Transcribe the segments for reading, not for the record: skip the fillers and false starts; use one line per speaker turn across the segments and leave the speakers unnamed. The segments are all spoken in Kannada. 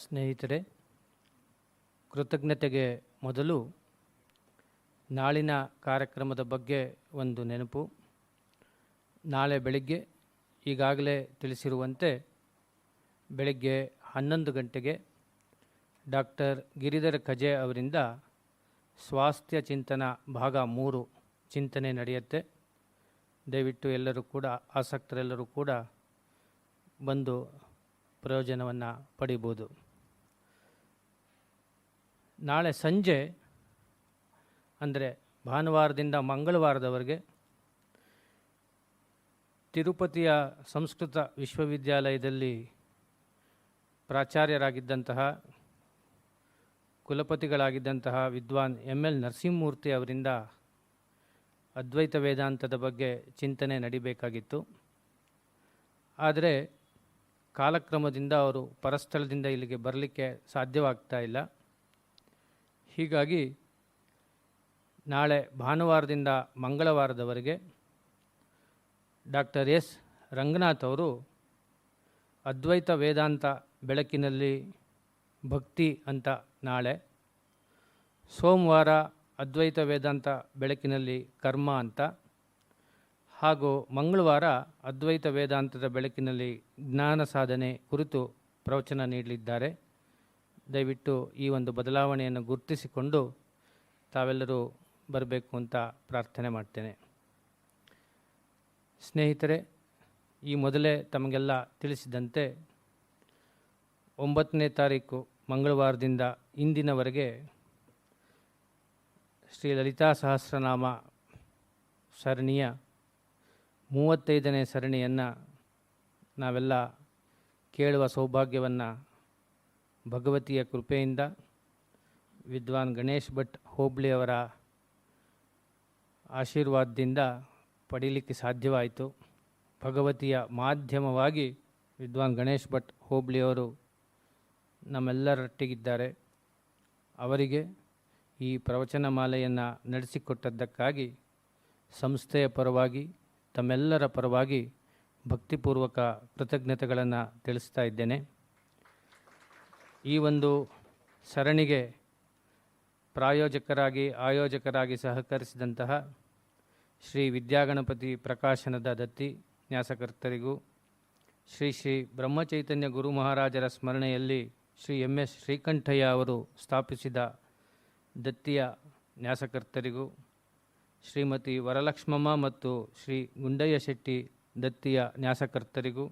ಸ್ನೇಹಿತರೆ, ಕೃತಜ್ಞತೆಗೆ ಮೊದಲು ನಾಳಿನ ಕಾರ್ಯಕ್ರಮದ ಬಗ್ಗೆ ಒಂದು ನೆನಪು. ನಾಳೆ ಬೆಳಿಗ್ಗೆ ಈಗಾಗಲೇ ತಿಳಿಸಿರುವಂತೆ ಬೆಳಗ್ಗೆ 11 ಗಂಟೆಗೆ ಡಾಕ್ಟರ್ ಗಿರಿಧರ ಕಜೆ ಅವರಿಂದ ಸ್ವಾಸ್ಥ್ಯ ಚಿಂತನ ಭಾಗ 3 ಚಿಂತನೆ ನಡೆಯುತ್ತೆ. ದಯವಿಟ್ಟು ಎಲ್ಲರೂ ಕೂಡ, ಆಸಕ್ತರೆಲ್ಲರೂ ಕೂಡ ಬಂದು ಪ್ರಯೋಜನವನ್ನು ಪಡಿಬೋದು. ನಾಳೆ ಸಂಜೆ ಅಂದರೆ ಭಾನುವಾರದಿಂದ ಮಂಗಳವಾರದವರೆಗೆ ತಿರುಪತಿಯ ಸಂಸ್ಕೃತ ವಿಶ್ವವಿದ್ಯಾಲಯದಲ್ಲಿ ಪ್ರಾಚಾರ್ಯರಾಗಿದ್ದಂತಹ, ಕುಲಪತಿಗಳಾಗಿದ್ದಂತಹ ವಿದ್ವಾನ್ ML ನರಸಿಂಹಮೂರ್ತಿ ಅವರಿಂದ ಅದ್ವೈತ ವೇದಾಂತದ ಬಗ್ಗೆ ಚಿಂತನೆ ನಡಿಬೇಕಾಗಿತ್ತು. ಆದರೆ ಕಾಲಕ್ರಮದಿಂದ ಅವರು ಪರಸ್ಥಳದಿಂದ ಇಲ್ಲಿಗೆ ಬರಲಿಕ್ಕೆ ಸಾಧ್ಯವಾಗ್ತಾ ಇಲ್ಲ. ಹೀಗಾಗಿ ನಾಳೆ ಭಾನುವಾರದಿಂದ ಮಂಗಳವಾರದವರೆಗೆ ಡಾಕ್ಟರ್ S ರಂಗನಾಥ್ ಅವರು ಅದ್ವೈತ ವೇದಾಂತ ಬೆಳಕಿನಲ್ಲಿ ಭಕ್ತಿ ಅಂತ ನಾಳೆ, ಸೋಮವಾರ ಅದ್ವೈತ ವೇದಾಂತ ಬೆಳಕಿನಲ್ಲಿ ಕರ್ಮ ಅಂತ, ಹಾಗೂ ಮಂಗಳವಾರ ಅದ್ವೈತ ವೇದಾಂತದ ಬೆಳಕಿನಲ್ಲಿ ಜ್ಞಾನ ಸಾಧನೆ ಕುರಿತು ಪ್ರವಚನ ನೀಡಲಿದ್ದಾರೆ. ದಯವಿಟ್ಟು ಈ ಒಂದು ಬದಲಾವಣೆಯನ್ನು ಗುರುತಿಸಿಕೊಂಡು ತಾವೆಲ್ಲರೂ ಬರಬೇಕು ಅಂತ ಪ್ರಾರ್ಥನೆ ಮಾಡ್ತೇನೆ. ಸ್ನೇಹಿತರೆ, ಈ ಮೊದಲೇ ತಮಗೆಲ್ಲ ತಿಳಿಸಿದಂತೆ 9ನೇ ತಾರೀಕು ಮಂಗಳವಾರದಿಂದ ಇಂದಿನವರೆಗೆ ಶ್ರೀ ಲಲಿತಾ ಸಹಸ್ರನಾಮ ಸರಣಿಯ 35ನೇ ಸರಣಿಯನ್ನು ನಾವೆಲ್ಲ ಕೇಳುವ ಸೌಭಾಗ್ಯವನ್ನು ಭಗವತಿಯ ಕೃಪೆಯಿಂದ ವಿದ್ವಾನ್ ಗಣೇಶ್ ಭಟ್ ಹೋಬಳಿಯವರ ಆಶೀರ್ವಾದದಿಂದ ಪಡೀಲಿಕ್ಕೆ ಸಾಧ್ಯವಾಯಿತು. ಭಗವತಿಯ ಮಾಧ್ಯಮವಾಗಿ ವಿದ್ವಾನ್ ಗಣೇಶ್ ಭಟ್ ಹೋಬಳಿಯವರು ನಮ್ಮೆಲ್ಲರೊಟ್ಟಿಗಿದ್ದಾರೆ. ಅವರಿಗೆ ಈ ಪ್ರವಚನ ಮಾಲೆಯನ್ನು ನಡೆಸಿಕೊಟ್ಟದ್ದಕ್ಕಾಗಿ ಸಂಸ್ಥೆಯ ಪರವಾಗಿ, ತಮ್ಮೆಲ್ಲರ ಪರವಾಗಿ ಭಕ್ತಿಪೂರ್ವಕ ಕೃತಜ್ಞತೆಗಳನ್ನು ತಿಳಿಸ್ತಾ ಇದ್ದೇನೆ. ಈ ಒಂದು ಸರಣಿಗೆ ಪ್ರಾಯೋಜಕರಾಗಿ, ಆಯೋಜಕರಾಗಿ ಸಹಕರಿಸಿದಂತಹ ಶ್ರೀ ವಿದ್ಯಾಗಣಪತಿ ಪ್ರಕಾಶನದ ದತ್ತಿ ನ್ಯಾಸಕರ್ತರಿಗೂ, ಶ್ರೀ ಶ್ರೀ ಬ್ರಹ್ಮಚೈತನ್ಯ ಗುರು ಮಹಾರಾಜರ ಸ್ಮರಣೆಯಲ್ಲಿ ಶ್ರೀ MS ಶ್ರೀಕಂಠಯ್ಯ ಅವರು ಸ್ಥಾಪಿಸಿದ ದತ್ತಿಯ ನ್ಯಾಸಕರ್ತರಿಗೂ, ಶ್ರೀಮತಿ ವರಲಕ್ಷ್ಮಮ್ಮ ಮತ್ತು ಶ್ರೀ ಗುಂಡಯ್ಯ ಶೆಟ್ಟಿ ದತ್ತಿಯ ನ್ಯಾಸಕರ್ತರಿಗೂ,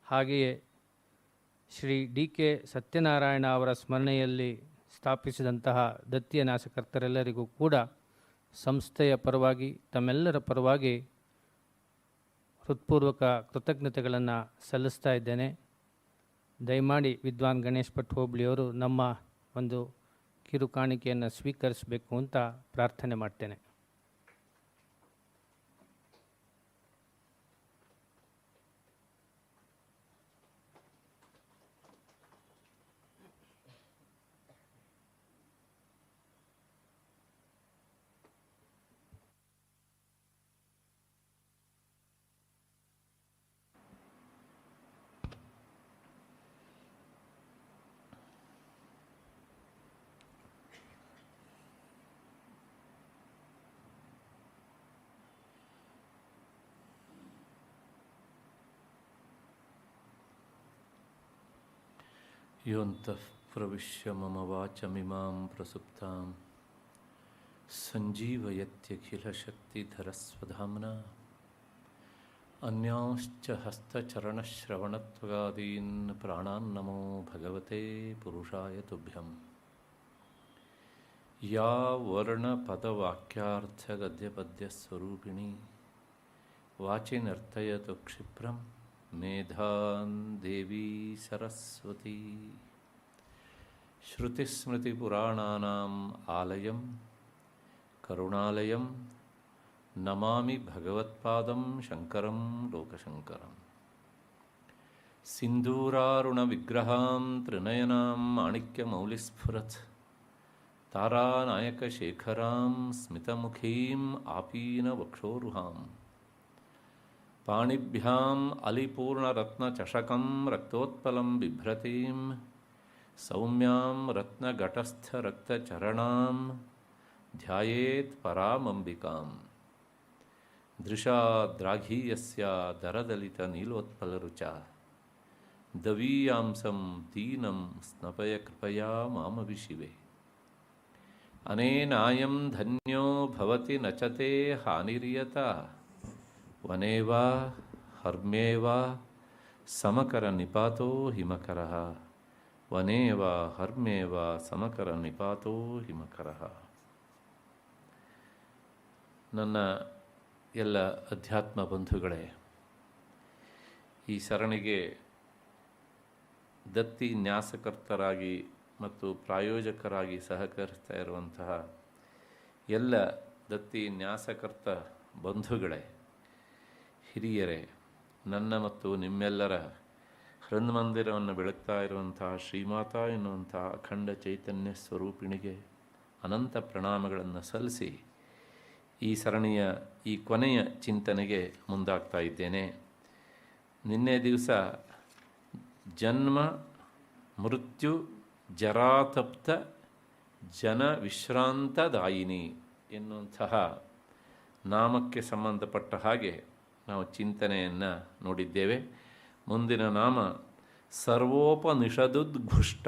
ಹಾಗೆಯೇ ಶ್ರೀ DK ಸತ್ಯನಾರಾಯಣ ಅವರ ಸ್ಮರಣೆಯಲ್ಲಿ ಸ್ಥಾಪಿಸಿದಂತಹ ದತ್ತಿಯ ನ್ಯಾಸಕರ್ತರೆಲ್ಲರಿಗೂ ಕೂಡ ಸಂಸ್ಥೆಯ ಪರವಾಗಿ, ತಮ್ಮೆಲ್ಲರ ಪರವಾಗಿ ಹೃತ್ಪೂರ್ವಕ ಕೃತಜ್ಞತೆಗಳನ್ನು ಸಲ್ಲಿಸ್ತಾ ಇದ್ದೇನೆ. ದಯಮಾಡಿ ವಿದ್ವಾನ್ ಗಣೇಶ್ ಭಟ್ ಹೋಬಳಿಯವರು ನಮ್ಮ ಒಂದು ಕಿರು ಕಾಣಿಕೆಯನ್ನು ಸ್ವೀಕರಿಸಬೇಕು ಅಂತ ಪ್ರಾರ್ಥನೆ ಮಾಡ್ತೇನೆ.
ಯೋಂತಃ ಪ್ರವಿಶ್ಯ ಮಮ ವಾಚಮಿಮಾಂ ಪ್ರಸುಪ್ತಾಂ ಸಂಜೀವಯತ್ಯಖಿಲಶಕ್ತಿಧರಸ್ವಧಾಮ್ನಾ ಅನ್ಯಾಂಶ್ಚ ಹಸ್ತಚರಣಶ್ರವಣತ್ವಗಾದೀನ್ ಪ್ರಾಣಾನ್ನಮೋ ಭಗವತೆ ಪುರುಷಾಯ ತುಭ್ಯಂ. ಯಾ ವರ್ಣಪದವಾಕ್ಯಾರ್ಥಗದ್ಯಪದ್ಯಸ್ವರೂಪಿಣಿ ವಾಚಿನರ್ತಯತು ಕ್ಷಿಪ್ರಂ ಮೇಧಾನ್ ದೇವಿ ಸರಸ್ವತಿ. ಶ್ರುತಿಸ್ಮೃತಿಪುರಾಣಾನಾಂ ಆಲಯಂ ಕರುಣಾಲಯಂ ನಮಾಮಿ ಭಗವತ್ಪಾದಂ ಶಂಕರಂ ಲೋಕಶಂಕರಂ. ಸಿಂಧೂರಾರುಣವಿಗ್ರಹಾಂ ತ್ರಿನಯನಾಂ ಮಾಣಿಕ್ಯಮೌಲಿಸ್ಫುರತ್ ತಾರಾನಾಯಕಶೇಖರಾಂ ಸ್ಮಿತಮುಖೀಂ ಆಪೀನವಕ್ಷೋರುಹಾಂ. ಪಾಣಿಭ್ಯಾಂ ಅಲಿಪೂರ್ಣರತ್ನಚಷಕಂ ರಕ್ತೋತ್ಪಲಂ ಬಿಭ್ರತೀಂ ಸೌಮ್ಯಾಂ ರತ್ನಘಟಸ್ಥರಕ್ತಚರಣಾಂ ಧ್ಯಾಯೇತ್ ಪರಾಮಂಬಿಕಾಂ ದೃಶಾದ್ರಾಘೀಯಸ್ಯ ದರದಲಿತನೀಲೋತ್ಪಲರುಚ ದವೀಯಾಂಸಂ ದೀನಂ ಸ್ನಪಯ ಕೃಪಯಾ ಮಾಮವಿಶಿವೆ ಅನೇನಾಯಂ ಧನ್ಯೋ ಭವತಿ ನಚತೆ ಹಾನಿರ್ಯತ ವನೇವ ಹರ್ಮ್ಯೇವ ಸಮಕರ ನಿಪಾತೋ ಹಿಮಕರಃ ವನೇವ ಹರ್ಮ್ಯೇವ ಸಮಕರ ನಿಪಾತೋ ಹಿಮಕರಃ. ನನ್ನ ಎಲ್ಲ ಅಧ್ಯಾತ್ಮ ಬಂಧುಗಳೇ, ಈ ಸರಣಿಗೆ ದತ್ತಿ ನ್ಯಾಸಕರ್ತರಾಗಿ ಮತ್ತು ಪ್ರಾಯೋಜಕರಾಗಿ ಸಹಕರಿಸ್ತಾ ಇರುವಂತಹ ಎಲ್ಲ ದತ್ತಿ ನ್ಯಾಸಕರ್ತ ಬಂಧುಗಳೇ, ಹಿರಿಯರೇ, ನನ್ನ ಮತ್ತು ನಿಮ್ಮೆಲ್ಲರ ಹೃನ್ಮಂದಿರವನ್ನು ಬೆಳಗ್ತಾ ಇರುವಂತಹ ಶ್ರೀಮಾತಾ ಎನ್ನುವಂತಹ ಅಖಂಡ ಚೈತನ್ಯ ಸ್ವರೂಪಿಣಿಗೆ ಅನಂತ ಪ್ರಣಾಮಗಳನ್ನು ಸಲ್ಲಿಸಿ ಈ ಸರಣಿಯ ಈ ಕೊನೆಯ ಚಿಂತನೆಗೆ ಮುಂದಾಗ್ತಾ ಇದ್ದೇನೆ. ನಿನ್ನೆ ದಿವಸ ಜನ್ಮ ಮೃತ್ಯು ಜರಾತಪ್ತ ಜನ ವಿಶ್ರಾಂತದಾಯಿನಿ ಎನ್ನುವಂತಹ ನಾಮಕ್ಕೆ ಸಂಬಂಧಪಟ್ಟ ಹಾಗೆ ನಾವು ಚಿಂತನೆಯನ್ನು ನೋಡಿದ್ದೇವೆ. ಮುಂದಿನ ನಾಮ ಸರ್ವೋಪನಿಷದುದ್ಘುಷ್ಟ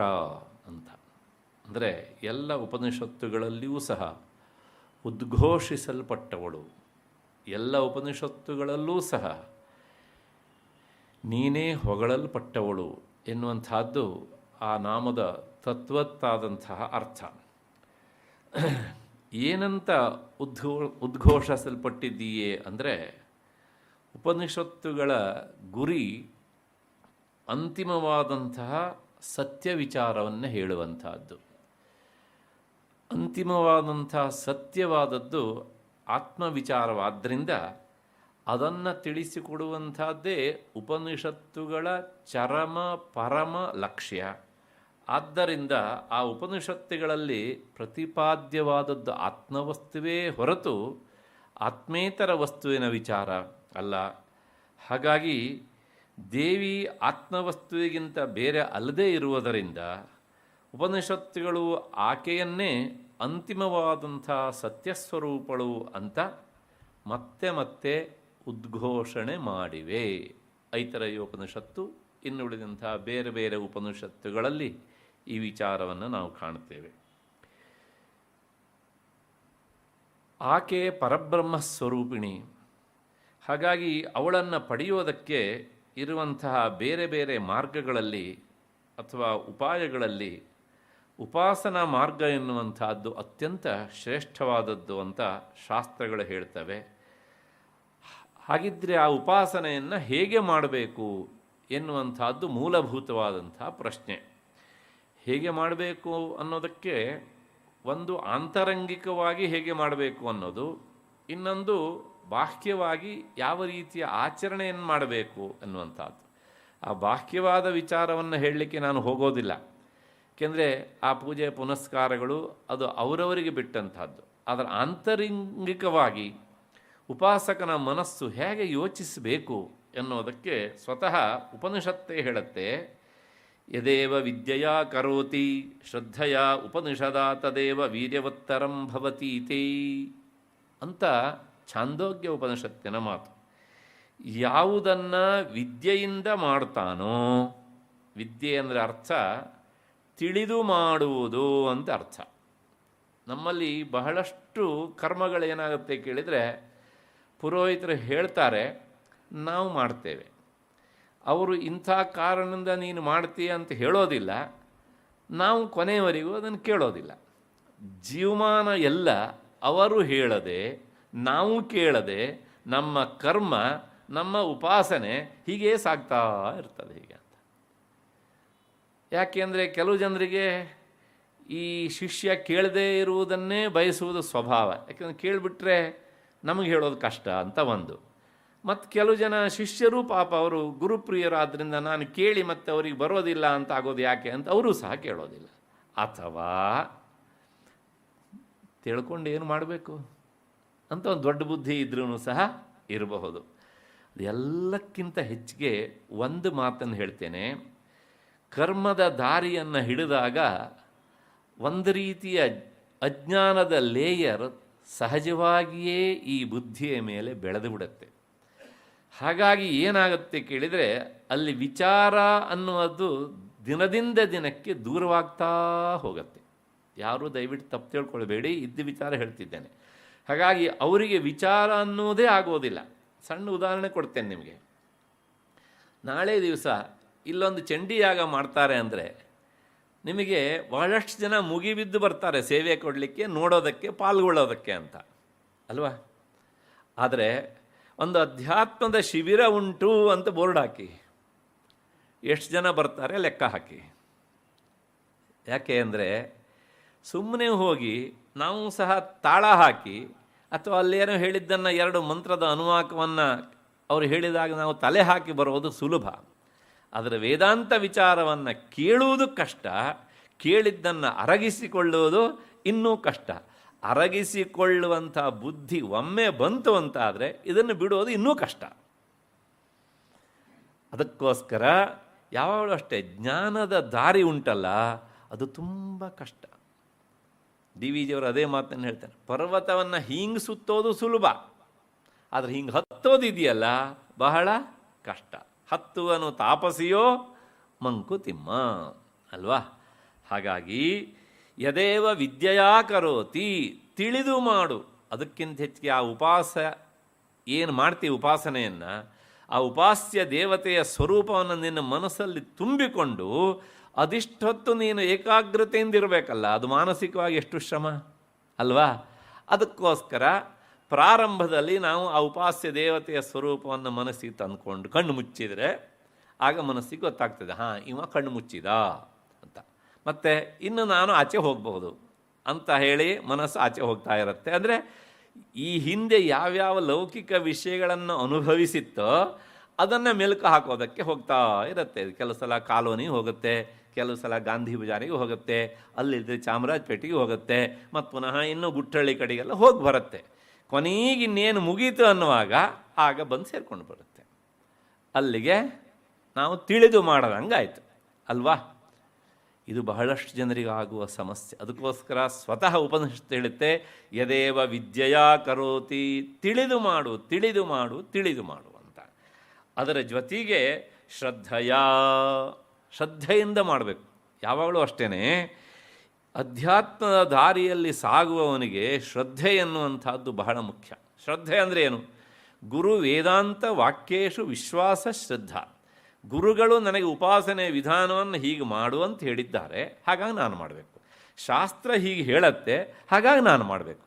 ಅಂತ. ಅಂದರೆ ಎಲ್ಲ ಉಪನಿಷತ್ತುಗಳಲ್ಲಿಯೂ ಸಹ ಉದ್ಘೋಷಿಸಲ್ಪಟ್ಟವಳು, ಎಲ್ಲ ಉಪನಿಷತ್ತುಗಳಲ್ಲೂ ಸಹ ನೀನೇ ಹೊಗಳಲ್ಪಟ್ಟವಳು ಎನ್ನುವಂತಹದ್ದು ಆ ನಾಮದ ತತ್ವತ್ತಾದಂತಹ ಅರ್ಥ. ಏನಂತ ಉದ್ಘೋಷಿಸಲ್ಪಟ್ಟಿದ್ದೀಯೇ ಅಂದರೆ, ಉಪನಿಷತ್ತುಗಳ ಗುರಿ ಅಂತಿಮವಾದಂತಹ ಸತ್ಯ ವಿಚಾರವನ್ನು ಹೇಳುವಂತಹದ್ದು. ಅಂತಿಮವಾದಂತಹ ಸತ್ಯವಾದದ್ದು ಆತ್ಮವಿಚಾರವಾದ್ದರಿಂದ ಅದನ್ನು ತಿಳಿಸಿಕೊಡುವಂಥದ್ದೇ ಉಪನಿಷತ್ತುಗಳ ಚರಮ ಪರಮ ಲಕ್ಷ್ಯ. ಆದ್ದರಿಂದ ಆ ಉಪನಿಷತ್ತುಗಳಲ್ಲಿ ಪ್ರತಿಪಾದ್ಯವಾದದ್ದು ಆತ್ಮವಸ್ತುವೇ ಹೊರತು ಆತ್ಮೇತರ ವಸ್ತುವಿನ ವಿಚಾರ ಅಲ್ಲ. ಹಾಗಾಗಿ ದೇವಿ ಆತ್ಮವಸ್ತುವಿಗಿಂತ ಬೇರೆ ಅಲ್ಲದೇ ಇರುವುದರಿಂದ ಉಪನಿಷತ್ತುಗಳು ಆಕೆಯನ್ನೇ ಅಂತಿಮವಾದಂಥ ಸತ್ಯಸ್ವರೂಪಳು ಅಂತ ಮತ್ತೆ ಮತ್ತೆ ಉದ್ಘೋಷಣೆ ಮಾಡಿವೆ. ಐತರೇಯ ಉಪನಿಷತ್ತು, ಇನ್ನುಳಿದಂಥ ಬೇರೆ ಬೇರೆ ಉಪನಿಷತ್ತುಗಳಲ್ಲಿ ಈ ವಿಚಾರವನ್ನು ನಾವು ಕಾಣುತ್ತೇವೆ. ಆಕೆ ಪರಬ್ರಹ್ಮ ಸ್ವರೂಪಿಣಿ. ಹಾಗಾಗಿ ಅವಳನ್ನು ಪಡೆಯುವುದಕ್ಕೆ ಇರುವಂತಹ ಬೇರೆ ಬೇರೆ ಮಾರ್ಗಗಳಲ್ಲಿ ಅಥವಾ ಉಪಾಯಗಳಲ್ಲಿ ಉಪಾಸನಾ ಮಾರ್ಗ ಎನ್ನುವಂತಹದ್ದು ಅತ್ಯಂತ ಶ್ರೇಷ್ಠವಾದದ್ದು ಅಂತ ಶಾಸ್ತ್ರಗಳು ಹೇಳ್ತವೆ. ಹಾಗಿದ್ದರೆ ಆ ಉಪಾಸನೆಯನ್ನು ಹೇಗೆ ಮಾಡಬೇಕು ಎನ್ನುವಂತಹದ್ದು ಮೂಲಭೂತವಾದಂಥ ಪ್ರಶ್ನೆ. ಹೇಗೆ ಮಾಡಬೇಕು ಅನ್ನೋದಕ್ಕೆ ಒಂದು ಆಂತರಂಗಿಕವಾಗಿ ಹೇಗೆ ಮಾಡಬೇಕು ಅನ್ನೋದು, ಇನ್ನೊಂದು ಬಾಹ್ಯವಾಗಿ ಯಾವ ರೀತಿಯ ಆಚರಣೆಯನ್ನು ಮಾಡಬೇಕು ಅನ್ನುವಂಥದ್ದು. ಆ ಬಾಹ್ಯವಾದ ವಿಚಾರವನ್ನು ಹೇಳಲಿಕ್ಕೆ ನಾನು ಹೋಗೋದಿಲ್ಲ, ಏಕೆಂದರೆ ಆ ಪೂಜೆ ಪುನಸ್ಕಾರಗಳು ಅದು ಅವರವರಿಗೆ ಬಿಟ್ಟಂಥದ್ದು. ಅದರ ಆಂತರಂಗಿಕವಾಗಿ ಉಪಾಸಕನ ಮನಸ್ಸು ಹೇಗೆ ಯೋಚಿಸಬೇಕು ಎನ್ನುವುದಕ್ಕೆ ಸ್ವತಃ ಉಪನಿಷತ್ತೇ ಹೇಳುತ್ತೆ. ಯದೇವ ವಿದ್ಯೆಯ ಕರೋತಿ ಶ್ರದ್ಧೆಯ ಉಪನಿಷದ ತದೇವ ವೀರ್ಯವತ್ತರಂ ಭವತೀತಿ ಅಂತ ಛಾಂದೋಗ್ಯ ಉಪನಿಷತ್ತಿನ ಮಾತು. ಯಾವುದನ್ನು ವಿದ್ಯೆಯಿಂದ ಮಾಡ್ತಾನೋ, ವಿದ್ಯೆ ಅಂದರೆ ಅರ್ಥ ತಿಳಿದು ಮಾಡುವುದು ಅಂತ ಅರ್ಥ. ನಮ್ಮಲ್ಲಿ ಬಹಳಷ್ಟು ಕರ್ಮಗಳೇನಾಗುತ್ತೆ ಕೇಳಿದರೆ, ಪುರೋಹಿತರು ಹೇಳ್ತಾರೆ, ನಾವು ಮಾಡ್ತೇವೆ. ಅವರು ಇಂಥ ಕಾರಣದಿಂದ ನೀನು ಮಾಡ್ತೀಯ ಅಂತ ಹೇಳೋದಿಲ್ಲ, ನಾವು ಕೊನೆಯವರೆಗೂ ಅದನ್ನು ಕೇಳೋದಿಲ್ಲ. ಜೀವಮಾನ ಎಲ್ಲ ಅವರು ಹೇಳದೆ, ನಾವು ಕೇಳದೆ, ನಮ್ಮ ಕರ್ಮ, ನಮ್ಮ ಉಪಾಸನೆ ಹೀಗೇ ಸಾಗ್ತಾ ಇರ್ತದೆ ಹೀಗೆ ಅಂತ. ಯಾಕೆಂದರೆ ಕೆಲವು ಜನರಿಗೆ ಈ ಶಿಷ್ಯ ಕೇಳದೇ ಇರುವುದನ್ನೇ ಬಯಸುವುದು ಸ್ವಭಾವ. ಯಾಕೆಂದರೆ ಕೇಳಿಬಿಟ್ರೆ ನಮಗೆ ಹೇಳೋದು ಕಷ್ಟ ಅಂತ ಒಂದು. ಮತ್ತು ಕೆಲವು ಜನ ಶಿಷ್ಯರು ಪಾಪ ಅವರು ಗುರುಪ್ರಿಯರಾದ್ದರಿಂದ ನಾನು ಕೇಳಿ ಮತ್ತೆ ಅವರಿಗೆ ಬರೋದಿಲ್ಲ ಅಂತ ಆಗೋದು ಯಾಕೆ ಅಂತ ಅವರು ಸಹ ಕೇಳೋದಿಲ್ಲ. ಅಥವಾ ತಿಳ್ಕೊಂಡು ಏನು ಮಾಡಬೇಕು ಅಂತ ಒಂದು ದೊಡ್ಡ ಬುದ್ಧಿ ಇದ್ರೂ ಸಹ ಇರಬಹುದು. ಎಲ್ಲಕ್ಕಿಂತ ಹೆಚ್ಚಿಗೆ ಒಂದು ಮಾತನ್ನು ಹೇಳ್ತೇನೆ. ಕರ್ಮದ ದಾರಿಯನ್ನು ಹಿಡಿದಾಗ ಒಂದು ರೀತಿಯ ಅಜ್ಞಾನದ ಲೇಯರ್ ಸಹಜವಾಗಿಯೇ ಈ ಬುದ್ಧಿಯ ಮೇಲೆ ಬೆಳೆದು ಬಿಡುತ್ತೆ. ಹಾಗಾಗಿ ಏನಾಗುತ್ತೆ ಕೇಳಿದರೆ ಅಲ್ಲಿ ವಿಚಾರ ಅನ್ನುವುದು ದಿನದಿಂದ ದಿನಕ್ಕೆ ದೂರವಾಗ್ತಾ ಹೋಗುತ್ತೆ. ಯಾರೂ ದಯವಿಟ್ಟು ತಪ್ಪು ತಿಳ್ಕೊಳ್ಬೇಡಿ, ಇದ್ದ ವಿಚಾರ ಹೇಳ್ತಿದ್ದೇನೆ. ಹಾಗಾಗಿ ಅವರಿಗೆ ವಿಚಾರ ಅನ್ನೋದೇ ಆಗೋದಿಲ್ಲ. ಸಣ್ಣ ಉದಾಹರಣೆ ಕೊಡ್ತೇನೆ ನಿಮಗೆ. ನಾಳೆ ದಿವಸ ಇಲ್ಲೊಂದು ಚಂಡಿ ಯಾಗ ಮಾಡ್ತಾರೆ ಅಂದರೆ ನಿಮಗೆ ಬಹಳಷ್ಟು ಜನ ಮುಗಿಬಿದ್ದು ಬರ್ತಾರೆ ಸೇವೆ ಕೊಡಲಿಕ್ಕೆ, ನೋಡೋದಕ್ಕೆ, ಪಾಲ್ಗೊಳ್ಳೋದಕ್ಕೆ ಅಂತ ಅಲ್ವಾ. ಆದರೆ ಒಂದು ಅಧ್ಯಾತ್ಮದ ಶಿಬಿರ ಉಂಟು ಅಂತ ಬೋರ್ಡ್ ಹಾಕಿ ಎಷ್ಟು ಜನ ಬರ್ತಾರೆ ಲೆಕ್ಕ ಹಾಕಿ. ಯಾಕೆ ಅಂದರೆ ಸುಮ್ಮನೆ ಹೋಗಿ ನಾವು ಸಹ ತಾಳ ಹಾಕಿ ಅಥವಾ ಅಲ್ಲೇನೋ ಹೇಳಿದ್ದನ್ನು 2 ಮಂತ್ರದ ಅನುವಾಕವನ್ನು ಅವರು ಹೇಳಿದಾಗ ನಾವು ತಲೆ ಹಾಕಿ ಬರೋದು ಸುಲಭ. ಆದರೆ ವೇದಾಂತ ವಿಚಾರವನ್ನು ಕೇಳುವುದು ಕಷ್ಟ, ಕೇಳಿದ್ದನ್ನು ಅರಗಿಸಿಕೊಳ್ಳುವುದು ಇನ್ನೂ ಕಷ್ಟ. ಅರಗಿಸಿಕೊಳ್ಳುವಂಥ ಬುದ್ಧಿ ಒಮ್ಮೆ ಬಂತು ಅಂತಾದರೆ ಇದನ್ನು ಬಿಡೋದು ಇನ್ನೂ ಕಷ್ಟ. ಅದಕ್ಕೋಸ್ಕರ ಯಾವಾಗಲೂ ಅಷ್ಟೇ ಜ್ಞಾನದ ದಾರಿ ಉಂಟಲ್ಲ ಅದು ತುಂಬ ಕಷ್ಟ. ಡಿ ವಿ ಜಿಯವರು ಅದೇ ಮಾತನ್ನು ಹೇಳ್ತಾರೆ, ಪರ್ವತವನ್ನು ಹಿಂಗೆ ಸುತ್ತೋದು ಸುಲಭ, ಆದರೆ ಹಿಂಗೆ ಹತ್ತೋದಿದೆಯಲ್ಲ ಬಹಳ ಕಷ್ಟ. ಹತ್ತುವನು ತಾಪಸಿಯೋ ಮಂಕುತಿಮ್ಮ ಅಲ್ವಾ. ಹಾಗಾಗಿ ಯದೇವ ವಿದ್ಯೆಯಾ ಕರೋತಿ, ತಿಳಿದು ಮಾಡು. ಅದಕ್ಕಿಂತ ಹೆಚ್ಚಿಗೆ ಆ ಏನು ಮಾಡ್ತೀವಿ ಉಪಾಸನೆಯನ್ನು, ಆ ಉಪಾಸ್ಯ ದೇವತೆಯ ಸ್ವರೂಪವನ್ನು ನಿನ್ನ ಮನಸ್ಸಲ್ಲಿ ತುಂಬಿಕೊಂಡು ಅದಿಷ್ಟೊತ್ತು ನೀನು ಏಕಾಗ್ರತೆಯಿಂದ ಇರಬೇಕಲ್ಲ, ಅದು ಮಾನಸಿಕವಾಗಿ ಎಷ್ಟು ಶ್ರಮ ಅಲ್ವಾ. ಅದಕ್ಕೋಸ್ಕರ ಪ್ರಾರಂಭದಲ್ಲಿ ನಾವು ಆ ಉಪಾಸ್ಯ ದೇವತೆಯ ಸ್ವರೂಪವನ್ನು ಮನಸ್ಸಿಗೆ ತಂದುಕೊಂಡು ಕಣ್ಣು ಮುಚ್ಚಿದರೆ ಆಗ ಮನಸ್ಸಿಗೆ ಗೊತ್ತಾಗ್ತದೆ, ಹಾಂ ಇವ ಕಣ್ಣು ಮುಚ್ಚಿದ ಅಂತ. ಮತ್ತು ಇನ್ನು ನಾನು ಆಚೆ ಹೋಗಬಹುದು ಅಂತ ಹೇಳಿ ಮನಸ್ಸು ಆಚೆ ಹೋಗ್ತಾ ಇರುತ್ತೆ. ಅಂದರೆ ಈ ಹಿಂದೆ ಯಾವ್ಯಾವ ಲೌಕಿಕ ವಿಷಯಗಳನ್ನು ಅನುಭವಿಸಿತ್ತೋ ಅದನ್ನು ಮೆಲುಕು ಹಾಕೋದಕ್ಕೆ ಹೋಗ್ತಾ ಇರುತ್ತೆ. ಕೆಲವು ಸಲ ಕಾಲೋನಿ ಹೋಗುತ್ತೆ, ಕೆಲವು ಸಲ ಗಾಂಧಿ ಬಜಾರಿಗೆ ಹೋಗುತ್ತೆ, ಅಲ್ಲಿದ್ದರೆ ಚಾಮರಾಜಪೇಟೆಗೆ ಹೋಗುತ್ತೆ, ಮತ್ತು ಪುನಃ ಇನ್ನೂ ಗುಟ್ಟಳ್ಳಿ ಕಡೆಗೆಲ್ಲ ಹೋಗಿ ಬರುತ್ತೆ. ಕೊನೆಗೆ ಇನ್ನೇನು ಮುಗೀತು ಅನ್ನುವಾಗ ಆಗ ಬಂದು ಸೇರಿಕೊಂಡು ಬರುತ್ತೆ. ಅಲ್ಲಿಗೆ ನಾವು ತಿಳಿದು ಮಾಡೋದಂಗಾಯ್ತು ಅಲ್ವಾ. ಇದು ಬಹಳಷ್ಟು ಜನರಿಗೆ ಆಗುವ ಸಮಸ್ಯೆ. ಅದಕ್ಕೋಸ್ಕರ ಸ್ವತಃ ಉಪನಿಷತ್ತು ಹೇಳುತ್ತೆ, ಯದೇವ ವಿದ್ಯೆಯಾ ಕರೋತಿ, ತಿಳಿದು ಮಾಡು ತಿಳಿದು ಮಾಡು ತಿಳಿದು ಮಾಡು ಅಂತ. ಅದರ ಜೊತೆಗೆ ಶ್ರದ್ಧೆಯಿಂದ ಮಾಡಬೇಕು. ಯಾವಾಗಲೂ ಅಷ್ಟೇ ಅಧ್ಯಾತ್ಮದ ದಾರಿಯಲ್ಲಿ ಸಾಗುವವನಿಗೆ ಶ್ರದ್ಧೆ ಎನ್ನುವಂಥದ್ದು ಬಹಳ ಮುಖ್ಯ. ಶ್ರದ್ಧೆ ಅಂದರೆ ಏನು? ಗುರು ವೇದಾಂತ ವಾಕ್ಯೇಶು ವಿಶ್ವಾಸ ಶ್ರದ್ಧಾ. ಗುರುಗಳು ನನಗೆ ಉಪಾಸನೆ ವಿಧಾನವನ್ನು ಹೀಗೆ ಮಾಡು ಅಂತ ಹೇಳಿದ್ದಾರೆ, ಹಾಗಾಗಿ ನಾನು ಮಾಡಬೇಕು. ಶಾಸ್ತ್ರ ಹೀಗೆ ಹೇಳತ್ತೆ, ಹಾಗಾಗಿ ನಾನು ಮಾಡಬೇಕು.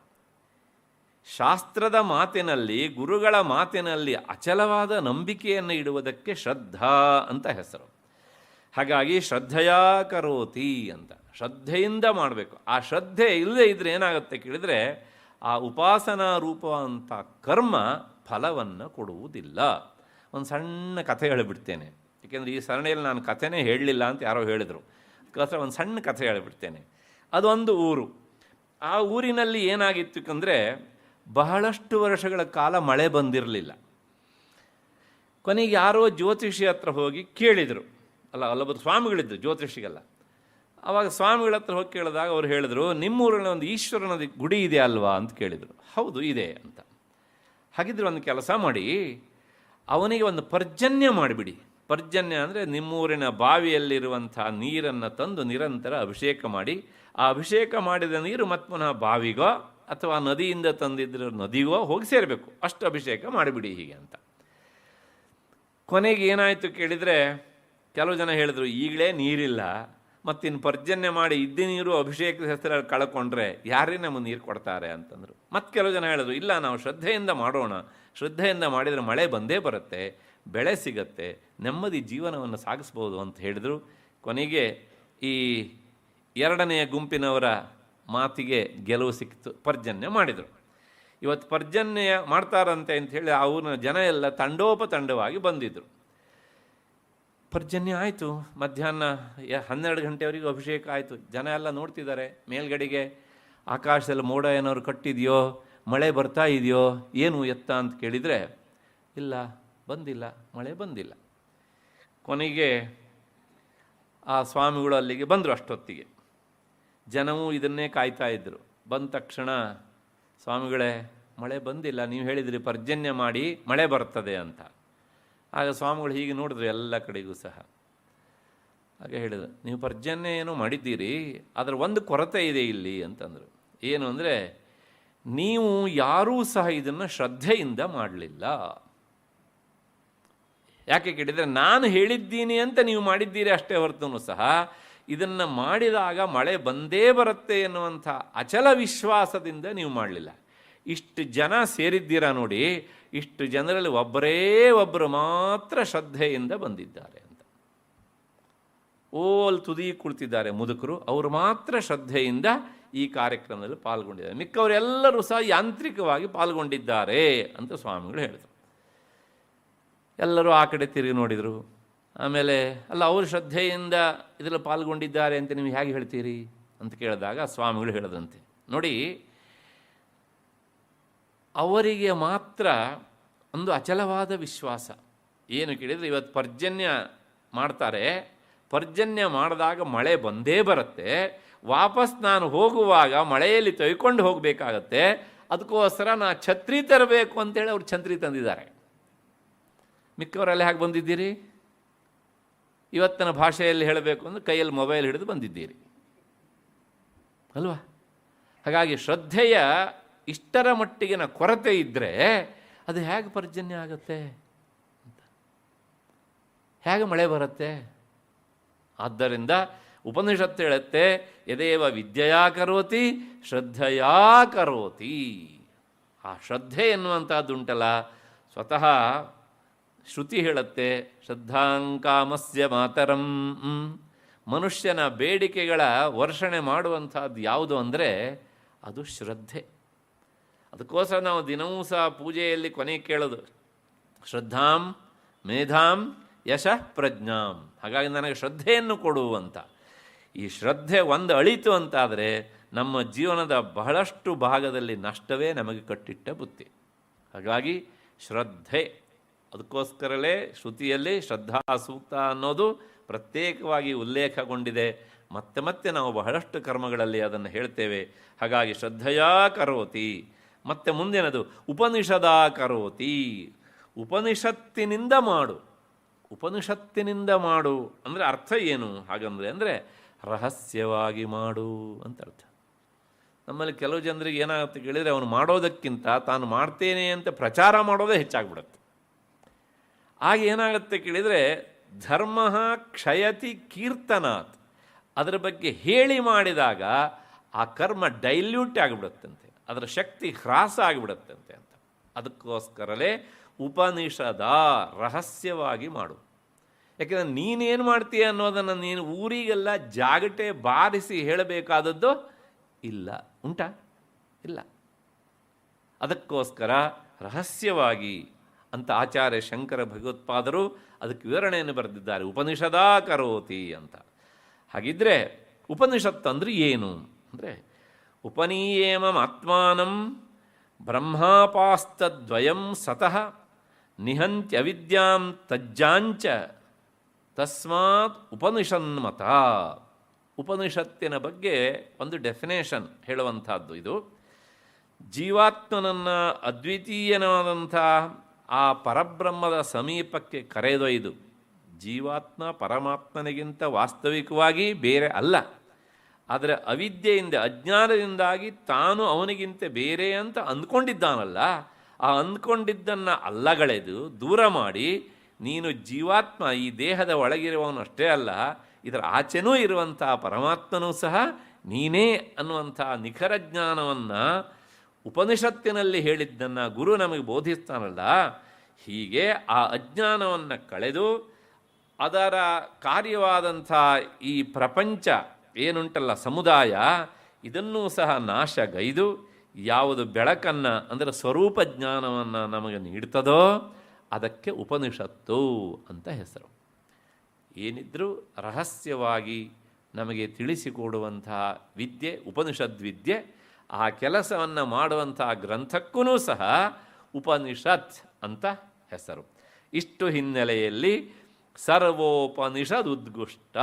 ಶಾಸ್ತ್ರದ ಮಾತಿನಲ್ಲಿ, ಗುರುಗಳ ಮಾತಿನಲ್ಲಿ ಅಚಲವಾದ ನಂಬಿಕೆಯನ್ನು ಇಡುವುದಕ್ಕೆ ಶ್ರದ್ಧಾ ಅಂತ ಹೆಸರು. ಹಾಗಾಗಿ ಶ್ರದ್ಧೆಯಾ ಕರೋತಿ ಅಂತ, ಶ್ರದ್ಧೆಯಿಂದ ಮಾಡಬೇಕು. ಆ ಶ್ರದ್ಧೆ ಇಲ್ಲದೆ ಇದ್ದರೆ ಏನಾಗುತ್ತೆ ಕೇಳಿದರೆ ಆ ಉಪಾಸನಾ ರೂಪ ಅಂತ ಕರ್ಮ ಫಲವನ್ನು ಕೊಡುವುದಿಲ್ಲ. ಒಂದು ಸಣ್ಣ ಕಥೆ ಹೇಳಿಬಿಡ್ತೇನೆ, ಏಕೆಂದರೆ ಈ ಸರಣಿಯಲ್ಲಿ ನಾನು ಕಥೆನೇ ಹೇಳಲಿಲ್ಲ ಅಂತ ಯಾರೋ ಹೇಳಿದರು. ಅದಕ್ಕೋಸ್ಕರ ಒಂದು ಸಣ್ಣ ಕಥೆ ಹೇಳಿಬಿಡ್ತೇನೆ. ಅದೊಂದು ಊರು. ಆ ಊರಿನಲ್ಲಿ ಏನಾಗಿತ್ತು ಅಂದರೆ ಬಹಳಷ್ಟು ವರ್ಷಗಳ ಕಾಲ ಮಳೆ ಬಂದಿರಲಿಲ್ಲ. ಕೊನೆಗೆ ಯಾರೋ ಜ್ಯೋತಿಷಿ ಹತ್ರ ಹೋಗಿ ಕೇಳಿದರು. ಅಲ್ಲೊಬ್ಬರು ಸ್ವಾಮಿಗಳಿದ್ದರು, ಜ್ಯೋತಿಷಿಗಲ್ಲ. ಆವಾಗ ಸ್ವಾಮಿಗಳ ಹತ್ರ ಹೋಗಿ ಕೇಳಿದಾಗ ಅವ್ರು ಹೇಳಿದ್ರು, ನಿಮ್ಮೂರಿನ ಒಂದು ಈಶ್ವರನ ಗುಡಿ ಇದೆ ಅಲ್ವಾ ಅಂತ ಕೇಳಿದರು. ಹೌದು ಇದೆ ಅಂತ. ಹಾಗಿದ್ರೆ ಒಂದು ಕೆಲಸ ಮಾಡಿ, ಅವನಿಗೆ ಒಂದು ಪರ್ಜನ್ಯ ಮಾಡಿಬಿಡಿ. ಪರ್ಜನ್ಯ ಅಂದರೆ ನಿಮ್ಮೂರಿನ ಬಾವಿಯಲ್ಲಿರುವಂಥ ನೀರನ್ನು ತಂದು ನಿರಂತರ ಅಭಿಷೇಕ ಮಾಡಿ, ಆ ಅಭಿಷೇಕ ಮಾಡಿದ ನೀರು ಮತ್ತೆ ಪುನಃ ಬಾವಿಗೋ ಅಥವಾ ನದಿಯಿಂದ ತಂದಿದ್ದ ನದಿಗೋ ಹೋಗಿ ಸೇರಬೇಕು. ಅಷ್ಟು ಅಭಿಷೇಕ ಮಾಡಿಬಿಡಿ ಹೀಗೆ ಅಂತ. ಕೊನೆಗೆ ಏನಾಯಿತು ಕೇಳಿದರೆ, ಕೆಲವು ಜನ ಹೇಳಿದ್ರು ಈಗಲೇ ನೀರಿಲ್ಲ, ಮತ್ತಿನ್ನು ಪರ್ಜನ್ಯ ಮಾಡಿ ಇದ್ದ ನೀರು ಅಭಿಷೇಕದ ಹೆಸರಲ್ಲಿ ಕಳ್ಕೊಂಡ್ರೆ ಯಾರೇ ನಮಗೆ ನೀರು ಕೊಡ್ತಾರೆ ಅಂತಂದರು. ಮತ್ತು ಕೆಲವು ಜನ ಹೇಳಿದ್ರು ಇಲ್ಲ, ನಾವು ಶ್ರದ್ಧೆಯಿಂದ ಮಾಡೋಣ, ಶ್ರದ್ಧೆಯಿಂದ ಮಾಡಿದರೆ ಮಳೆ ಬಂದೇ ಬರುತ್ತೆ, ಬೆಳೆ ಸಿಗತ್ತೆ, ನೆಮ್ಮದಿ ಜೀವನವನ್ನು ಸಾಗಿಸ್ಬೋದು ಅಂತ ಹೇಳಿದರು. ಕೊನೆಗೆ ಈ ಎರಡನೆಯ ಗುಂಪಿನವರ ಮಾತಿಗೆ ಗೆಲುವು ಸಿಕ್ತು, ಪರ್ಜನ್ಯ ಮಾಡಿದರು. ಇವತ್ತು ಪರ್ಜನ್ಯ ಮಾಡ್ತಾರಂತೆ ಅಂಥೇಳಿ ಆ ಊರಿನ ಜನ ಎಲ್ಲ ತಂಡೋಪತಂಡವಾಗಿ ಬಂದಿದ್ದರು. ಪರ್ಜನ್ಯ ಆಯಿತು, ಮಧ್ಯಾಹ್ನ 12 ಗಂಟೆವರೆಗೂ ಅಭಿಷೇಕ ಆಯಿತು. ಜನ ಎಲ್ಲ ನೋಡ್ತಿದ್ದಾರೆ ಮೇಲ್ಗಡೆಗೆ, ಆಕಾಶದಲ್ಲಿ ಮೋಡ ಏನಾದ್ರು ಕಟ್ಟಿದೆಯೋ, ಮಳೆ ಬರ್ತಾ ಇದೆಯೋ, ಏನು ಎತ್ತ ಅಂತ ಕೇಳಿದರೆ ಇಲ್ಲ, ಬಂದಿಲ್ಲ, ಮಳೆ ಬಂದಿಲ್ಲ. ಕೊನೆಗೆ ಆ ಸ್ವಾಮಿಗಳು ಅಲ್ಲಿಗೆ ಬಂದರು. ಅಷ್ಟೊತ್ತಿಗೆ ಜನವೂ ಇದನ್ನೇ ಕಾಯ್ತಾ ಇದ್ದರು. ಬಂದ ತಕ್ಷಣ, ಸ್ವಾಮಿಗಳೇ ಮಳೆ ಬಂದಿಲ್ಲ, ನೀವು ಹೇಳಿದ್ರಿ ಪರ್ಜನ್ಯ ಮಾಡಿ ಮಳೆ ಬರ್ತದೆ ಅಂತ. ಆಗ ಸ್ವಾಮಿಗಳು ಹೀಗೆ ನೋಡಿದ್ರು ಎಲ್ಲ ಕಡೆಗೂ ಸಹ. ಹಾಗೆ ಹೇಳಿದರು, ನೀವು ಪರ್ಜನ್ಯ ಏನೋ ಮಾಡಿದ್ದೀರಿ, ಅದರ ಒಂದು ಕೊರತೆ ಇದೆ ಇಲ್ಲಿ ಅಂತಂದರು. ಏನು ಅಂದರೆ, ನೀವು ಯಾರೂ ಸಹ ಇದನ್ನು ಶ್ರದ್ಧೆಯಿಂದ ಮಾಡಲಿಲ್ಲ. ಯಾಕೆ ಕೇಳಿದರೆ, ನಾನು ಹೇಳಿದ್ದೀನಿ ಅಂತ ನೀವು ಮಾಡಿದ್ದೀರಿ ಅಷ್ಟೇ ಹೊರತು ಸಹ ಇದನ್ನು ಮಾಡಿದಾಗ ಮಳೆ ಬಂದೇ ಬರುತ್ತೆ ಎನ್ನುವಂಥ ಅಚಲ ವಿಶ್ವಾಸದಿಂದ ನೀವು ಮಾಡಲಿಲ್ಲ. ಇಷ್ಟು ಜನ ಸೇರಿದ್ದೀರಾ ನೋಡಿ, ಇಷ್ಟು ಜನರಲ್ಲಿ ಒಬ್ಬರೇ ಒಬ್ಬರು ಮಾತ್ರ ಶ್ರದ್ಧೆಯಿಂದ ಬಂದಿದ್ದಾರೆ ಅಂತ. ಅಲ್ಲಿ ತುದಿ ಕುಳಿತಿದ್ದಾರೆ ಮುದುಕರು, ಅವರು ಮಾತ್ರ ಶ್ರದ್ಧೆಯಿಂದ ಈ ಕಾರ್ಯಕ್ರಮದಲ್ಲಿ ಪಾಲ್ಗೊಂಡಿದ್ದಾರೆ. ಮಿಕ್ಕವರೆಲ್ಲರೂ ಸಹ ಯಾಂತ್ರಿಕವಾಗಿ ಪಾಲ್ಗೊಂಡಿದ್ದಾರೆ ಅಂತ ಸ್ವಾಮಿಗಳು ಹೇಳಿದರು. ಎಲ್ಲರೂ ಆ ಕಡೆ ತಿರುಗಿ ನೋಡಿದರು. ಆಮೇಲೆ, ಅಲ್ಲ, ಅವರು ಶ್ರದ್ಧೆಯಿಂದ ಇದರಲ್ಲಿ ಪಾಲ್ಗೊಂಡಿದ್ದಾರೆ ಅಂತ ನೀವು ಹೇಗೆ ಹೇಳ್ತೀರಿ ಅಂತ ಕೇಳಿದಾಗ ಸ್ವಾಮಿಗಳು ಹೇಳಿದಂತೆ, ನೋಡಿ, ಅವರಿಗೆ ಮಾತ್ರ ಒಂದು ಅಚಲವಾದ ವಿಶ್ವಾಸ. ಏನು ಕೇಳಿದರೆ, ಇವತ್ತು ಪರ್ಜನ್ಯ ಮಾಡ್ತಾರೆ, ಪರ್ಜನ್ಯ ಮಾಡಿದಾಗ ಮಳೆ ಬಂದೇ ಬರುತ್ತೆ, ವಾಪಸ್ ನಾನು ಹೋಗುವಾಗ ಮಳೆಯಲ್ಲಿ ತೊಯ್ಕೊಂಡು ಹೋಗಬೇಕಾಗತ್ತೆ, ಅದಕ್ಕೋಸ್ಕರ ನಾ ಛತ್ರಿ ತರಬೇಕು ಅಂತೇಳಿ ಅವ್ರು ಛತ್ರಿ ತಂದಿದ್ದಾರೆ. ಮಿಕ್ಕವರಲ್ಲಿ ಹೇಗೆ ಬಂದಿದ್ದೀರಿ? ಇವತ್ತಿನ ಭಾಷೆಯಲ್ಲಿ ಹೇಳಬೇಕು ಅಂದರೆ ಕೈಯಲ್ಲಿ ಮೊಬೈಲ್ ಹಿಡಿದು ಬಂದಿದ್ದೀರಿ ಅಲ್ವಾ? ಹಾಗಾಗಿ ಶ್ರದ್ಧೆಯ ಇಷ್ಟರ ಮಟ್ಟಿಗಿನ ಕೊರತೆ ಇದ್ದರೆ ಅದು ಹೇಗೆ ಪರ್ಜನ್ಯ ಆಗುತ್ತೆ ಅಂತ, ಹೇಗೆ ಮಳೆ ಬರುತ್ತೆ? ಆದ್ದರಿಂದ ಉಪನಿಷತ್ತು ಹೇಳುತ್ತೆ, ಯದೇವ ವಿದ್ಯೆಯಾ ಕರೋತಿ ಶ್ರದ್ಧೆಯಾ ಕರೋತಿ. ಆ ಶ್ರದ್ಧೆ ಎನ್ನುವಂಥದ್ದುಂಟಲ್ಲ, ಸ್ವತಃ ಶ್ರುತಿ ಹೇಳುತ್ತೆ, ಶ್ರದ್ಧಾಂಕಾಮಸ್ಯ ಮಾತರಂ. ಮನುಷ್ಯನ ಬೇಡಿಕೆಗಳ ವರ್ಷಣೆ ಮಾಡುವಂಥದ್ದು ಯಾವುದು ಅಂದರೆ ಅದು ಶ್ರದ್ಧೆ. ಅದಕ್ಕೋಸ್ಕರ ನಾವು ದಿನವೂ ಸಹ ಪೂಜೆಯಲ್ಲಿ ಕೊನೆಗೆ ಕೇಳೋದು, ಶ್ರದ್ಧಾಂ ಮೇಧಾಂ ಯಶಃ ಪ್ರಜ್ಞಾಂ. ಹಾಗಾಗಿ ನನಗೆ ಶ್ರದ್ಧೆಯನ್ನು ಕೊಡು ಅಂತ. ಈ ಶ್ರದ್ಧೆ ಒಂದು ಅಳಿತು ಅಂತಾದರೆ ನಮ್ಮ ಜೀವನದ ಬಹಳಷ್ಟು ಭಾಗದಲ್ಲಿ ನಷ್ಟವೇ ನಮಗೆ ಕಟ್ಟಿಟ್ಟ ಬುತ್ತಿ. ಹಾಗಾಗಿ ಶ್ರದ್ಧೆ, ಅದಕ್ಕೋಸ್ಕರಲೇ ಶ್ರುತಿಯಲ್ಲಿ ಶ್ರದ್ಧಾ ಸೂಕ್ತ ಅನ್ನೋದು ಪ್ರತ್ಯೇಕವಾಗಿ ಉಲ್ಲೇಖಗೊಂಡಿದೆ. ಮತ್ತೆ ಮತ್ತೆ ನಾವು ಬಹಳಷ್ಟು ಕರ್ಮಗಳಲ್ಲಿ ಅದನ್ನು ಹೇಳ್ತೇವೆ. ಹಾಗಾಗಿ ಶ್ರದ್ಧೆಯಾ ಕರೋತಿ. ಮತ್ತು ಮುಂದಿನದು ಉಪನಿಷದಾ ಕರೋತಿ. ಉಪನಿಷತ್ತಿನಿಂದ ಮಾಡು. ಉಪನಿಷತ್ತಿನಿಂದ ಮಾಡು ಅಂದರೆ ಅರ್ಥ ಏನು? ಹಾಗಂದರೆ ರಹಸ್ಯವಾಗಿ ಮಾಡು ಅಂತ ಅರ್ಥ. ನಮ್ಮಲ್ಲಿ ಕೆಲವು ಜನರಿಗೆ ಏನಾಗುತ್ತೆ ಕೇಳಿದರೆ, ಅವನು ಮಾಡೋದಕ್ಕಿಂತ ತಾನು ಮಾಡ್ತೇನೆ ಅಂತ ಪ್ರಚಾರ ಮಾಡೋದೇ ಹೆಚ್ಚಾಗ್ಬಿಡುತ್ತೆ. ಆಗ ಏನಾಗುತ್ತೆ ಕೇಳಿದರೆ, ಧರ್ಮ ಕ್ಷಯತಿ ಕೀರ್ತನಾತ್. ಅದರ ಬಗ್ಗೆ ಹೇಳಿ ಮಾಡಿದಾಗ ಆ ಕರ್ಮ ಡೈಲ್ಯೂಟ್ ಆಗಿಬಿಡುತ್ತಂತೆ, ಅದರ ಶಕ್ತಿ ಹ್ರಾಸ ಆಗಿಬಿಡುತ್ತಂತೆ ಅಂತ. ಅದಕ್ಕೋಸ್ಕರಲೇ ಉಪನಿಷದ ರಹಸ್ಯವಾಗಿ ಮಾಡು. ಯಾಕೆಂದರೆ ನೀನೇನು ಮಾಡ್ತೀಯ ಅನ್ನೋದನ್ನು ನೀನು ಊರಿಗೆಲ್ಲ ಜಾಗಟೆ ಬಾರಿಸಿ ಹೇಳಬೇಕಾದದ್ದು ಇಲ್ಲ. ಉಂಟಾ? ಇಲ್ಲ. ಅದಕ್ಕೋಸ್ಕರ ರಹಸ್ಯವಾಗಿ ಅಂತ ಆಚಾರ್ಯ ಶಂಕರ ಭಗವತ್ಪಾದರು ಅದಕ್ಕೆ ವಿವರಣೆಯನ್ನು ಬರೆದಿದ್ದಾರೆ, ಉಪನಿಷದಾ ಕರೋತಿ ಅಂತ. ಹಾಗಿದ್ರೆ ಉಪನಿಷತ್ತು ಅಂದರೆ ಏನು ಅಂದರೆ, ಉಪನೀಯೇಮಂ ಆತ್ಮಾನಂ ಬ್ರಹ್ಮಾಪಾಸ್ತದ್ವಯಂ ಸತಃ ನಿಹಂತ್ಯವಿದ್ಯಾಂ ತಜ್ಜಾಂಚ ತಸ್ಮಾತ್ ಉಪನಿಷನ್ಮತ. ಉಪನಿಷತ್ತಿನ ಬಗ್ಗೆ ಒಂದು ಡೆಫಿನೇಷನ್ ಹೇಳುವಂಥದ್ದು ಇದು. ಜೀವಾತ್ಮನನ್ನು ಅದ್ವಿತೀಯನಾದಂಥ ಆ ಪರಬ್ರಹ್ಮದ ಸಮೀಪಕ್ಕೆ ಕರೆದೊಯ್ದು, ಜೀವಾತ್ಮ ಪರಮಾತ್ಮನಿಗಿಂತ ವಾಸ್ತವಿಕವಾಗಿ ಬೇರೆ ಅಲ್ಲ, ಆದರೆ ಅವಿದ್ಯೆಯಿಂದ ಅಜ್ಞಾನದಿಂದಾಗಿ ತಾನು ಅವನಿಗಿಂತ ಬೇರೆ ಅಂತ ಅಂದ್ಕೊಂಡಿದ್ದಾನಲ್ಲ, ಆ ಅಂದ್ಕೊಂಡಿದ್ದನ್ನು ಅಲ್ಲಗಳೆದು ದೂರ ಮಾಡಿ, ನೀನು ಜೀವಾತ್ಮ ಈ ದೇಹದ ಒಳಗಿರುವವನು ಅಷ್ಟೇ ಅಲ್ಲ, ಇದರ ಆಚೆನೂ ಇರುವಂಥ ಪರಮಾತ್ಮನೂ ಸಹ ನೀನೇ ಅನ್ನುವಂಥ ನಿಖರ ಜ್ಞಾನವನ್ನು ಉಪನಿಷತ್ತಿನಲ್ಲಿ ಹೇಳಿದ್ದನ್ನು ಗುರು ನಮಗೆ ಬೋಧಿಸ್ತಾನಲ್ಲ, ಹೀಗೆ ಆ ಅಜ್ಞಾನವನ್ನು ಕಳೆದು ಅದರ ಕಾರ್ಯವಾದಂಥ ಈ ಪ್ರಪಂಚ ಏನುಂಟಲ್ಲ ಸಮುದಾಯ, ಇದನ್ನೂ ಸಹ ನಾಶಗೈದು ಯಾವುದು ಬೆಳಕನ್ನು ಅಂದರೆ ಸ್ವರೂಪ ಜ್ಞಾನವನ್ನು ನಮಗೆ ನೀಡ್ತದೋ ಅದಕ್ಕೆ ಉಪನಿಷತ್ತು ಅಂತ ಹೆಸರು. ಏನಿದ್ರೂ ರಹಸ್ಯವಾಗಿ ನಮಗೆ ತಿಳಿಸಿಕೊಡುವಂತಹ ವಿದ್ಯೆ ಉಪನಿಷದ್ವಿದ್ಯೆ. ಆ ಕೆಲಸವನ್ನು ಮಾಡುವಂಥ ಗ್ರಂಥಕ್ಕೂ ಸಹ ಉಪನಿಷತ್ ಅಂತ ಹೆಸರು. ಇಷ್ಟು ಹಿನ್ನೆಲೆಯಲ್ಲಿ ಸರ್ವೋಪನಿಷದುದ್ಗುಷ್ಟ,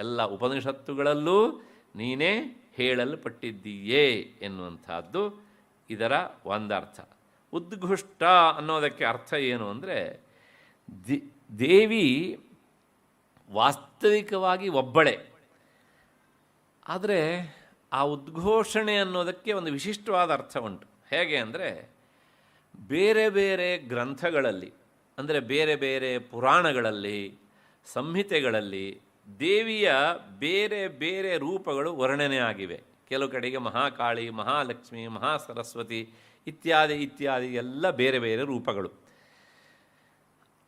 ಎಲ್ಲ ಉಪನಿಷತ್ತುಗಳಲ್ಲೂ ನೀನೇ ಹೇಳಲ್ಪಟ್ಟಿದ್ದೀಯೇ ಎನ್ನುವಂಥದ್ದು ಇದರ ಒಂದರ್ಥ. ಉದ್ಘುಷ್ಟ ಅನ್ನೋದಕ್ಕೆ ಅರ್ಥ ಏನು ಅಂದರೆ, ದೇವಿ ವಾಸ್ತವಿಕವಾಗಿ ಒಬ್ಬಳೆ. ಆದರೆ ಆ ಉದ್ಘೋಷಣೆ ಅನ್ನೋದಕ್ಕೆ ಒಂದು ವಿಶಿಷ್ಟವಾದ ಅರ್ಥ ಉಂಟು. ಹೇಗೆ ಅಂದರೆ, ಬೇರೆ ಬೇರೆ ಗ್ರಂಥಗಳಲ್ಲಿ, ಅಂದರೆ ಬೇರೆ ಬೇರೆ ಪುರಾಣಗಳಲ್ಲಿ, ಸಂಹಿತೆಗಳಲ್ಲಿ ದೇವಿಯ ಬೇರೆ ಬೇರೆ ರೂಪಗಳು ವರ್ಣನೆ ಆಗಿವೆ. ಕೆಲವು ಕಡೆಗೆ ಮಹಾಕಾಳಿ, ಮಹಾಲಕ್ಷ್ಮಿ, ಮಹಾಸರಸ್ವತಿ ಇತ್ಯಾದಿ ಇತ್ಯಾದಿ ಎಲ್ಲ ಬೇರೆ ಬೇರೆ ರೂಪಗಳು.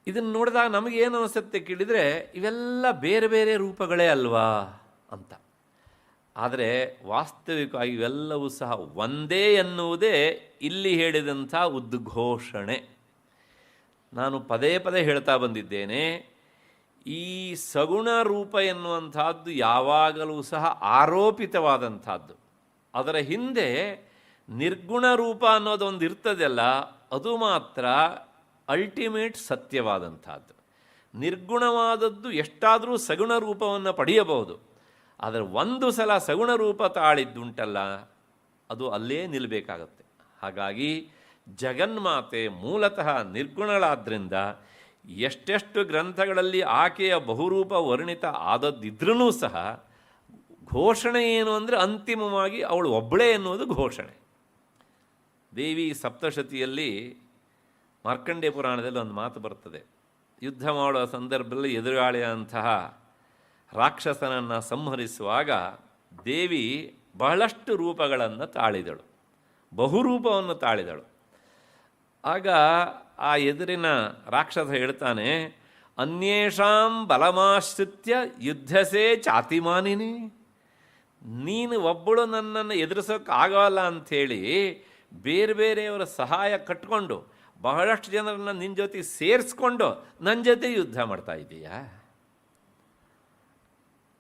ಇದನ್ನು ನೋಡಿದಾಗ ನಮಗೇನು ಅನಿಸುತ್ತೆ ಕೇಳಿದರೆ, ಇವೆಲ್ಲ ಬೇರೆ ಬೇರೆ ರೂಪಗಳೇ ಅಲ್ವಾ ಅಂತ. ಆದರೆ ವಾಸ್ತವಿಕವಾಗಿ ಇವೆಲ್ಲವೂ ಸಹ ಒಂದೇ ಎನ್ನುವುದೇ ಇಲ್ಲಿ ಹೇಳಿದಂಥ ಉದ್ಘೋಷಣೆ. ನಾನು ಪದೇ ಪದೇ ಹೇಳ್ತಾ ಬಂದಿದ್ದೇನೆ, ಈ ಸಗುಣ ರೂಪ ಎನ್ನುವಂಥದ್ದು ಯಾವಾಗಲೂ ಸಹ ಆರೋಪಿತವಾದಂಥದ್ದು. ಅದರ ಹಿಂದೆ ನಿರ್ಗುಣ ರೂಪ ಅನ್ನೋದೊಂದು ಇರ್ತದಲ್ಲ, ಅದು ಮಾತ್ರ ಅಲ್ಟಿಮೇಟ್ ಸತ್ಯವಾದಂಥದ್ದು. ನಿರ್ಗುಣವಾದದ್ದು ಎಷ್ಟಾದರೂ ಸಗುಣ ರೂಪವನ್ನು ಪಡೆಯಬಹುದು, ಆದರೆ ಒಂದು ಸಲ ಸಗುಣ ರೂಪ ತಾಳಿದ್ದುಂಟಲ್ಲ, ಅದು ಅಲ್ಲೇ ನಿಲ್ಲಬೇಕಾಗತ್ತೆ. ಹಾಗಾಗಿ ಜಗನ್ಮಾತೆ ಮೂಲತಃ ನಿರ್ಗುಣಳಾದ್ದರಿಂದ ಎಷ್ಟೆಷ್ಟು ಗ್ರಂಥಗಳಲ್ಲಿ ಆಕೆಯ ಬಹುರೂಪ ವರ್ಣಿತ ಆದದ್ದಿದ್ರೂ ಸಹ ಘೋಷಣೆ ಏನು ಅಂದರೆ ಅಂತಿಮವಾಗಿ ಅವಳು ಒಬ್ಬಳೇ ಎನ್ನುವುದು ಘೋಷಣೆ. ದೇವಿ ಸಪ್ತಶತಿಯಲ್ಲಿ ಮಾರ್ಕಂಡೇಯ ಪುರಾಣದಲ್ಲಿ ಒಂದು ಮಾತು ಬರ್ತದೆ. ಯುದ್ಧ ಮಾಡುವ ಸಂದರ್ಭದಲ್ಲಿ ಎದುರಾಳಿಯಂತಹ ರಾಕ್ಷಸನನ್ನು ಸಂಹರಿಸುವಾಗ ದೇವಿ ಬಹಳಷ್ಟು ರೂಪಗಳನ್ನು ತಾಳಿದಳು, ಬಹುರೂಪವನ್ನು ತಾಳಿದಳು. ಆಗ ಆ ಎದುರಿನ ರಾಕ್ಷಸ ಹೇಳ್ತಾನೆ, ಅನ್ಯೇಷಾಂ ಬಲಮಾಶ್ರಿತ್ಯ ಯುದ್ಧಸೇ ಚಾತಿಮಾನಿನಿ, ನೀನು ಒಬ್ಬಳು ನನ್ನನ್ನು ಎದುರಿಸೋಕ್ಕಾಗಲ್ಲ ಅಂಥೇಳಿ ಬೇರೆ ಬೇರೆಯವರ ಸಹಾಯ ಕಟ್ಕೊಂಡು ಬಹಳಷ್ಟು ಜನರನ್ನು ನಿನ್ನ ಜೊತೆ ಸೇರಿಸ್ಕೊಂಡು ನನ್ನ ಜೊತೆ ಯುದ್ಧ ಮಾಡ್ತಾ ಇದ್ದೀಯಾ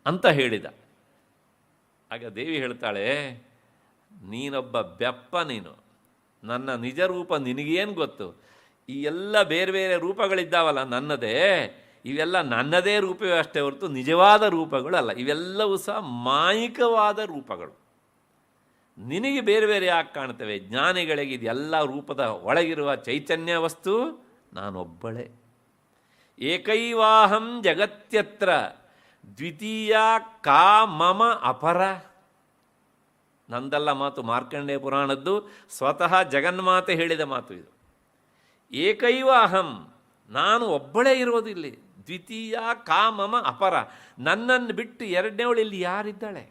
ಅಂತ ಹೇಳಿದ. ಆಗ ದೇವಿ ಹೇಳ್ತಾಳೆ, ನೀನೊಬ್ಬ ಬೆಪ್ಪ, ನೀನು ನನ್ನ ನಿಜ ರೂಪ ನಿನಗೇನು ಗೊತ್ತು? ಈ ಎಲ್ಲ ಬೇರೆ ಬೇರೆ ರೂಪಗಳಿದ್ದಾವಲ್ಲ ನನ್ನದೇ, ಇವೆಲ್ಲ ನನ್ನದೇ ರೂಪವೇ ಅಷ್ಟೇ ಹೊರತು ನಿಜವಾದ ರೂಪಗಳು ಅಲ್ಲ. ಇವೆಲ್ಲವೂ ಸಹ ಮಾಯಿಕವಾದ ರೂಪಗಳು. ನಿನಗೆ ಬೇರೆ ಬೇರೆ ಯಾಕೆ ಕಾಣ್ತವೆ? ಜ್ಞಾನಿಗಳಿಗೆ ಇದೆಲ್ಲ ರೂಪದ ಒಳಗಿರುವ ಚೈತನ್ಯ ವಸ್ತು ನಾನೊಬ್ಬಳೇ. ಏಕೈವಾಹಂ ಜಗತ್ಯತ್ರ ದ್ವಿತೀಯ ಕಾ ಮಮ ಅಪರ. ನಂದಲ್ಲ ಮಾತು, ಮಾರ್ಕಂಡೇಯ ಪುರಾಣದ್ದು, ಸ್ವತಃ ಜಗನ್ಮಾತೆ ಹೇಳಿದ ಮಾತು ಇದು. ಏಕೈವ ಅಹಂ, ನಾನು ಒಬ್ಬಳೇ ಇರೋದು ಇಲ್ಲಿ. ದ್ವಿತೀಯ ಕಾ ಮಮ ಅಪರ, ನನ್ನನ್ನು ಬಿಟ್ಟು ಎರಡನೇವಳು ಇಲ್ಲಿ ಯಾರಿದ್ದಾಳೆ?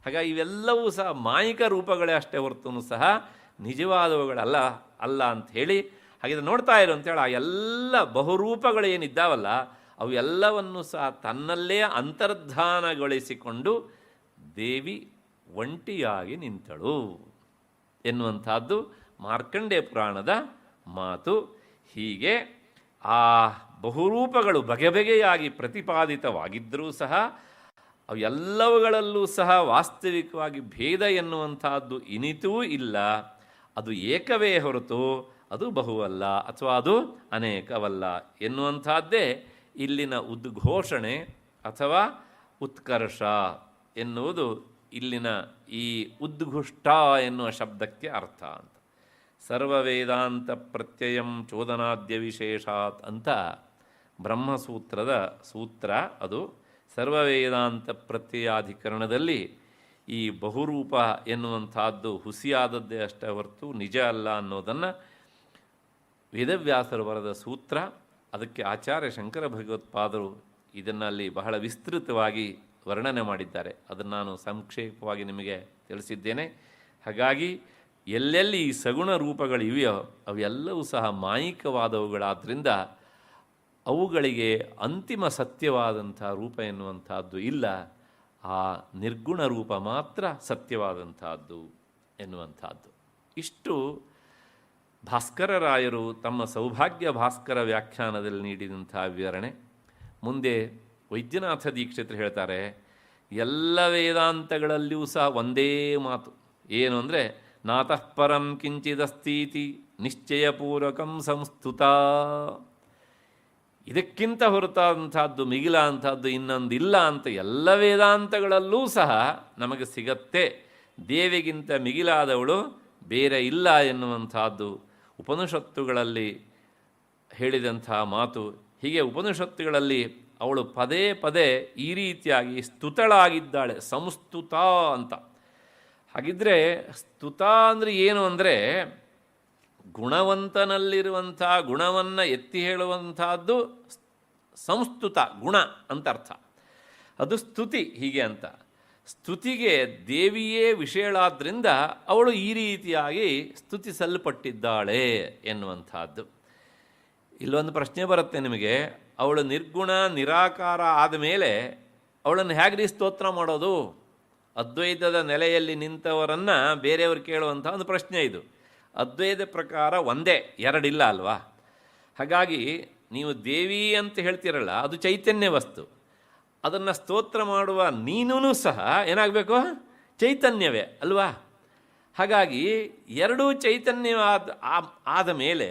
ಹಾಗಾಗಿ ಇವೆಲ್ಲವೂ ಸಹ ಮಾಯಿಕ ರೂಪಗಳೇ ಅಷ್ಟೇ ಹೊರತು ಸಹ ನಿಜವಾದವುಗಳಲ್ಲ ಅಲ್ಲ ಅಂತ ಹೇಳಿ, ಹಾಗಿದ್ರೆ ನೋಡ್ತಾ ಇರು ಅಂತೇಳಿ ಆ ಎಲ್ಲ ಬಹುರೂಪಗಳೇನಿದ್ದಾವಲ್ಲ ಅವು ಎಲ್ಲವನ್ನು ಸಹ ತನ್ನಲ್ಲೇ ಅಂತರ್ಧಾನಗೊಳಿಸಿಕೊಂಡು ದೇವಿ ಒಂಟಿಯಾಗಿ ನಿಂತಳು ಎನ್ನುವಂಥದ್ದು ಮಾರ್ಕಂಡೇಯ ಪುರಾಣದ ಮಾತು. ಹೀಗೆ ಆ ಬಹುರೂಪಗಳು ಬಗೆ ಬಗೆಯಾಗಿ ಪ್ರತಿಪಾದಿತವಾಗಿದ್ದರೂ ಸಹ ಅವೆಲ್ಲವುಗಳಲ್ಲೂ ಸಹ ವಾಸ್ತವಿಕವಾಗಿ ಭೇದ ಎನ್ನುವಂಥದ್ದು ಇನಿತೂ ಇಲ್ಲ. ಅದು ಏಕವೇ ಹೊರತು ಅದು ಬಹುವಲ್ಲ ಅಥವಾ ಅದು ಅನೇಕವಲ್ಲ ಎನ್ನುವಂಥದ್ದೇ ಇಲ್ಲಿನ ಉದ್ಘೋಷಣೆ ಅಥವಾ ಉತ್ಕರ್ಷ ಎನ್ನುವುದು ಇಲ್ಲಿನ ಈ ಉದ್ಘುಷ್ಟ ಎನ್ನುವ ಶಬ್ದಕ್ಕೆ ಅರ್ಥ ಅಂತ. ಸರ್ವವೇದಾಂತ ಪ್ರತ್ಯಯಂ ಚೋದನಾದ್ಯ ವಿಶೇಷಾತ್ ಅಂತ ಬ್ರಹ್ಮಸೂತ್ರದ ಸೂತ್ರ. ಅದು ಸರ್ವವೇದಾಂತ ಪ್ರತ್ಯಯಾಧಿಕರಣದಲ್ಲಿ ಈ ಬಹುರೂಪ ಎನ್ನುವಂಥದ್ದು ಹುಸಿಯಾದದ್ದೇ ಅಷ್ಟೇ ಹೊರತು ನಿಜ ಅಲ್ಲ ಅನ್ನೋದನ್ನು ವೇದವ್ಯಾಸರು ಬರೆದ ಸೂತ್ರ. ಅದಕ್ಕೆ ಆಚಾರ್ಯ ಶಂಕರ ಭಗವತ್ಪಾದರು ಇದನ್ನಲ್ಲಿ ಬಹಳ ವಿಸ್ತೃತವಾಗಿ ವರ್ಣನೆ ಮಾಡಿದ್ದಾರೆ. ಅದನ್ನು ನಾನು ಸಂಕ್ಷೇಪವಾಗಿ ನಿಮಗೆ ತಿಳಿಸಿದ್ದೇನೆ. ಹಾಗಾಗಿ ಎಲ್ಲೆಲ್ಲಿ ಈ ಸಗುಣ ರೂಪಗಳಿವೆಯೋ ಅವೆಲ್ಲವೂ ಸಹ ಮಾಯಿಕವಾದವುಗಳಾದ್ದರಿಂದ ಅವುಗಳಿಗೆ ಅಂತಿಮ ಸತ್ಯವಾದಂಥ ರೂಪ ಎನ್ನುವಂಥದ್ದು ಇಲ್ಲ. ಆ ನಿರ್ಗುಣ ರೂಪ ಮಾತ್ರ ಸತ್ಯವಾದಂಥದ್ದು ಎನ್ನುವಂಥದ್ದು. ಇಷ್ಟು ಭಾಸ್ಕರರಾಯರು ತಮ್ಮ ಸೌಭಾಗ್ಯ ಭಾಸ್ಕರ ವ್ಯಾಖ್ಯಾನದಲ್ಲಿ ನೀಡಿದಂಥ ವಿವರಣೆ. ಮುಂದೆ ವೈದ್ಯನಾಥ ದೀಕ್ಷಿತರು ಹೇಳ್ತಾರೆ, ಎಲ್ಲ ವೇದಾಂತಗಳಲ್ಲಿಯೂ ಸಹ ಒಂದೇ ಮಾತು ಏನು ಅಂದರೆ, ನಾತಃ ಪರಂ ಕಿಂಚಿದಸ್ತೀತಿ ನಿಶ್ಚಯಪೂರ್ವಕಂ ಸಂಸ್ತುತ. ಇದಕ್ಕಿಂತ ಹೊರತಾದಂಥದ್ದು ಮಿಗಿಲ ಅಂಥದ್ದು ಇನ್ನೊಂದಿಲ್ಲ ಅಂತ ಎಲ್ಲ ವೇದಾಂತಗಳಲ್ಲೂ ಸಹ ನಮಗೆ ಸಿಗತ್ತೆ. ದೇವಿಗಿಂತ ಮಿಗಿಲಾದವಳು ಬೇರೆ ಇಲ್ಲ ಎನ್ನುವಂಥದ್ದು ಉಪನಿಷತ್ತುಗಳಲ್ಲಿ ಹೇಳಿದಂಥ ಮಾತು. ಹೀಗೆ ಉಪನಿಷತ್ತುಗಳಲ್ಲಿ ಅವಳು ಪದೇ ಪದೇ ಈ ರೀತಿಯಾಗಿ ಸ್ತುತಳಾಗಿದ್ದಾಳೆ, ಸಂಸ್ತುತ ಅಂತ. ಹಾಗಿದ್ದರೆ ಸ್ತುತ ಅಂದರೆ ಏನು ಅಂದರೆ ಗುಣವಂತನಲ್ಲಿರುವಂಥ ಗುಣವನ್ನು ಎತ್ತಿ ಹೇಳುವಂಥದ್ದು ಸಂಸ್ತುತ ಗುಣ ಅಂತ ಅರ್ಥ. ಅದು ಸ್ತುತಿ ಹೀಗೆ ಅಂತ. ಸ್ತುತಿಗೆ ದೇವಿಯೇ ವಿಷಯಳಾದ್ದರಿಂದ ಅವಳು ಈ ರೀತಿಯಾಗಿ ಸ್ತುತಿಸಲ್ಪಟ್ಟಿದ್ದಾಳೆ ಎನ್ನುವಂಥದ್ದು. ಇಲ್ಲೊಂದು ಪ್ರಶ್ನೆ ಬರುತ್ತೆ ನಿಮಗೆ, ಅವಳು ನಿರ್ಗುಣ ನಿರಾಕಾರ ಆದಮೇಲೆ ಅವಳನ್ನು ಹೇಗ್ರಿ ಸ್ತೋತ್ರ ಮಾಡೋದು? ಅದ್ವೈತದ ನೆಲೆಯಲ್ಲಿ ನಿಂತವರನ್ನು ಬೇರೆಯವರು ಕೇಳುವಂಥ ಒಂದು ಪ್ರಶ್ನೆ ಇದು. ಅದ್ವೈತ ಪ್ರಕಾರ ಒಂದೇ, ಎರಡಿಲ್ಲ ಅಲ್ವಾ? ಹಾಗಾಗಿ ನೀವು ದೇವಿ ಅಂತ ಹೇಳ್ತಿರಲ್ಲ, ಅದು ಚೈತನ್ಯ ವಸ್ತು. ಅದನ್ನು ಸ್ತೋತ್ರ ಮಾಡುವ ನೀನೂ ಸಹ ಏನಾಗಬೇಕು? ಚೈತನ್ಯವೇ ಅಲ್ವಾ? ಹಾಗಾಗಿ ಎರಡೂ ಚೈತನ್ಯವಾದ ಆದ ಮೇಲೆ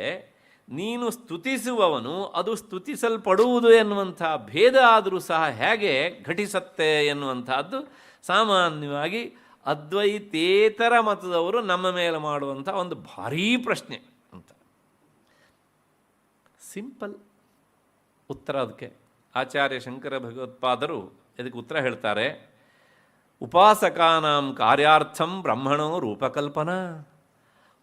ನೀನು ಸ್ತುತಿಸುವವನು ಅದು ಸ್ತುತಿಸಲ್ಪಡುವುದು ಎನ್ನುವಂಥ ಭೇದ ಆದರೂ ಸಹ ಹೇಗೆ ಘಟಿಸತ್ತೆ ಎನ್ನುವಂಥದ್ದು ಸಾಮಾನ್ಯವಾಗಿ ಅದ್ವೈತೇತರ ಮತದವರು ನಮ್ಮ ಮೇಲೆ ಮಾಡುವಂಥ ಒಂದು ಭಾರೀ ಪ್ರಶ್ನೆ ಅಂತ. ಸಿಂಪಲ್ ಉತ್ತರ ಅದಕ್ಕೆ. ಆಚಾರ್ಯ ಶಂಕರ ಭಗವತ್ಪಾದರು ಇದಕ್ಕೆ ಉತ್ತರ ಹೇಳ್ತಾರೆ. ಉಪಾಸಕಾನಾಂ ಕಾರ್ಯಾರ್ಥಂ ಬ್ರಹ್ಮಣೋ ರೂಪಕಲ್ಪನಾ.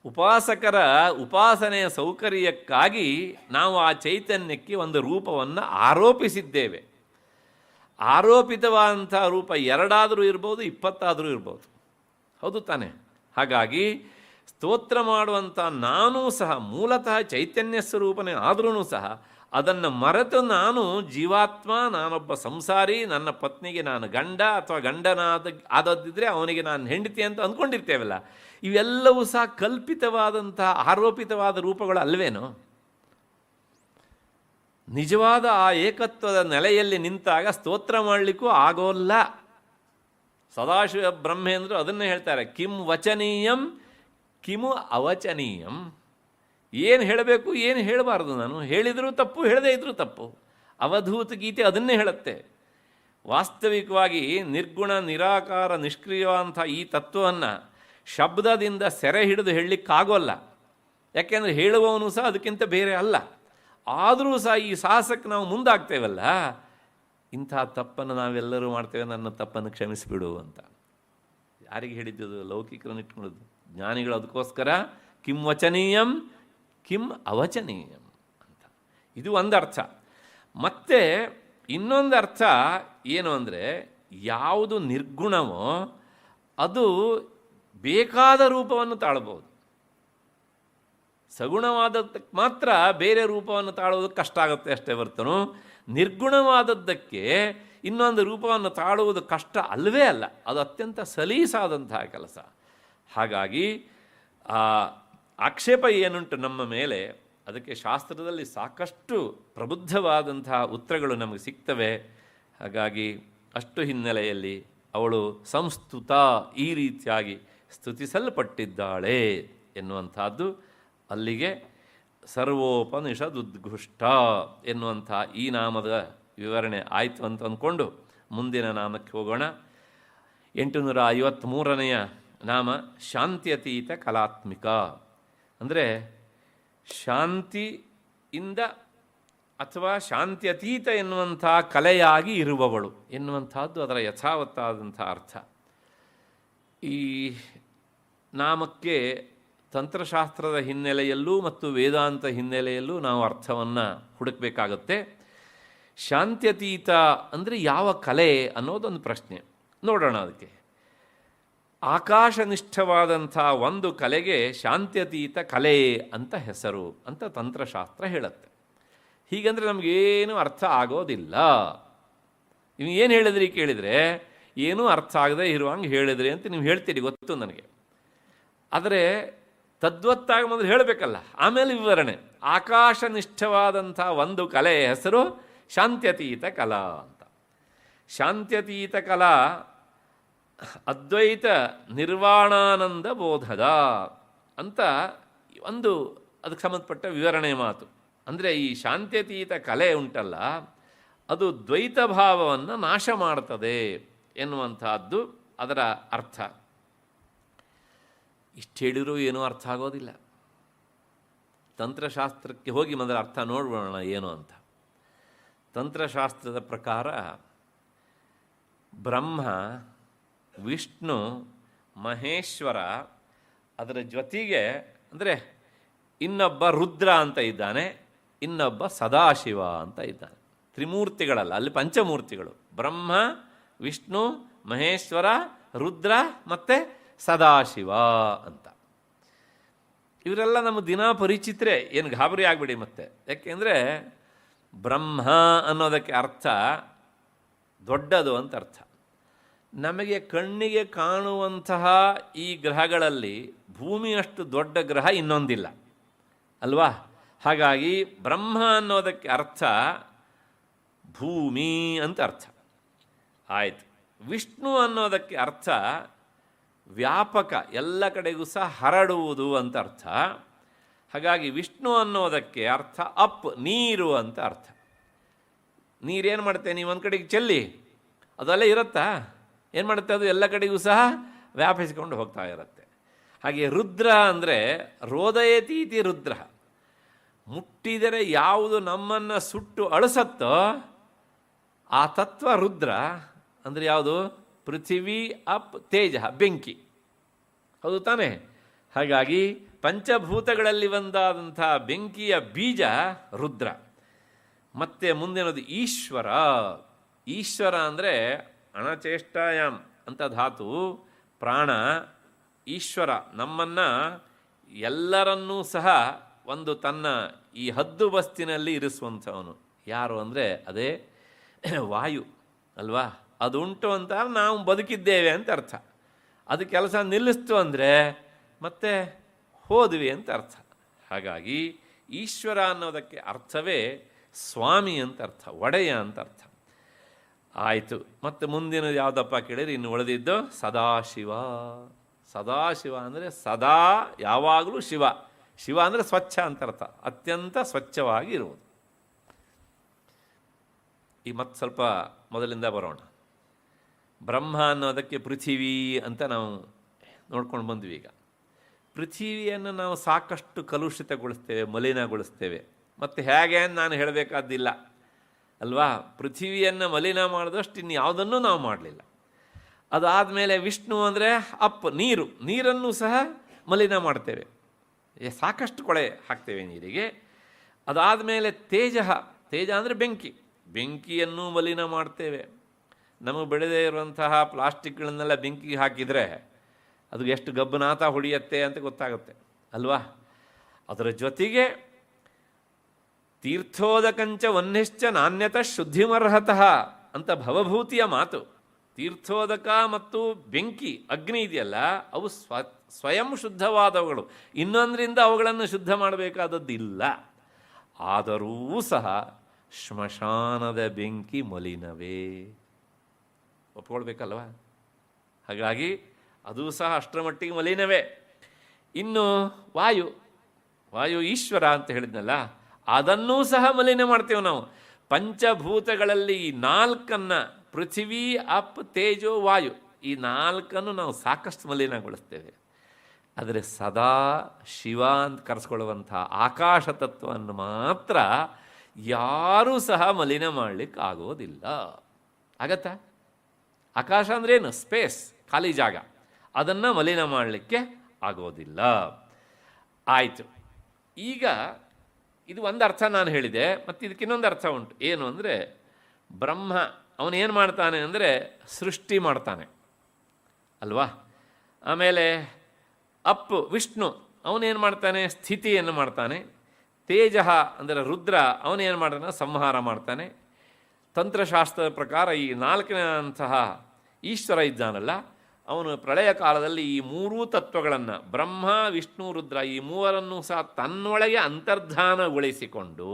ಉಪಾಸಕರ ಉಪಾಸನೆಯ ಸೌಕರ್ಯಕ್ಕಾಗಿ ನಾವು ಆ ಚೈತನ್ಯಕ್ಕೆ ಒಂದು ರೂಪವನ್ನು ಆರೋಪಿಸಿದ್ದೇವೆ. ಆರೋಪಿತವಾದಂಥ ರೂಪ ಎರಡಾದರೂ ಇರ್ಬೋದು, 20 ಇರ್ಬೋದು. ಹೌದು ತಾನೆ? ಹಾಗಾಗಿ ಸ್ತೋತ್ರ ಮಾಡುವಂಥ ನಾನೂ ಸಹ ಮೂಲತಃ ಚೈತನ್ಯ ಸ್ವರೂಪನೇ ಆದ್ರೂ ಸಹ ಅದನ್ನು ಮರೆತು ನಾನು ಜೀವಾತ್ಮ, ನಾನೊಬ್ಬ ಸಂಸಾರಿ, ನನ್ನ ಪತ್ನಿಗೆ ನಾನು ಗಂಡ ಅಥವಾ ಆದದ್ದಿದ್ರೆ ಅವನಿಗೆ ನಾನು ಹೆಂಡತಿ ಅಂತ ಅಂದ್ಕೊಂಡಿರ್ತೇವಲ್ಲ, ಇವೆಲ್ಲವೂ ಸಹ ಕಲ್ಪಿತವಾದಂಥ ಆರೋಪಿತವಾದ ರೂಪಗಳು ಅಲ್ವೇನೋ? ನಿಜವಾದ ಆ ಏಕತ್ವದ ನೆಲೆಯಲ್ಲಿ ನಿಂತಾಗ ಸ್ತೋತ್ರ ಮಾಡಲಿಕ್ಕೂ ಆಗೋಲ್ಲ. ಸದಾಶಿವ ಬ್ರಹ್ಮೇಂದ್ರ ಅದನ್ನೇ ಹೇಳ್ತಾರೆ, ಕಿಂ ವಚನೀಯಂ ಕಿಮು ಅವಚನೀಯಂ. ಏನು ಹೇಳಬೇಕು, ಏನು ಹೇಳಬಾರ್ದು, ನಾನು ಹೇಳಿದರೂ ತಪ್ಪು, ಹೇಳದೇ ಇದ್ರೂ ತಪ್ಪು. ಅವಧೂತ ಗೀತೆ ಅದನ್ನೇ ಹೇಳುತ್ತೆ. ವಾಸ್ತವಿಕವಾಗಿ ನಿರ್ಗುಣ ನಿರಾಕಾರ ನಿಷ್ಕ್ರಿಯವಂಥ ಈ ತತ್ವವನ್ನು ಶಬ್ದದಿಂದ ಸೆರೆ ಹಿಡಿದು ಹೇಳಲಿಕ್ಕಾಗೋಲ್ಲ. ಯಾಕೆಂದರೆ ಹೇಳುವವನು ಸಹ ಅದಕ್ಕಿಂತ ಬೇರೆ ಅಲ್ಲ. ಆದರೂ ಸಹ ಈ ಸಾಹಸಕ್ಕೆ ನಾವು ಮುಂದಾಗ್ತೇವಲ್ಲ, ಇಂಥ ತಪ್ಪನ್ನು ನಾವೆಲ್ಲರೂ ಮಾಡ್ತೇವೆ, ನನ್ನ ತಪ್ಪನ್ನು ಕ್ಷಮಿಸಿಬಿಡು ಅಂತ. ಯಾರಿಗೆ ಹೇಳಿದ್ದು? ಲೌಕಿಕರನ್ನು ಇಟ್ಕೊಳ್ಳೋದು. ಜ್ಞಾನಿಗಳು ಅದಕ್ಕೋಸ್ಕರ ಕಿಂ ವಚನೀಯಂ ಕಿಂ ಅವಚನೀಯಂ ಅಂತ. ಇದು ಒಂದು ಅರ್ಥ. ಮತ್ತು ಇನ್ನೊಂದು ಅರ್ಥ ಏನು ಅಂದರೆ, ಯಾವುದು ನಿರ್ಗುಣವೋ ಅದು ಬೇಕಾದ ರೂಪವನ್ನು ತಾಳಬಹುದು. ಸಗುಣವಾದದ್ದಕ್ಕೆ ಮಾತ್ರ ಬೇರೆ ರೂಪವನ್ನು ತಾಳುವುದಕ್ಕೆ ಕಷ್ಟ ಆಗುತ್ತೆ ಅಷ್ಟೇ ಹೊರತು ನಿರ್ಗುಣವಾದದ್ದಕ್ಕೆ ಇನ್ನೊಂದು ರೂಪವನ್ನು ತಾಳುವುದು ಕಷ್ಟ ಅಲ್ಲವೇ ಅಲ್ಲ. ಅದು ಅತ್ಯಂತ ಸಲೀಸಾದಂತಹ ಕೆಲಸ. ಹಾಗಾಗಿ ಆ ಆಕ್ಷೇಪ ಏನುಂಟು ನಮ್ಮ ಮೇಲೆ, ಅದಕ್ಕೆ ಶಾಸ್ತ್ರದಲ್ಲಿ ಸಾಕಷ್ಟು ಪ್ರಬುದ್ಧವಾದಂತಹ ಉತ್ತರಗಳು ನಮಗೆ ಸಿಗ್ತವೆ. ಹಾಗಾಗಿ ಅಷ್ಟು ಹಿನ್ನೆಲೆಯಲ್ಲಿ ಅವಳು ಸಂಸ್ತುತ, ಈ ರೀತಿಯಾಗಿ ಸ್ತುತಿಸಲ್ಪಟ್ಟಿದ್ದಾಳೆ ಎನ್ನುವಂಥದ್ದು ಅಲ್ಲಿಗೆ ಸರ್ವೋಪನಿಷದುದ್ಘುಷ್ಟ ಎನ್ನುವಂಥ ಈ ನಾಮದ ವಿವರಣೆ ಆಯಿತು ಅಂತ ಅಂದ್ಕೊಂಡು ಮುಂದಿನ ನಾಮಕ್ಕೆ ಹೋಗೋಣ. 853ನೇ ನಾಮ ಶಾಂತ್ಯತೀತ ಕಲಾತ್ಮಿಕ. ಅಂದರೆ ಶಾಂತಿಯಿಂದ ಅಥವಾ ಶಾಂತ್ಯತೀತ ಎನ್ನುವಂಥ ಕಲೆಯಾಗಿ ಇರುವವಳು ಎನ್ನುವಂಥದ್ದು ಅದರ ಯಥಾವತ್ತಾದಂಥ ಅರ್ಥ. ಈ ನಾಮಕ್ಕೆ ತಂತ್ರಶಾಸ್ತ್ರದ ಹಿನ್ನೆಲೆಯಲ್ಲೂ ಮತ್ತು ವೇದಾಂತ ಹಿನ್ನೆಲೆಯಲ್ಲೂ ನಾವು ಅರ್ಥವನ್ನು ಹುಡುಕಬೇಕಾಗತ್ತೆ. ಶಾಂತ್ಯತೀತ ಅಂದರೆ ಯಾವ ಕಲೆ ಅನ್ನೋದೊಂದು ಪ್ರಶ್ನೆ. ನೋಡೋಣ ಅದಕ್ಕೆ. ಆಕಾಶನಿಷ್ಠವಾದಂಥ ಒಂದು ಕಲೆಗೆ ಶಾಂತ್ಯತೀತ ಕಲೆ ಅಂತ ಹೆಸರು ಅಂತ ತಂತ್ರಶಾಸ್ತ್ರ ಹೇಳುತ್ತೆ. ಹೀಗಂದರೆ ನಮಗೇನು ಅರ್ಥ ಆಗೋದಿಲ್ಲ. ನೀವು ಏನು ಹೇಳಿದ್ರಿ ಕೇಳಿದರೆ, ಏನೂ ಅರ್ಥ ಆಗದೆ ಇರುವಂಗೆ ಹೇಳಿದ್ರಿ ಅಂತ ನೀವು ಹೇಳ್ತೀರಿ, ಗೊತ್ತು ನನಗೆ. ಆದರೆ ತದ್ವತ್ತಾಗಿ ಮೊದಲು ಹೇಳಬೇಕಲ್ಲ, ಆಮೇಲೆ ವಿವರಣೆ. ಆಕಾಶನಿಷ್ಠವಾದಂಥ ಒಂದು ಕಲೆಯ ಹೆಸರು ಶಾಂತ್ಯತೀತ ಕಲಾ ಅಂತ. ಶಾಂತ್ಯತೀತ ಕಲಾ ಅದ್ವೈತ ನಿರ್ವಾಣಾನಂದ ಬೋಧದ ಅಂತ ಒಂದು ಅದಕ್ಕೆ ಸಂಬಂಧಪಟ್ಟ ವಿವರಣೆ ಮಾತು. ಅಂದರೆ ಈ ಶಾಂತ್ಯತೀತ ಕಲೆ ಉಂಟಲ್ಲ, ಅದು ದ್ವೈತ ಭಾವವನ್ನು ನಾಶ ಮಾಡ್ತದೆ ಎನ್ನುವಂತಹದ್ದು ಅದರ ಅರ್ಥ. ಇಷ್ಟು ಹೇಳಿದರೂ ಏನೂ ಅರ್ಥ ಆಗೋದಿಲ್ಲ. ತಂತ್ರಶಾಸ್ತ್ರಕ್ಕೆ ಹೋಗಿ ಮೊದಲ ಅರ್ಥ ನೋಡೋಣ ಏನು ಅಂತ. ತಂತ್ರಶಾಸ್ತ್ರದ ಪ್ರಕಾರ ಬ್ರಹ್ಮ, ವಿಷ್ಣು, ಮಹೇಶ್ವರ, ಅದರ ಜೊತೆಗೆ ಅಂದರೆ ಇನ್ನೊಬ್ಬ ರುದ್ರ ಅಂತ ಇದ್ದಾನೆ, ಇನ್ನೊಬ್ಬ ಸದಾಶಿವ ಅಂತ ಇದ್ದಾನೆ. ತ್ರಿಮೂರ್ತಿಗಳಲ್ಲ, ಅಲ್ಲಿ ಪಂಚಮೂರ್ತಿಗಳು: ಬ್ರಹ್ಮ, ವಿಷ್ಣು, ಮಹೇಶ್ವರ, ರುದ್ರ ಮತ್ತು ಸದಾಶಿವ ಅಂತ. ಇವರೆಲ್ಲ ನಮ್ಮ ದಿನ ಪರಿಚಿತರೆ, ಏನು ಗಾಬರಿ ಆಗಿಬಿಡಿ ಮತ್ತೆ. ಯಾಕೆಂದರೆ ಬ್ರಹ್ಮ ಅನ್ನೋದಕ್ಕೆ ಅರ್ಥ ದೊಡ್ಡದು ಅಂತ ಅರ್ಥ. ನಮಗೆ ಕಣ್ಣಿಗೆ ಕಾಣುವಂತಹ ಈ ಗ್ರಹಗಳಲ್ಲಿ ಭೂಮಿಯಷ್ಟು ದೊಡ್ಡ ಗ್ರಹ ಇನ್ನೊಂದಿಲ್ಲ ಅಲ್ವಾ? ಹಾಗಾಗಿ ಬ್ರಹ್ಮ ಅನ್ನೋದಕ್ಕೆ ಅರ್ಥ ಭೂಮಿ ಅಂತ ಅರ್ಥ ಆಯಿತು. ವಿಷ್ಣು ಅನ್ನೋದಕ್ಕೆ ಅರ್ಥ ವ್ಯಾಪಕ, ಎಲ್ಲ ಕಡೆಗೂ ಸಹ ಹರಡುವುದು ಅಂತ ಅರ್ಥ. ಹಾಗಾಗಿ ವಿಷ್ಣು ಅನ್ನೋದಕ್ಕೆ ಅರ್ಥ ಅಪ್, ನೀರು ಅಂತ ಅರ್ಥ. ನೀರೇನು ಮಾಡುತ್ತೆ, ನೀವು ಒಂದು ಕಡೆಗೆ ಚೆಲ್ಲಿ ಅದೆಲ್ಲ ಇರುತ್ತಾ? ಏನು ಮಾಡುತ್ತೆ, ಅದು ಎಲ್ಲ ಕಡೆಗೂ ಸಹ ವ್ಯಾಪಿಸಿಕೊಂಡು ಹೋಗ್ತಾ ಇರುತ್ತೆ. ಹಾಗೆ ರುದ್ರ ಅಂದರೆ ರೋದಯತೀತಿ ರುದ್ರ, ಮುಟ್ಟಿದರೆ ಯಾವುದು ನಮ್ಮನ್ನು ಸುಟ್ಟು ಅಳಿಸತ್ತೋ ಆ ತತ್ವ ರುದ್ರ. ಅಂದರೆ ಯಾವುದು? ಪೃಥಿವಿ, ಅಪ್, ತೇಜ, ಬೆಂಕಿ. ಹೌದು ತಾನೇ? ಹಾಗಾಗಿ ಪಂಚಭೂತಗಳಲ್ಲಿ ಒಂದಾದಂಥ ಬೆಂಕಿಯ ಬೀಜ ರುದ್ರ. ಮತ್ತು ಮುಂದಿನದು ಈಶ್ವರ. ಈಶ್ವರ ಅಂದರೆ ಅಣಚೇಷ್ಟಾಯಾಮ್ ಅಂತ ಧಾತು, ಪ್ರಾಣ. ಈಶ್ವರ ನಮ್ಮನ್ನು ಎಲ್ಲರನ್ನೂ ಸಹ ಒಂದು ತನ್ನ ಈ ಹದ್ದು ಬಸ್ತಿನಲ್ಲಿ ಇರಿಸುವಂಥವನು. ಯಾರು ಅಂದರೆ ಅದೇ ವಾಯು ಅಲ್ವಾ? ಅದು ಉಂಟು ಅಂತ ನಾವು ಬದುಕಿದ್ದೇವೆ ಅಂತ ಅರ್ಥ. ಅದು ಕೆಲಸ ನಿಲ್ಲಿಸ್ತು ಅಂದರೆ ಮತ್ತೆ ಹೋದ್ವಿ ಅಂತ ಅರ್ಥ. ಹಾಗಾಗಿ ಈಶ್ವರ ಅನ್ನೋದಕ್ಕೆ ಅರ್ಥವೇ ಸ್ವಾಮಿ ಅಂತ ಅರ್ಥ, ಒಡೆಯ ಅಂತ ಅರ್ಥ. ಆಯಿತು. ಮತ್ತು ಮುಂದಿನದು ಯಾವುದಪ್ಪ ಕೇಳಿದ್ರೆ ಇನ್ನು ಉಳಿದಿದ್ದು ಸದಾಶಿವ. ಸದಾಶಿವ ಅಂದರೆ ಸದಾ, ಯಾವಾಗಲೂ ಶಿವ. ಶಿವ ಅಂದರೆ ಸ್ವಚ್ಛ ಅಂತ ಅರ್ಥ, ಅತ್ಯಂತ ಸ್ವಚ್ಛವಾಗಿ ಇರುವುದು. ಈ ಮತ್ತೆ ಸ್ವಲ್ಪ ಮೊದಲಿಂದ ಬರೋಣ. ಬ್ರಹ್ಮ ಅನ್ನೋದಕ್ಕೆ ಪೃಥಿವಿ ಅಂತ ನಾವು ನೋಡ್ಕೊಂಡು ಬಂದ್ವಿ. ಈಗ ಪೃಥಿವಿಯನ್ನು ನಾವು ಸಾಕಷ್ಟು ಕಲುಷಿತಗೊಳಿಸ್ತೇವೆ, ಮಲಿನಗೊಳಿಸ್ತೇವೆ. ಮತ್ತು ಹೇಗೆ ಅಂತ ನಾನು ಹೇಳಬೇಕಾದ್ದಿಲ್ಲ ಅಲ್ವಾ? ಪೃಥಿವಿಯನ್ನು ಮಲಿನ ಮಾಡಿದಷ್ಟು ಇನ್ನು ಯಾವುದನ್ನು ನಾವು ಮಾಡಲಿಲ್ಲ. ಅದಾದಮೇಲೆ ವಿಷ್ಣು ಅಂದರೆ ಅಪ್, ನೀರು. ನೀರನ್ನು ಸಹ ಮಲಿನ ಮಾಡ್ತೇವೆ, ಸಾಕಷ್ಟು ಕೊಳೆ ಹಾಕ್ತೇವೆ ನೀರಿಗೆ. ಅದಾದಮೇಲೆ ತೇಜ. ತೇಜ ಅಂದರೆ ಬೆಂಕಿ. ಬೆಂಕಿಯನ್ನು ಮಲಿನ ಮಾಡ್ತೇವೆ. ನಮಗೆ ಬೆಳೆದೇ ಇರುವಂತಹ ಪ್ಲಾಸ್ಟಿಕ್ಗಳನ್ನೆಲ್ಲ ಬೆಂಕಿಗೆ ಹಾಕಿದರೆ ಅದು ಎಷ್ಟು ಗಬ್ಬನಾಥ ಹೊಡೆಯುತ್ತೆ ಅಂತ ಗೊತ್ತಾಗುತ್ತೆ ಅಲ್ವಾ? ಅದರ ಜೊತೆಗೆ ತೀರ್ಥೋದಕಂಚ ವನ್ನಿಶ್ಚ ನಾಣ್ಯತ ಶುದ್ಧಿಮರ್ಹತಃ ಅಂತ ಭವಭೂತಿಯ ಮಾತು. ತೀರ್ಥೋದಕ ಮತ್ತು ಬೆಂಕಿ, ಅಗ್ನಿ ಇದೆಯಲ್ಲ, ಅವು ಸ್ವಯಂ ಶುದ್ಧವಾದವುಗಳು. ಇನ್ನೊಂದರಿಂದ ಅವುಗಳನ್ನು ಶುದ್ಧ ಮಾಡಬೇಕಾದದ್ದಿಲ್ಲ. ಆದರೂ ಸಹ ಶ್ಮಶಾನದ ಬೆಂಕಿ ಮಲಿನವೇ, ಒಪ್ಕೊಳ್ಬೇಕಲ್ವ? ಹಾಗಾಗಿ ಅದು ಸಹ ಅಷ್ಟರ ಮಟ್ಟಿಗೆ ಮಲಿನವೇ. ಇನ್ನು ವಾಯು. ವಾಯು ಈಶ್ವರ ಅಂತ ಹೇಳಿದ್ನಲ್ಲ, ಅದನ್ನೂ ಸಹ ಮಲಿನ ಮಾಡ್ತೇವೆ ನಾವು. ಪಂಚಭೂತಗಳಲ್ಲಿ ಈ ನಾಲ್ಕನ್ನು, ಪೃಥಿವಿ, ಅಪ್, ತೇಜೋ, ವಾಯು, ಈ ನಾಲ್ಕನ್ನು ನಾವು ಸಾಕಷ್ಟು ಮಲಿನಗೊಳಿಸ್ತೇವೆ. ಆದರೆ ಸದಾ ಶಿವ ಅಂತ ಕರೆಸ್ಕೊಳ್ಳುವಂಥ ಆಕಾಶ ತತ್ವವನ್ನು ಮಾತ್ರ ಯಾರೂ ಸಹ ಮಲಿನ ಮಾಡಲಿಕ್ಕೆ ಆಗೋದಿಲ್ಲ. ಆಗತ್ತಾ? ಆಕಾಶ ಅಂದ್ರೇನು? ಸ್ಪೇಸ್, ಖಾಲಿ ಜಾಗ. ಅದನ್ನು ಮಲಿನ ಮಾಡಲಿಕ್ಕೆ ಆಗೋದಿಲ್ಲ. ಆಯಿತು. ಈಗ ಇದು ಒಂದು ಅರ್ಥ ನಾನು ಹೇಳಿದೆ. ಮತ್ತು ಇದಕ್ಕೆ ಇನ್ನೊಂದು ಅರ್ಥ ಉಂಟು. ಏನು ಅಂದರೆ, ಬ್ರಹ್ಮ ಅವನೇನು ಮಾಡ್ತಾನೆ ಅಂದರೆ ಸೃಷ್ಟಿ ಮಾಡ್ತಾನೆ ಅಲ್ವಾ? ಆಮೇಲೆ ಅಪ್ ವಿಷ್ಣು ಅವನೇನು ಮಾಡ್ತಾನೆ? ಸ್ಥಿತಿಯನ್ನು ಮಾಡ್ತಾನೆ. ತೇಜ ಅಂದರೆ ರುದ್ರ ಅವನೇನು ಮಾಡ್ತಾನೆ? ಸಂಹಾರ ಮಾಡ್ತಾನೆ. ತಂತ್ರಶಾಸ್ತ್ರದ ಪ್ರಕಾರ ಈ ನಾಲ್ಕನೆಯಂತಹ ಈಶ್ವರ ಇದ್ದಾನಲ್ಲ, ಅವನು ಪ್ರಳಯ ಕಾಲದಲ್ಲಿ ಈ ಮೂರೂ ತತ್ವಗಳನ್ನು, ಬ್ರಹ್ಮ, ವಿಷ್ಣು, ರುದ್ರ, ಈ ಮೂವರನ್ನು ಸಹ ತನ್ನೊಳಗೆ ಅಂತರ್ಧಾನಗೊಳಿಸಿಕೊಂಡು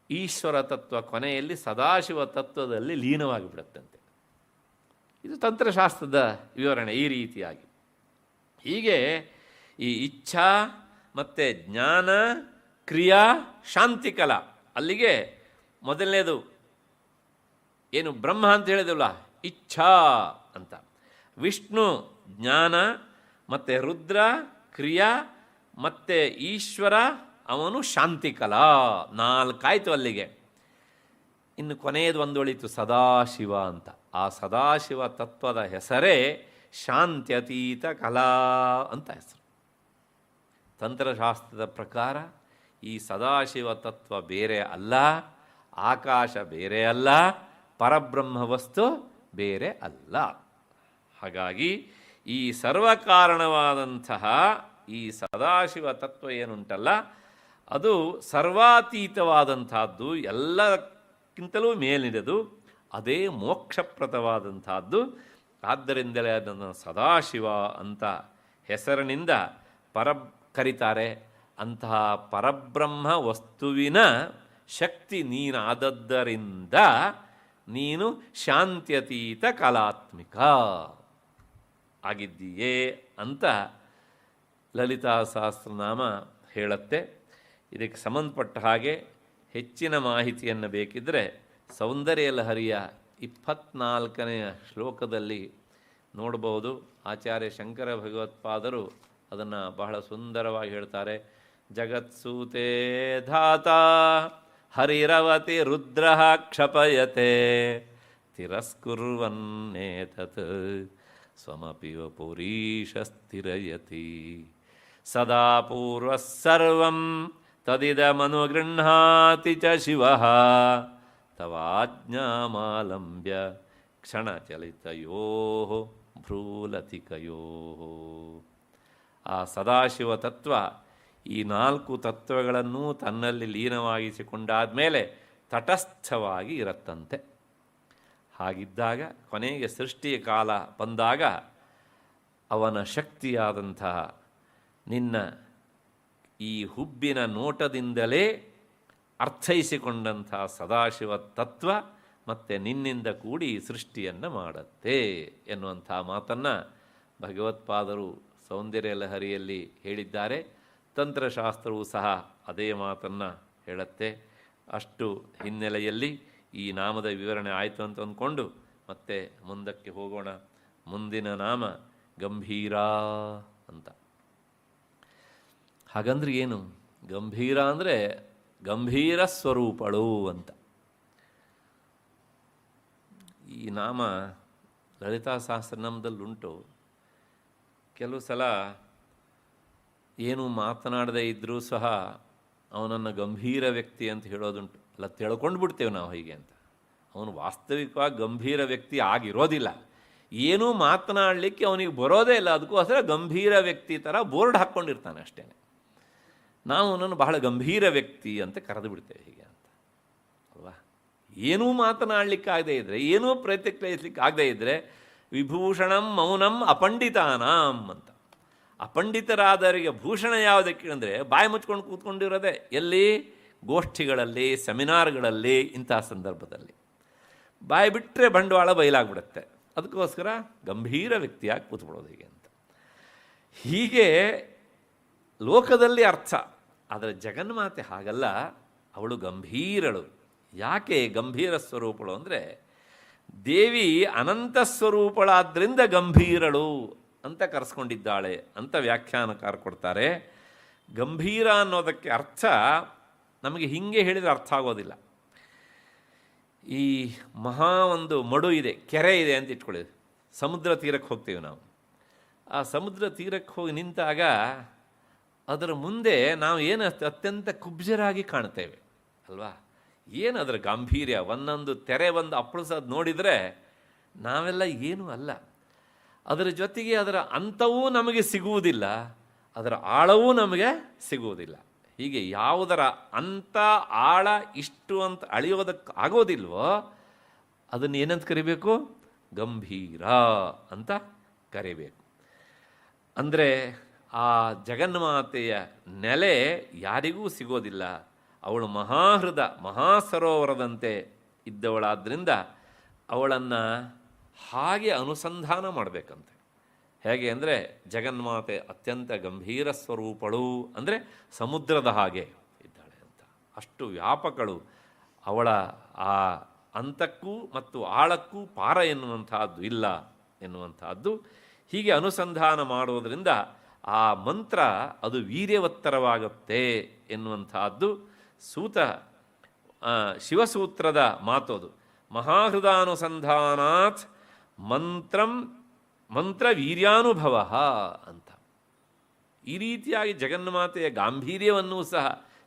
ಈಶ್ವರ ತತ್ವ ಕೊನೆಯಲ್ಲಿ ಸದಾಶಿವ ತತ್ವದಲ್ಲಿ ಲೀನವಾಗಿಬಿಡುತ್ತಂತೆ. ಇದು ತಂತ್ರಶಾಸ್ತ್ರದ ವಿವರಣೆ ಈ ರೀತಿಯಾಗಿ. ಹೀಗೆ ಈ ಇಚ್ಛಾ ಮತ್ತು ಜ್ಞಾನ, ಕ್ರಿಯಾ ಶಾಂತಿಕಲಾ. ಅಲ್ಲಿಗೆ ಮೊದಲನೇದು ಏನು ಬ್ರಹ್ಮ ಅಂತ ಹೇಳಿದವಲ್ಲ, ಇಚ್ಛಾ ಅಂತ. ವಿಷ್ಣು ಜ್ಞಾನ, ಮತ್ತು ರುದ್ರ ಕ್ರಿಯಾ, ಮತ್ತು ಈಶ್ವರ ಅವನು ಶಾಂತಿಕಲಾ. 4 ಆಯಿತು ಅಲ್ಲಿಗೆ. ಇನ್ನು ಕೊನೆಯದು ಒಂದು ಉಳಿತು, ಸದಾಶಿವ ಅಂತ. ಆ ಸದಾಶಿವ ತತ್ವದ ಹೆಸರೇ ಶಾಂತ್ಯತೀತ ಕಲಾ ಅಂತ ಹೆಸರು. ತಂತ್ರಶಾಸ್ತ್ರದ ಪ್ರಕಾರ ಈ ಸದಾಶಿವ ತತ್ವ ಬೇರೆ ಅಲ್ಲ, ಆಕಾಶ ಬೇರೆ ಅಲ್ಲ, ಪರಬ್ರಹ್ಮ ವಸ್ತು ಬೇರೆ ಅಲ್ಲ. ಹಾಗಾಗಿ ಈ ಸರ್ವಕಾರಣವಾದಂತಹ ಈ ಸದಾಶಿವ ತತ್ವ ಏನುಂಟಲ್ಲ, ಅದು ಸರ್ವಾತೀತವಾದಂತಹದ್ದು, ಎಲ್ಲಕ್ಕಿಂತಲೂ ಮೇಲಿನದು, ಅದೇ ಮೋಕ್ಷಪ್ರದವಾದಂತಹದ್ದು. ಆದ್ದರಿಂದಲೇ ಅದನ್ನು ಸದಾಶಿವ ಅಂತ ಹೆಸರಿನಿಂದ ಕರೀತಾರೆ. ಅಂತಹ ಪರಬ್ರಹ್ಮ ವಸ್ತುವಿನ ಶಕ್ತಿ ನೀನಾದದ್ದರಿಂದ ನೀನು ಶಾಂತ್ಯತೀತ ಕಲಾತ್ಮಿಕ ಆಗಿದ್ದೀಯೇ ಅಂತ ಲಲಿತಾ ಸಹಸ್ರನಾಮ ಹೇಳುತ್ತೆ. ಇದಕ್ಕೆ ಸಂಬಂಧಪಟ್ಟ ಹಾಗೆ ಹೆಚ್ಚಿನ ಮಾಹಿತಿಯನ್ನು ಬೇಕಿದ್ದರೆ ಸೌಂದರ್ಯ ಲಹರಿಯ 24ನೇ ಶ್ಲೋಕದಲ್ಲಿ ನೋಡಬಹುದು. ಆಚಾರ್ಯ ಶಂಕರ ಭಗವತ್ಪಾದರು ಅದನ್ನು ಬಹಳ ಸುಂದರವಾಗಿ ಹೇಳ್ತಾರೆ. ಜಗತ್ಸೂತೆ ಧಾತ ಹರಿರವತಿ ರುದ್ರ ಕ್ಷಪಯತೆ ತಿರಸ್ಕುರ್ವನ್ನೇತತ್ ಸ್ವಮಪಿ ಪುರೀಶ ಸ್ಥಿರಯತಿ ಸದಾ ಪೂರ್ವಸ್ಸರ್ವಂ ತದಿದಮನುಗೃಹ್ಣಾತಿ ಚ ಶಿವಃ ತವಾಜ್ಞಾಮಾಲಂಬ್ಯ ಕ್ಷಣಚಲಿತಯೋಃ ಭ್ರೂಲತಿಕಯೋಃ. ಆ ಸದಾಶಿವ ತತ್ವ ಈ 4 ತತ್ವಗಳನ್ನು ತನ್ನಲ್ಲಿ ಲೀನವಾಗಿಸಿಕೊಂಡಾದ ಮೇಲೆ ತಟಸ್ಥವಾಗಿ ಇರತ್ತಂತೆ. ಹಾಗಿದ್ದಾಗ ಕೊನೆಗೆ ಸೃಷ್ಟಿಯ ಕಾಲ ಬಂದಾಗ ಅವನ ಶಕ್ತಿಯಾದಂತಹ ನಿನ್ನ ಈ ಹುಬ್ಬಿನ ನೋಟದಿಂದಲೇ ಅರ್ಥೈಸಿಕೊಂಡಂತಹ ಸದಾಶಿವ ತತ್ವ ಮತ್ತು ನಿನ್ನಿಂದ ಕೂಡಿ ಸೃಷ್ಟಿಯನ್ನು ಮಾಡುತ್ತೆ ಎನ್ನುವಂಥ ಮಾತನ್ನು ಭಗವತ್ಪಾದರು ಸೌಂದರ್ಯ ಲಹರಿಯಲ್ಲಿ ಹೇಳಿದ್ದಾರೆ. ತಂತ್ರಶಾಸ್ತ್ರವೂ ಸಹ ಅದೇ ಮಾತನ್ನು ಹೇಳುತ್ತೆ. ಅಷ್ಟು ಹಿನ್ನೆಲೆಯಲ್ಲಿ ಈ ನಾಮದ ವಿವರಣೆ ಆಯಿತು ಅಂತ ಅಂದ್ಕೊಂಡು ಮತ್ತೆ ಮುಂದಕ್ಕೆ ಹೋಗೋಣ. ಮುಂದಿನ ನಾಮ ಗಂಭೀರ ಅಂತ. ಹಾಗಂದ್ರೆ ಏನು? ಗಂಭೀರ ಅಂದರೆ ಗಂಭೀರ ಸ್ವರೂಪಳು ಅಂತ. ಈ ನಾಮ ಲಲಿತಾ ಸಹಸ್ರನಾಮದಲ್ಲುಂಟು. ಕೆಲವು ಸಲ ಏನು ಮಾತನಾಡದೇ ಇದ್ದರೂ ಸಹ ಅವನನ್ನು ಗಂಭೀರ ವ್ಯಕ್ತಿ ಅಂತ ಹೇಳೋದುಂಟು. ಅಲ್ಲ, ತಿಳ್ಕೊಂಡು ಬಿಡ್ತೇವೆ ನಾವು ಹೀಗೆ ಅಂತ. ಅವನು ವಾಸ್ತವಿಕವಾಗಿ ಗಂಭೀರ ವ್ಯಕ್ತಿ ಆಗಿರೋದಿಲ್ಲ. ಏನೂ ಮಾತನಾಡಲಿಕ್ಕೆ ಅವನಿಗೆ ಬರೋದೇ ಇಲ್ಲ, ಅದಕ್ಕೋಸ್ಕರ ಗಂಭೀರ ವ್ಯಕ್ತಿ ಥರ ಬೋರ್ಡ್ ಹಾಕ್ಕೊಂಡಿರ್ತಾನೆ ಅಷ್ಟೇ. ನಾವು ಅವನನ್ನು ಬಹಳ ಗಂಭೀರ ವ್ಯಕ್ತಿ ಅಂತ ಕರೆದು ಬಿಡ್ತೇವೆ ಹೀಗೆ ಅಂತ ಅಲ್ವಾ. ಏನೂ ಮಾತನಾಡಲಿಕ್ಕಾಗದೇ ಇದ್ದರೆ, ಏನೂ ಪ್ರತಿಕ್ರಿಯಿಸಲಿಕ್ಕೆ ಆಗದೇ ಇದ್ದರೆ ವಿಭೂಷಣಂ ಮೌನಂ ಅಪಂಡಿತಾನಾಂ ಅಂತ. ಅಪಂಡಿತರಾದವರಿಗೆ ಭೂಷಣ ಯಾವುದಕ್ಕೆ ಅಂದರೆ ಬಾಯಿ ಮುಚ್ಕೊಂಡು ಕೂತ್ಕೊಂಡಿರೋದೆ. ಎಲ್ಲಿ? ಗೋಷ್ಠಿಗಳಲ್ಲಿ, ಸೆಮಿನಾರ್ಗಳಲ್ಲಿ, ಇಂತಹ ಸಂದರ್ಭದಲ್ಲಿ ಬಾಯಿ ಬಿಟ್ಟರೆ ಬಂಡವಾಳ ಬಯಲಾಗ್ಬಿಡುತ್ತೆ. ಅದಕ್ಕೋಸ್ಕರ ಗಂಭೀರ ವ್ಯಕ್ತಿಯಾಗಿ ಕೂತ್ಬಿಡೋದು ಹೀಗೆ ಅಂತ. ಹೀಗೆ ಲೋಕದಲ್ಲಿ ಅರ್ಥ. ಆದರೆ ಜಗನ್ಮಾತೆ ಹಾಗಲ್ಲ, ಅವಳು ಗಂಭೀರಳು. ಯಾಕೆ ಗಂಭೀರ ಸ್ವರೂಪಳು ಅಂದರೆ ದೇವಿ ಅನಂತ ಸ್ವರೂಪಳಾದ್ದರಿಂದ ಗಂಭೀರಳು ಅಂತ ಕರೆಸ್ಕೊಂಡಿದ್ದಾಳೆ ಅಂತ ವ್ಯಾಖ್ಯಾನಕಾರ ಕೊಡ್ತಾರೆ. ಗಂಭೀರ ಅನ್ನೋದಕ್ಕೆ ಅರ್ಥ ನಮಗೆ ಹೀಗೆ ಹೇಳಿದರೆ ಅರ್ಥ ಆಗೋದಿಲ್ಲ. ಈ ಮಹಾ ಒಂದು ಮಡು ಇದೆ, ಕೆರೆ ಇದೆ ಅಂತ ಇಟ್ಕೊಳ್ಳಿ. ಸಮುದ್ರ ತೀರಕ್ಕೆ ಹೋಗ್ತೀವಿ ನಾವು. ಆ ಸಮುದ್ರ ತೀರಕ್ಕೆ ಹೋಗಿ ನಿಂತಾಗ ಅದರ ಮುಂದೆ ನಾವು ಏನು ಅತ್ಯಂತ ಕುಬ್ಜರಾಗಿ ಕಾಣ್ತೇವೆ ಅಲ್ವಾ. ಏನು ಅದರ ಗಾಂಭೀರ್ಯ! ಒಂದೊಂದು ತೆರೆ ಒಂದು ಅಪ್ಪಳಿಸೋದು ನೋಡಿದರೆ ನಾವೆಲ್ಲ ಏನೂ ಅಲ್ಲ. ಅದರ ಜೊತೆಗೆ ಅದರ ಅಂತವೂ ನಮಗೆ ಸಿಗುವುದಿಲ್ಲ, ಅದರ ಆಳವೂ ನಮಗೆ ಸಿಗುವುದಿಲ್ಲ. ಹೀಗೆ ಯಾವುದರ ಅಂತ ಆಳ ಇಷ್ಟು ಅಂತ ಅಳೆಯೋದಕ್ಕೆ ಆಗೋದಿಲ್ವೋ ಅದನ್ನು ಏನಂತ ಕರಿಬೇಕು? ಗಂಭೀರ ಅಂತ ಕರಿಬೇಕು. ಅಂದರೆ ಆ ಜಗನ್ಮಾತೆಯ ನೆಲೆ ಯಾರಿಗೂ ಸಿಗೋದಿಲ್ಲ. ಅವಳು ಮಹಾಹೃದ ಮಹಾಸರೋವರದಂತೆ ಇದ್ದವಳಾದ್ದರಿಂದ ಅವಳನ್ನು ಹಾಗೆ ಅನುಸಂಧಾನ ಮಾಡಬೇಕಂತೆ. ಹೇಗೆ ಅಂದರೆ ಜಗನ್ಮಾತೆ ಅತ್ಯಂತ ಗಂಭೀರ ಸ್ವರೂಪಳು ಅಂದರೆ ಸಮುದ್ರದ ಹಾಗೆ ಇದ್ದಾಳೆ. ಅಷ್ಟು ವ್ಯಾಪಕಳು. ಅವಳ ಆ ಅಂತಕ್ಕೂ ಮತ್ತು ಆಳಕ್ಕೂ ಪಾರ ಎನ್ನುವಂತಹದ್ದು ಇಲ್ಲ ಎನ್ನುವಂತಹದ್ದು. ಹೀಗೆ ಅನುಸಂಧಾನ ಮಾಡುವುದರಿಂದ ಆ ಮಂತ್ರ ಅದು ವೀರ್ಯವತ್ತರವಾಗುತ್ತೆ ಎನ್ನುವಂತಹದ್ದು ಸೂತ ಶಿವಸೂತ್ರದ ಮಾತೋದು. ಮಹಾಹೃದಾನುಸಂಧಾನಾತ್ ಮಂತ್ರ ವೀರ್ಯಾನುಭವ ಅಂತ. ಈ ರೀತಿಯಾಗಿ ಜಗನ್ಮಾತೆಯ ಗಾಂಭೀರ್ಯವನ್ನೂ ಸಹ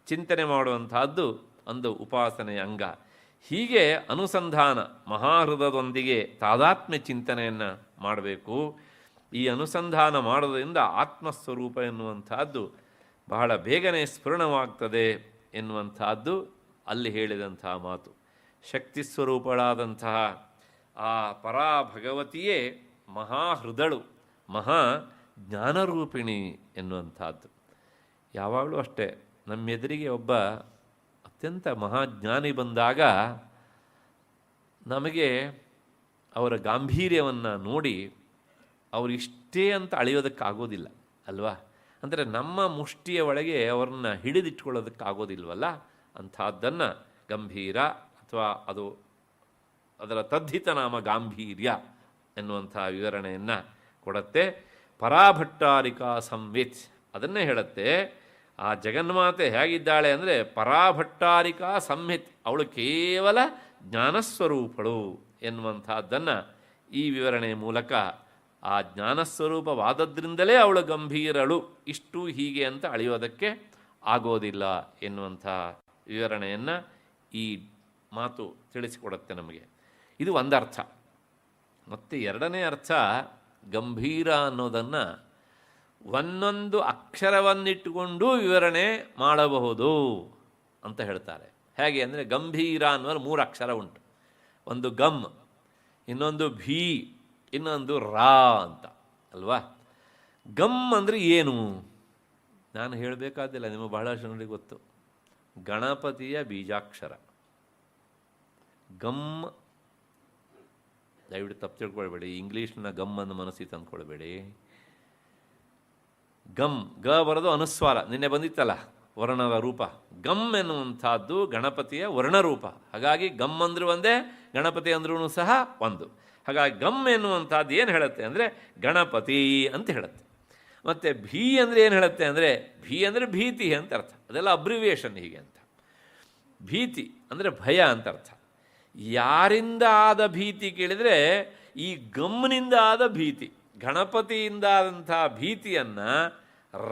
ಚಿಂತನೆ ಮಾಡುವಂತಹದ್ದು ಒಂದು ಉಪಾಸನೆಯ ಅಂಗ. ಹೀಗೆ ಅನುಸಂಧಾನ ಮಹಾಹೃದಯದೊಂದಿಗೆ ತಾದಾತ್ಮ್ಯ ಚಿಂತನೆಯನ್ನು ಮಾಡಬೇಕು. ಈ ಅನುಸಂಧಾನ ಮಾಡೋದ್ರಿಂದ ಆತ್ಮಸ್ವರೂಪ ಎನ್ನುವಂತಹದ್ದು ಬಹಳ ಬೇಗನೆ ಸ್ಫುರಣವಾಗ್ತದೆ ಎನ್ನುವಂತಹದ್ದು ಅಲ್ಲಿ ಹೇಳಿದಂತಹ ಮಾತು. ಶಕ್ತಿ ಸ್ವರೂಪಳಾದಂತಹ ಆ ಪರಾ ಭಗವತಿಯೇ ಮಹಾಹೃದಳು, ಮಹಾ ಜ್ಞಾನರೂಪಿಣಿ ಎನ್ನುವಂಥದ್ದು. ಯಾವಾಗಲೂ ಅಷ್ಟೇ, ನಮ್ಮೆದುರಿಗೆ ಒಬ್ಬ ಅತ್ಯಂತ ಮಹಾಜ್ಞಾನಿ ಬಂದಾಗ ನಮಗೆ ಅವರ ಗಾಂಭೀರ್ಯವನ್ನು ನೋಡಿ ಅವರು ಇಷ್ಟೇ ಅಂತ ಅಳೆಯೋದಕ್ಕಾಗೋದಿಲ್ಲ ಅಲ್ವಾ. ಅಂದರೆ ನಮ್ಮ ಮುಷ್ಟಿಯ ಒಳಗೆ ಅವ್ರನ್ನ ಹಿಡಿದಿಟ್ಕೊಳ್ಳೋದಕ್ಕಾಗೋದಿಲ್ವಲ್ಲ. ಅಂಥದ್ದನ್ನು ಗಂಭೀರ ಅಥವಾ ಅದರ ತದ್ಧಿತ ನಾಮ ಗಾಂಭೀರ್ಯ ಎನ್ನುವಂಥ ವಿವರಣೆಯನ್ನು ಕೊಡುತ್ತೆ. ಪರಾಭಟ್ಟಾರಿಕಾ ಸಂವಿತ್ ಅದನ್ನೇ ಹೇಳುತ್ತೆ. ಆ ಜಗನ್ಮಾತೆ ಹೇಗಿದ್ದಾಳೆ ಅಂದರೆ ಪರಾಭಟ್ಟಾರಿಕಾ ಸಂಹಿತ್, ಅವಳು ಕೇವಲ ಜ್ಞಾನಸ್ವರೂಪಳು ಎನ್ನುವಂಥದ್ದನ್ನು ಈ ವಿವರಣೆಯ ಮೂಲಕ ಆ ಜ್ಞಾನಸ್ವರೂಪವಾದದ್ರಿಂದಲೇ ಅವಳು ಗಂಭೀರಳು, ಇಷ್ಟು ಹೀಗೆ ಅಂತ ಅಳೆಯೋದಕ್ಕೆ ಆಗೋದಿಲ್ಲ ಎನ್ನುವಂಥ ವಿವರಣೆಯನ್ನು ಈ ಮಾತು ತಿಳಿಸಿಕೊಡುತ್ತೆ ನಮಗೆ. ಇದು ಒಂದರ್ಥ. ಮತ್ತು ಎರಡನೇ ಅರ್ಥ, ಗಂಭೀರ ಅನ್ನೋದನ್ನು ಒಂದೊಂದು ಅಕ್ಷರವನ್ನಿಟ್ಟುಕೊಂಡು ವಿವರಣೆ ಮಾಡಬಹುದು ಅಂತ ಹೇಳ್ತಾರೆ. ಹೇಗೆ ಅಂದರೆ ಗಂಭೀರ ಅನ್ನೋದು 3 ಅಕ್ಷರ ಉಂಟು. ಒಂದು ಗಮ್, ಇನ್ನೊಂದು ಭೀ, ಇನ್ನೊಂದು ರಾ ಅಂತ ಅಲ್ವಾ. ಗಮ್ ಅಂದರೆ ಏನು ನಾನು ಹೇಳಬೇಕಾದಿಲ್ಲ, ನಿಮಗೆ ಬಹಳಷ್ಟು ಜನರಿಗೆ ಗೊತ್ತು. ಗಣಪತಿಯ ಬೀಜಾಕ್ಷರ ಗಮ್. ದಯವಿಟ್ಟು ತಪ್ಪು ತಿಳ್ಕೊಳ್ಬೇಡಿ, ಇಂಗ್ಲೀಷ್ನ ಗಮ್ ಅನ್ನು ಮನಸ್ಸಿಗೆ ತಂದ್ಕೊಳ್ಬೇಡಿ. ಗಮ್, ಗ ಬರೋದು ಅನುಸ್ವಾರ, ನಿನ್ನೆ ಬಂದಿತ್ತಲ್ಲ ವರ್ಣದ ರೂಪ. ಗಮ್ ಎನ್ನುವಂಥದ್ದು ಗಣಪತಿಯ ವರ್ಣರೂಪ. ಹಾಗಾಗಿ ಗಮ್ ಅಂದರೂ ಒಂದೇ, ಗಣಪತಿ ಅಂದ್ರೂ ಸಹ ಒಂದು. ಹಾಗಾಗಿ ಗಮ್ ಎನ್ನುವಂಥದ್ದು ಏನು ಹೇಳುತ್ತೆ ಅಂದರೆ ಗಣಪತಿ ಅಂತ ಹೇಳುತ್ತೆ. ಮತ್ತು ಭೀ ಅಂದರೆ ಏನು ಹೇಳುತ್ತೆ ಅಂದರೆ ಭೀ ಅಂದರೆ ಭೀತಿ ಅಂತ ಅರ್ಥ. ಅದೆಲ್ಲ ಅಬ್ರಿವಿಯೇಷನ್ ಹೀಗೆ ಅಂತ. ಭೀತಿ ಅಂದರೆ ಭಯ ಅಂತ ಅರ್ಥ. ಯಾರಿಂದ ಆದ ಭೀತಿ ಕೇಳಿದರೆ ಈ ಗಮ್ನಿಂದ ಆದ ಭೀತಿ, ಗಣಪತಿಯಿಂದ ಆದಂಥ ಭೀತಿಯನ್ನು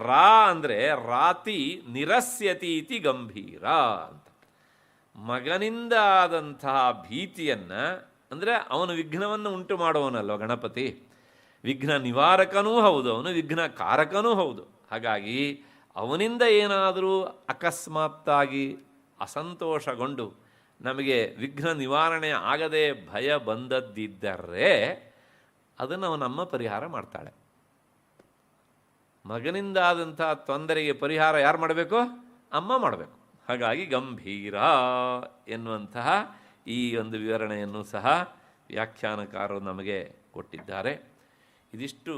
ರಾ ಅಂದರೆ ರಾತಿ ನಿರಸ್ಯತಿ ಇತಿ ಗಂಭೀರ ಅಂತ. ಮಗನಿಂದ ಆದಂತಹ ಭೀತಿಯನ್ನು ಅಂದರೆ ಅವನು ವಿಘ್ನವನ್ನು ಉಂಟು ಮಾಡುವವನಲ್ವ ಗಣಪತಿ, ವಿಘ್ನ ನಿವಾರಕನೂ ಹೌದು, ಅವನು ವಿಘ್ನ ಕಾರಕನೂ ಹೌದು. ಹಾಗಾಗಿ ಅವನಿಂದ ಏನಾದರೂ ಅಕಸ್ಮಾತ್ತಾಗಿ ಅಸಂತೋಷಗೊಂಡು ನಮಗೆ ವಿಘ್ನ ನಿವಾರಣೆ ಆಗದೆ ಭಯ ಬಂದದ್ದಿದ್ದರೆ ಅದನ್ನು ಅವನಮ್ಮ ಪರಿಹಾರ ಮಾಡ್ತಾಳೆ. ಮಗನಿಂದಾದಂಥ ತೊಂದರೆಗೆ ಪರಿಹಾರ ಯಾರು ಮಾಡಬೇಕು? ಅಮ್ಮ ಮಾಡಬೇಕು. ಹಾಗಾಗಿ ಗಂಭೀರ ಎನ್ನುವಂತಹ ಈ ಒಂದು ವಿವರಣೆಯನ್ನು ಸಹ ವ್ಯಾಖ್ಯಾನಕಾರರು ನಮಗೆ ಕೊಟ್ಟಿದ್ದಾರೆ. ಇದಿಷ್ಟು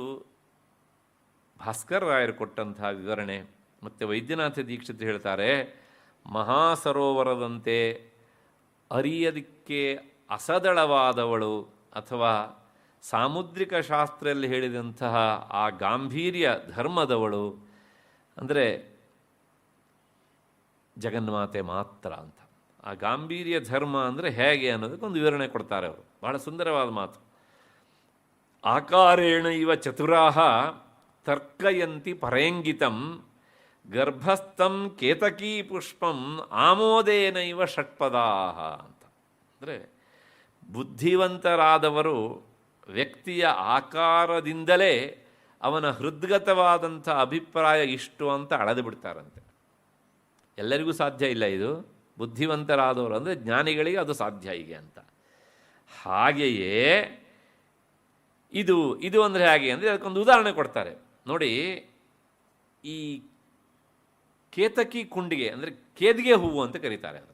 ಭಾಸ್ಕರ್ ರಾಯರು ಕೊಟ್ಟಂತಹ ವಿವರಣೆ. ಮತ್ತು ವೈದ್ಯನಾಥ ದೀಕ್ಷಿತ್ ಹೇಳ್ತಾರೆ, ಮಹಾಸರೋವರದಂತೆ ಅರಿಯದಿಕ್ಕೆ ಅಸದಳವಾದವಳು ಅಥವಾ ಸಾಮುದ್ರಿಕ ಶಾಸ್ತ್ರದಲ್ಲಿ ಹೇಳಿದಂತಹ ಆ ಗಾಂಭೀರ್ಯ ಧರ್ಮದವಳು ಅಂದರೆ ಜಗನ್ಮಾತೆ ಮಾತ್ರ ಅಂತ. ಆ ಗಾಂಭೀರ್ಯ ಧರ್ಮ ಅಂದರೆ ಹೇಗೆ ಅನ್ನೋದಕ್ಕೊಂದು ವಿವರಣೆ ಕೊಡ್ತಾರೆ ಅವರು. ಬಹಳ ಸುಂದರವಾದ ಮಾತು. ಆಕಾರೇಣ ಇವ ಚತುರಾಹ ತರ್ಕಯಂತಿ ಪರೇಂಗಿತಂ ಗರ್ಭಸ್ಥಂ ಕೇತಕೀ ಪುಷ್ಪಂ ಆಮೋದೇನ ಇವ ಷಟ್ಪದಾಹ ಅಂತ. ಅಂದರೆ ಬುದ್ಧಿವಂತರಾದವರು ವ್ಯಕ್ತಿಯ ಆಕಾರದಿಂದಲೇ ಅವನ ಹೃದ್ಗತವಾದಂಥ ಅಭಿಪ್ರಾಯ ಇಷ್ಟು ಅಂತ ಅಳೆದು ಬಿಡ್ತಾರಂತೆ. ಎಲ್ಲರಿಗೂ ಸಾಧ್ಯ ಇಲ್ಲ ಇದು. ಬುದ್ಧಿವಂತರಾದವರು ಅಂದರೆ ಜ್ಞಾನಿಗಳಿಗೆ ಅದು ಸಾಧ್ಯ ಹೀಗೆ ಅಂತ. ಹಾಗೆಯೇ ಇದು ಅಂದರೆ ಹೇಗೆ ಅಂದರೆ ಅದಕ್ಕೊಂದು ಉದಾಹರಣೆ ಕೊಡ್ತಾರೆ ನೋಡಿ. ಈ ಕೇತಕಿ ಕುಂಡಿಗೆ ಅಂದರೆ ಕೇದಿಗೆ ಹೂವು ಅಂತ ಕರೀತಾರೆ ಅದನ್ನು.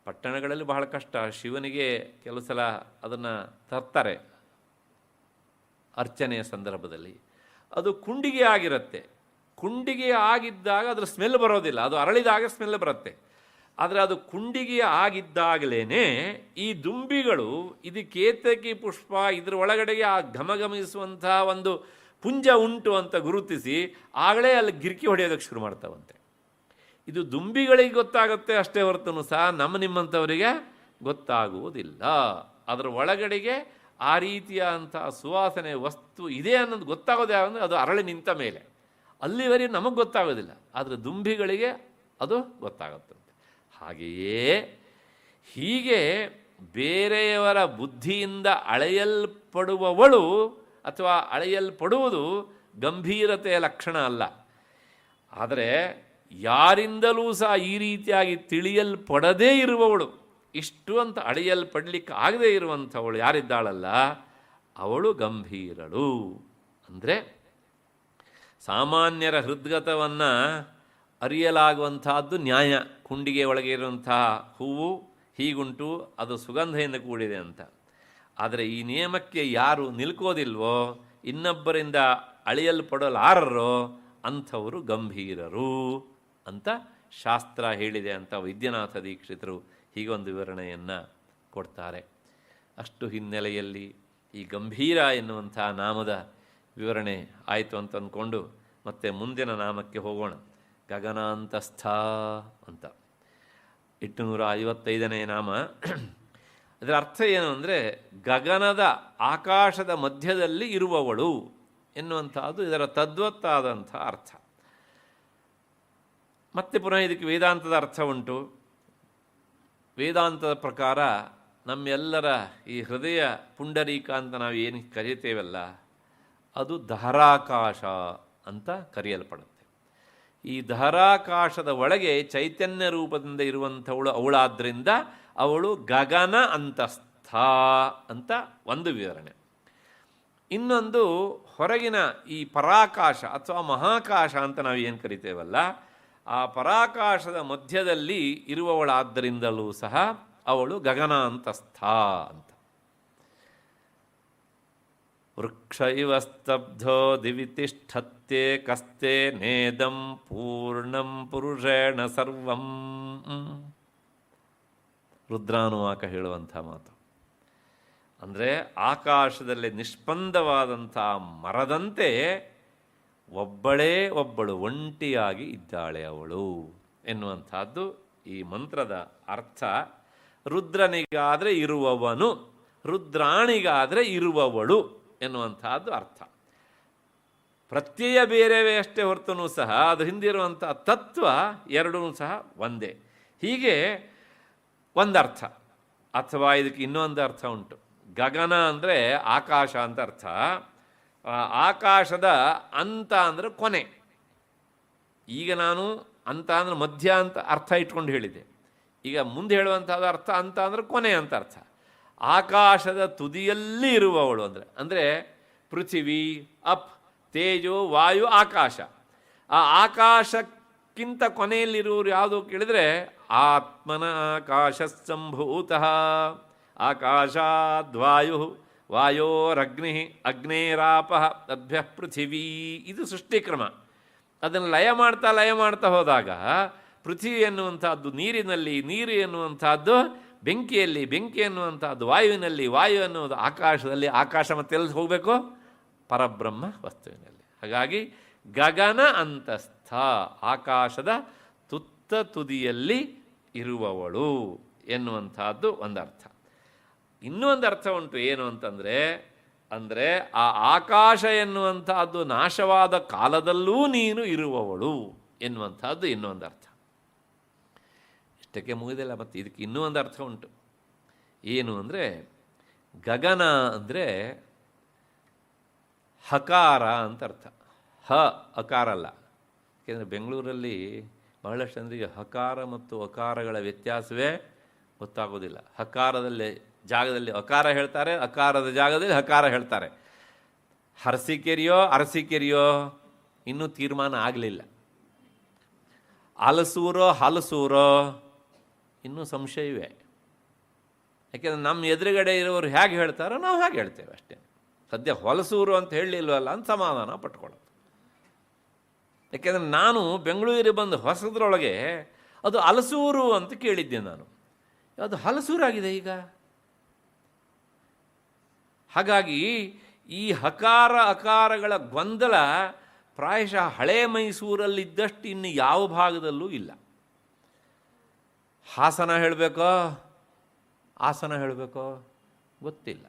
ಪಟ್ಟಣಗಳಲ್ಲಿ ಬಹಳ ಕಷ್ಟ. ಶಿವನಿಗೆ ಕೆಲವು ಸಲ ಅದನ್ನು ತರ್ತಾರೆ ಅರ್ಚನೆಯ ಸಂದರ್ಭದಲ್ಲಿ. ಅದು ಕುಂಡಿಗೆ ಆಗಿರುತ್ತೆ. ಕುಂಡಿಗೆ ಆಗಿದ್ದಾಗ ಅದರ ಸ್ಮೆಲ್ ಬರೋದಿಲ್ಲ, ಅದು ಅರಳಿದಾಗ ಸ್ಮೆಲ್ ಬರುತ್ತೆ. ಆದರೆ ಅದು ಕುಂಡಿಗೆ ಆಗಿದ್ದಾಗಲೇ ಈ ದುಂಬಿಗಳು ಇದು ಕೇತಕಿ ಪುಷ್ಪ, ಇದರ ಒಳಗಡೆಗೆ ಆ ಘಮಘಮಿಸುವಂಥ ಒಂದು ಪುಂಜ ಉಂಟು ಅಂತ ಗುರುತಿಸಿ ಆಗಲೇ ಅಲ್ಲಿ ಗಿರ್ಕಿ ಹೊಡೆಯೋದಕ್ಕೆ ಶುರು ಮಾಡ್ತಾವಂತೆ. ಇದು ದುಂಬಿಗಳಿಗೆ ಗೊತ್ತಾಗುತ್ತೆ ಅಷ್ಟೇ ಹೊರತು ಸಹ ನಿಮ್ಮಂಥವರಿಗೆ ಗೊತ್ತಾಗುವುದಿಲ್ಲ. ಅದರ ಒಳಗಡೆಗೆ ಆ ರೀತಿಯ ಅಂಥ ಸುವಾಸನೆ ವಸ್ತು ಇದೆ ಅನ್ನೋದು ಗೊತ್ತಾಗೋದು ಯಾವಂದರೆ ಅದು ಅರಳಿ ನಿಂತ ಮೇಲೆ. ಅಲ್ಲಿವರೆಗೆ ನಮಗೆ ಗೊತ್ತಾಗೋದಿಲ್ಲ, ಆದರೆ ದುಂಬಿಗಳಿಗೆ ಅದು ಗೊತ್ತಾಗುತ್ತಂತೆ. ಹಾಗೆಯೇ ಹೀಗೆ ಬೇರೆಯವರ ಬುದ್ಧಿಯಿಂದ ಅಳೆಯಲ್ಪಡುವವಳು ಅಥವಾ ಅಳೆಯಲ್ಪಡುವುದು ಗಂಭೀರತೆಯ ಲಕ್ಷಣ ಅಲ್ಲ. ಆದರೆ ಯಾರಿಂದಲೂ ಸಹ ಈ ರೀತಿಯಾಗಿ ತಿಳಿಯಲ್ಪಡದೇ ಇರುವವಳು, ಇಷ್ಟು ಅಂತ ಅಳೆಯಲ್ಪಡಲಿಕ್ಕೆ ಆಗದೇ ಇರುವಂಥವಳು ಯಾರಿದ್ದಾಳಲ್ಲ, ಅವಳು ಗಂಭೀರಳು. ಅಂದರೆ ಸಾಮಾನ್ಯರ ಹೃದ್ಗತವನ್ನು ಅರಿಯಲಾಗುವಂತಹದ್ದು ನ್ಯಾಯ. ಕುಂಡಿಗೆ ಒಳಗೆ ಇರುವಂತಹ ಹೂವು ಹೀಗುಂಟು, ಅದು ಸುಗಂಧದಿಂದ ಕೂಡಿದೆ ಅಂತ. ಆದರೆ ಈ ನಿಯಮಕ್ಕೆ ಯಾರು ನಿಲ್ಕೋದಿಲ್ವೋ, ಇನ್ನೊಬ್ಬರಿಂದ ಅಳೆಯಲ್ಪಡಲಾರರೋ ಅಂಥವರು ಗಂಭೀರರು ಅಂತ ಶಾಸ್ತ್ರ ಹೇಳಿದೆ ಅಂತ ವೈದ್ಯನಾಥ ದೀಕ್ಷಿತರು ಹೀಗೊಂದು ವಿವರಣೆಯನ್ನು ಕೊಡ್ತಾರೆ. ಅಷ್ಟು ಹಿನ್ನೆಲೆಯಲ್ಲಿ ಈ ಗಂಭೀರ ಎನ್ನುವಂಥ ನಾಮದ ವಿವರಣೆ ಆಯಿತು ಅಂತ ಅಂದ್ಕೊಂಡು ಮತ್ತೆ ಮುಂದಿನ ನಾಮಕ್ಕೆ ಹೋಗೋಣ. ಗಗನಾಂತಸ್ಥ ಅಂತ 855ನೇ ನಾಮ. ಇದರ ಅರ್ಥ ಏನು ಅಂದರೆ ಗಗನದ ಆಕಾಶದ ಮಧ್ಯದಲ್ಲಿ ಇರುವವಳು ಎನ್ನುವಂಥದ್ದು ಇದರ ತದ್ವತ್ತಾದಂಥ ಅರ್ಥ. ಮತ್ತೆ ಪುನಃ ಇದಕ್ಕೆ ವೇದಾಂತದ ಅರ್ಥ ಉಂಟು. ವೇದಾಂತದ ಪ್ರಕಾರ ನಮ್ಮೆಲ್ಲರ ಈ ಹೃದಯ ಪುಂಡರೀಕ ಅಂತ ನಾವು ಏನು ಕರೀತೇವಲ್ಲ, ಅದು ಧಾರಾಕಾಶ ಅಂತ ಕರೆಯಲ್ಪಡುತ್ತೆ. ಈ ಧಾರಾಕಾಶದ ಒಳಗೆ ಚೈತನ್ಯ ರೂಪದಿಂದ ಇರುವಂಥವಳು ಅವಳಾದ್ದರಿಂದ ಅವಳು ಗಗನ ಅಂತಸ್ಥ ಅಂತ ಒಂದು ವಿವರಣೆ. ಇನ್ನೊಂದು ಹೊರಗಿನ ಈ ಪರಾಕಾಶ ಅಥವಾ ಮಹಾಕಾಶ ಅಂತ ನಾವು ಏನು ಕರಿತೇವಲ್ಲ, ಆ ಪರಾಕಾಶದ ಮಧ್ಯದಲ್ಲಿ ಇರುವವಳಾದ್ದರಿಂದಲೂ ಸಹ ಅವಳು ಗಗನಾಂತಸ್ಥ ಅಂತ. ವೃಕ್ಷ ಇವ ಸ್ತಬ್ಧೋ ದಿವಿತಿಷ್ಠತ್ಯೆ ಕಸ್ತೆ ನೇದಂ ಪೂರ್ಣಂ ಪುರುಷೇಣ ಸರ್ವಂ. ರುದ್ರಾನುವಾಕ ಹೇಳುವಂಥ ಮಾತು. ಅಂದರೆ ಆಕಾಶದಲ್ಲಿ ನಿಷ್ಪಂದವಾದಂಥ ಮರದಂತೆ ಒಬ್ಬಳು ಒಂಟಿಯಾಗಿ ಇದ್ದಾಳೆ ಅವಳು ಎನ್ನುವಂಥದ್ದು ಈ ಮಂತ್ರದ ಅರ್ಥ. ರುದ್ರನಿಗಾದರೆ ಇರುವವನು, ರುದ್ರಾಣಿಗಾದರೆ ಇರುವವಳು ಎನ್ನುವಂಥದ್ದು ಅರ್ಥ. ಪ್ರತ್ಯಯ ಬೇರೆವೇ ಅಷ್ಟೇ ಹೊರತೂ ಸಹ ಅದು ಹಿಂದಿರುವಂಥ ತತ್ವ ಎರಡೂ ಸಹ ಒಂದೇ. ಹೀಗೆ ಒಂದರ್ಥ. ಅಥವಾ ಇದಕ್ಕೆ ಇನ್ನೊಂದು ಅರ್ಥ ಉಂಟು. ಗಗನ ಅಂದರೆ ಆಕಾಶ ಅಂತ ಅರ್ಥ. ಆಕಾಶದ ಅಂತ ಅಂದರೆ ಕೊನೆ. ಈಗ ನಾನು ಅಂತ ಅಂದರೆ ಮಧ್ಯ ಅಂತ ಅರ್ಥ ಇಟ್ಕೊಂಡು ಹೇಳಿದೆ. ಈಗ ಮುಂದೆ ಹೇಳುವಂಥದ್ದು ಅರ್ಥ ಅಂತ ಅಂದರೆ ಕೊನೆ ಅಂತ ಅರ್ಥ. ಆಕಾಶದ ತುದಿಯಲ್ಲಿ ಇರುವವಳು ಅಂದರೆ ಪೃಥಿವಿ, ಅಪ್, ತೇಜೋ, ವಾಯು, ಆಕಾಶ. ಆ ಆಕಾಶಕ್ಕಿಂತ ಕೊನೆಯಲ್ಲಿರುವವರು ಯಾವುದು ಕೇಳಿದರೆ ಆತ್ಮನ ಆಕಾಶ ಸಂಭೂತಃ ಆಕಾಶಾದ್ವಾಯು ವಾಯೋರಗ್ನಿ ಅಗ್ನೇರಾಪಃ ತದ್ಭ್ಯ ಪೃಥಿವೀ. ಇದು ಸೃಷ್ಟಿಕ್ರಮ. ಅದನ್ನು ಲಯ ಮಾಡ್ತಾ ಹೋದಾಗ ಪೃಥ್ವಿ ಎನ್ನುವಂಥದ್ದು ನೀರಿನಲ್ಲಿ, ನೀರು ಎನ್ನುವಂಥದ್ದು ಬೆಂಕಿಯಲ್ಲಿ, ಬೆಂಕಿ ಎನ್ನುವಂಥದ್ದು ವಾಯುವಿನಲ್ಲಿ, ವಾಯು ಎನ್ನುವುದು ಆಕಾಶದಲ್ಲಿ, ಆಕಾಶ ಮತ್ತೆ ಎಲ್ಲಿ ಹೋಗಬೇಕು? ಪರಬ್ರಹ್ಮ ವಸ್ತುವಿನಲ್ಲಿ. ಹಾಗಾಗಿ ಗಗನ ಅಂತಸ್ಥ, ಆಕಾಶದ ತುತ್ತ ತುದಿಯಲ್ಲಿ ಇರುವವಳು ಎನ್ನುವಂಥದ್ದು ಒಂದರ್ಥ. ಇನ್ನೊಂದು ಅರ್ಥ ಉಂಟು. ಏನು ಅಂದರೆ ಆ ಆಕಾಶ ಎನ್ನುವಂಥದ್ದು ನಾಶವಾದ ಕಾಲದಲ್ಲೂ ನೀನು ಇರುವವಳು ಎನ್ನುವಂಥದ್ದು ಇನ್ನೊಂದು ಅರ್ಥ. ಇಷ್ಟಕ್ಕೆ ಮುಗಿದಿಲ್ಲ, ಮತ್ತು ಇದಕ್ಕೆ ಇನ್ನೂ ಒಂದು ಅರ್ಥ ಉಂಟು. ಏನು ಅಂದರೆ ಗಗನ ಅಂದರೆ ಹಕಾರ ಅಂತ ಅರ್ಥ. ಅಕಾರ ಅಲ್ಲ. ಯಾಕೆಂದರೆ ಬೆಂಗಳೂರಲ್ಲಿ ಬಹಳಷ್ಟು ಜನರಿಗೆ ಹಕಾರ ಮತ್ತು ಅಕಾರಗಳ ವ್ಯತ್ಯಾಸವೇ ಗೊತ್ತಾಗೋದಿಲ್ಲ. ಹಕಾರದಲ್ಲಿ ಜಾಗದಲ್ಲಿ ಅಕಾರ ಹೇಳ್ತಾರೆ, ಅಕಾರದ ಜಾಗದಲ್ಲಿ ಹಕಾರ ಹೇಳ್ತಾರೆ. ಹರಸಿಕೆರೆಯೋ ಅರಸಿಕೆರೆಯೋ ಇನ್ನೂ ತೀರ್ಮಾನ ಆಗಲಿಲ್ಲ. ಹಲಸೂರೋ ಹಲಸೂರೋ ಇನ್ನೂ ಸಂಶಯವೇ. ಯಾಕೆಂದರೆ ನಮ್ಮ ಎದುರುಗಡೆ ಇರೋರು ಹೇಗೆ ಹೇಳ್ತಾರೋ ನಾವು ಹಾಗೆ ಹೇಳ್ತೇವೆ ಅಷ್ಟೇ. ಸದ್ಯ ಹೊಲಸೂರು ಅಂತ ಹೇಳಲಿಲ್ವಲ್ಲ ಅಂತ ಸಮಾಧಾನ ಪಟ್ಕೊಳ್ಳೋದು. ಯಾಕೆಂದರೆ ನಾನು ಬೆಂಗಳೂರಿಗೆ ಬಂದು ಹೊಸದ್ರೊಳಗೆ ಅದು ಹಲಸೂರು ಅಂತ ಕೇಳಿದ್ದೆ ನಾನು. ಅದು ಹಲಸೂರಾಗಿದೆ ಈಗ. ಹಾಗಾಗಿ ಈ ಹಕಾರ ಅಕಾರಗಳ ಗೊಂದಲ ಪ್ರಾಯಶಃ ಹಳೆ ಮೈಸೂರಲ್ಲಿದ್ದಷ್ಟು ಇನ್ನು ಯಾವ ಭಾಗದಲ್ಲೂ ಇಲ್ಲ. ಹಾಸನ ಹೇಳಬೇಕೋ ಆಸನ ಹೇಳಬೇಕೋ ಗೊತ್ತಿಲ್ಲ.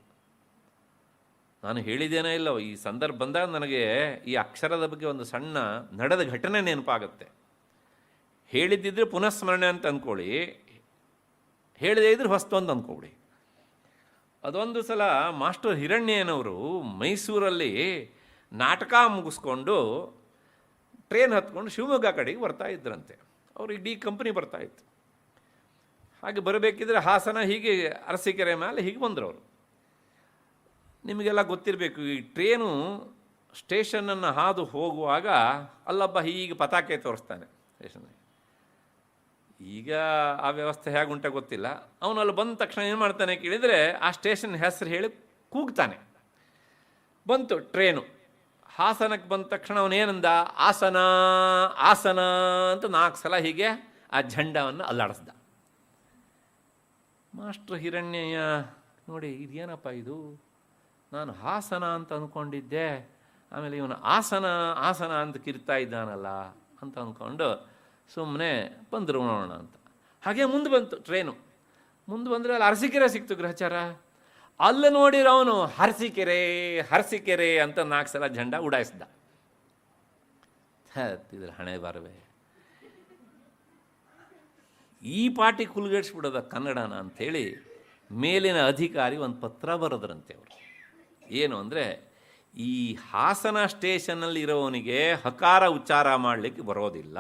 ನಾನು ಹೇಳಿದ್ದೇನೋ ಇಲ್ಲೋ, ಈ ಸಂದರ್ಭ ಬಂದಾಗ ನನಗೆ ಈ ಅಕ್ಷರದ ಬಗ್ಗೆ ಒಂದು ಸಣ್ಣ ನಡೆದ ಘಟನೆ ನೆನಪಾಗುತ್ತೆ. ಹೇಳಿದ್ದಿದ್ರೆ ಪುನಃಸ್ಮರಣೆ ಅಂತ ಅಂದ್ಕೊಳ್ಳಿ, ಹೇಳದೇ ಇದ್ರೆ ಹೊಸ್ತೊಂದು ಅಂದ್ಕೊಳ್ಳಿ. ಅದೊಂದು ಸಲ ಮಾಸ್ಟರ್ ಹಿರಣ್ಯನವರು ಮೈಸೂರಲ್ಲಿ ನಾಟಕ ಮುಗಿಸ್ಕೊಂಡು ಟ್ರೈನ್ ಹತ್ಕೊಂಡು ಶಿವಮೊಗ್ಗ ಕಡೆಗೆ ಬರ್ತಾ ಇದ್ರಂತೆ. ಅವರು ಇಡೀ ಕಂಪ್ನಿ ಬರ್ತಾಯಿತ್ತು. ಹಾಗೆ ಬರಬೇಕಿದ್ರೆ ಹಾಸನ ಹೀಗೆ ಅರಸೀಕೆರೆ ಮೇಲೆ ಹೀಗೆ ಬಂದರು ಅವರು. ನಿಮಗೆಲ್ಲ ಗೊತ್ತಿರಬೇಕು, ಈ ಟ್ರೇನು ಸ್ಟೇಷನನ್ನು ಹಾದು ಹೋಗುವಾಗ ಅಲ್ಲೊಬ್ಬ ಹೀಗೆ ಪತಾಕೆ ತೋರಿಸ್ತಾನೆ ಸ್ಟೇಷನ್ಗೆ. ಈಗ ಆ ವ್ಯವಸ್ಥೆ ಹೇಗುಂಟ ಗೊತ್ತಿಲ್ಲ. ಅವನು ಅಲ್ಲಿ ಬಂದ ತಕ್ಷಣ ಏನು ಮಾಡ್ತಾನೆ ಕೇಳಿದರೆ ಆ ಸ್ಟೇಷನ್ ಹೆಸರು ಹೇಳಿ ಕೂಗ್ತಾನೆ. ಬಂತು ಟ್ರೇನು, ಹಾಸನಕ್ಕೆ ಬಂದ ತಕ್ಷಣ ಅವನೇನಂದ, ಆಸನ ಆಸನ ಅಂತ 4 ಸಲ ಹೀಗೆ ಆ ಝಂಡವನ್ನು ಅಲ್ಲಾಡಿಸ್ದ. ಮಾಸ್ಟರ್ ಹಿರಣ್ಯಯ್ಯ ನೋಡಿ, ಇದೇನಪ್ಪ ಇದು, ನಾನು ಹಾಸನ ಅಂತ ಅಂದ್ಕೊಂಡಿದ್ದೆ, ಆಮೇಲೆ ಇವನು ಆಸನ ಆಸನ ಅಂತ ಕಿರ್ತಾ ಇದ್ದಾನಲ್ಲ ಅಂತ ಅಂದ್ಕೊಂಡು ಸುಮ್ಮನೆ ಬಂದರು ನೋಡೋಣ ಅಂತ. ಹಾಗೆ ಮುಂದೆ ಬಂತು ಟ್ರೈನು. ಮುಂದೆ ಬಂದರೆ ಅಲ್ಲಿ ಅರಸೀಕೆರೆ ಸಿಕ್ತು ಗ್ರಹಚಾರ. ಅಲ್ಲಿ ನೋಡಿರೋ ಅವನು ಹರಸೀಕೆರೆ ಹರಸೀಕೆರೆ ಅಂತ 4 ಸಲ ಝಂಡ ಉಡಾಯಿಸ್ದ. ಇದ್ರ ಹಣೆ ಬಾರವೆ, ಈ ಪಾಟಿ ಕುಲ್ಗೇಡ್ಸ್ಬಿಡೋದ ಕನ್ನಡನ ಅಂಥೇಳಿ ಮೇಲಿನ ಅಧಿಕಾರಿ ಒಂದು ಪತ್ರ ಬರೆದ್ರಂತೆ ಅವರು. ಏನು ಅಂದರೆ, ಈ ಹಾಸನ ಸ್ಟೇಷನ್ನಲ್ಲಿ ಇರೋವನಿಗೆ ಹಕಾರ ಉಚ್ಚಾರ ಮಾಡಲಿಕ್ಕೆ ಬರೋದಿಲ್ಲ,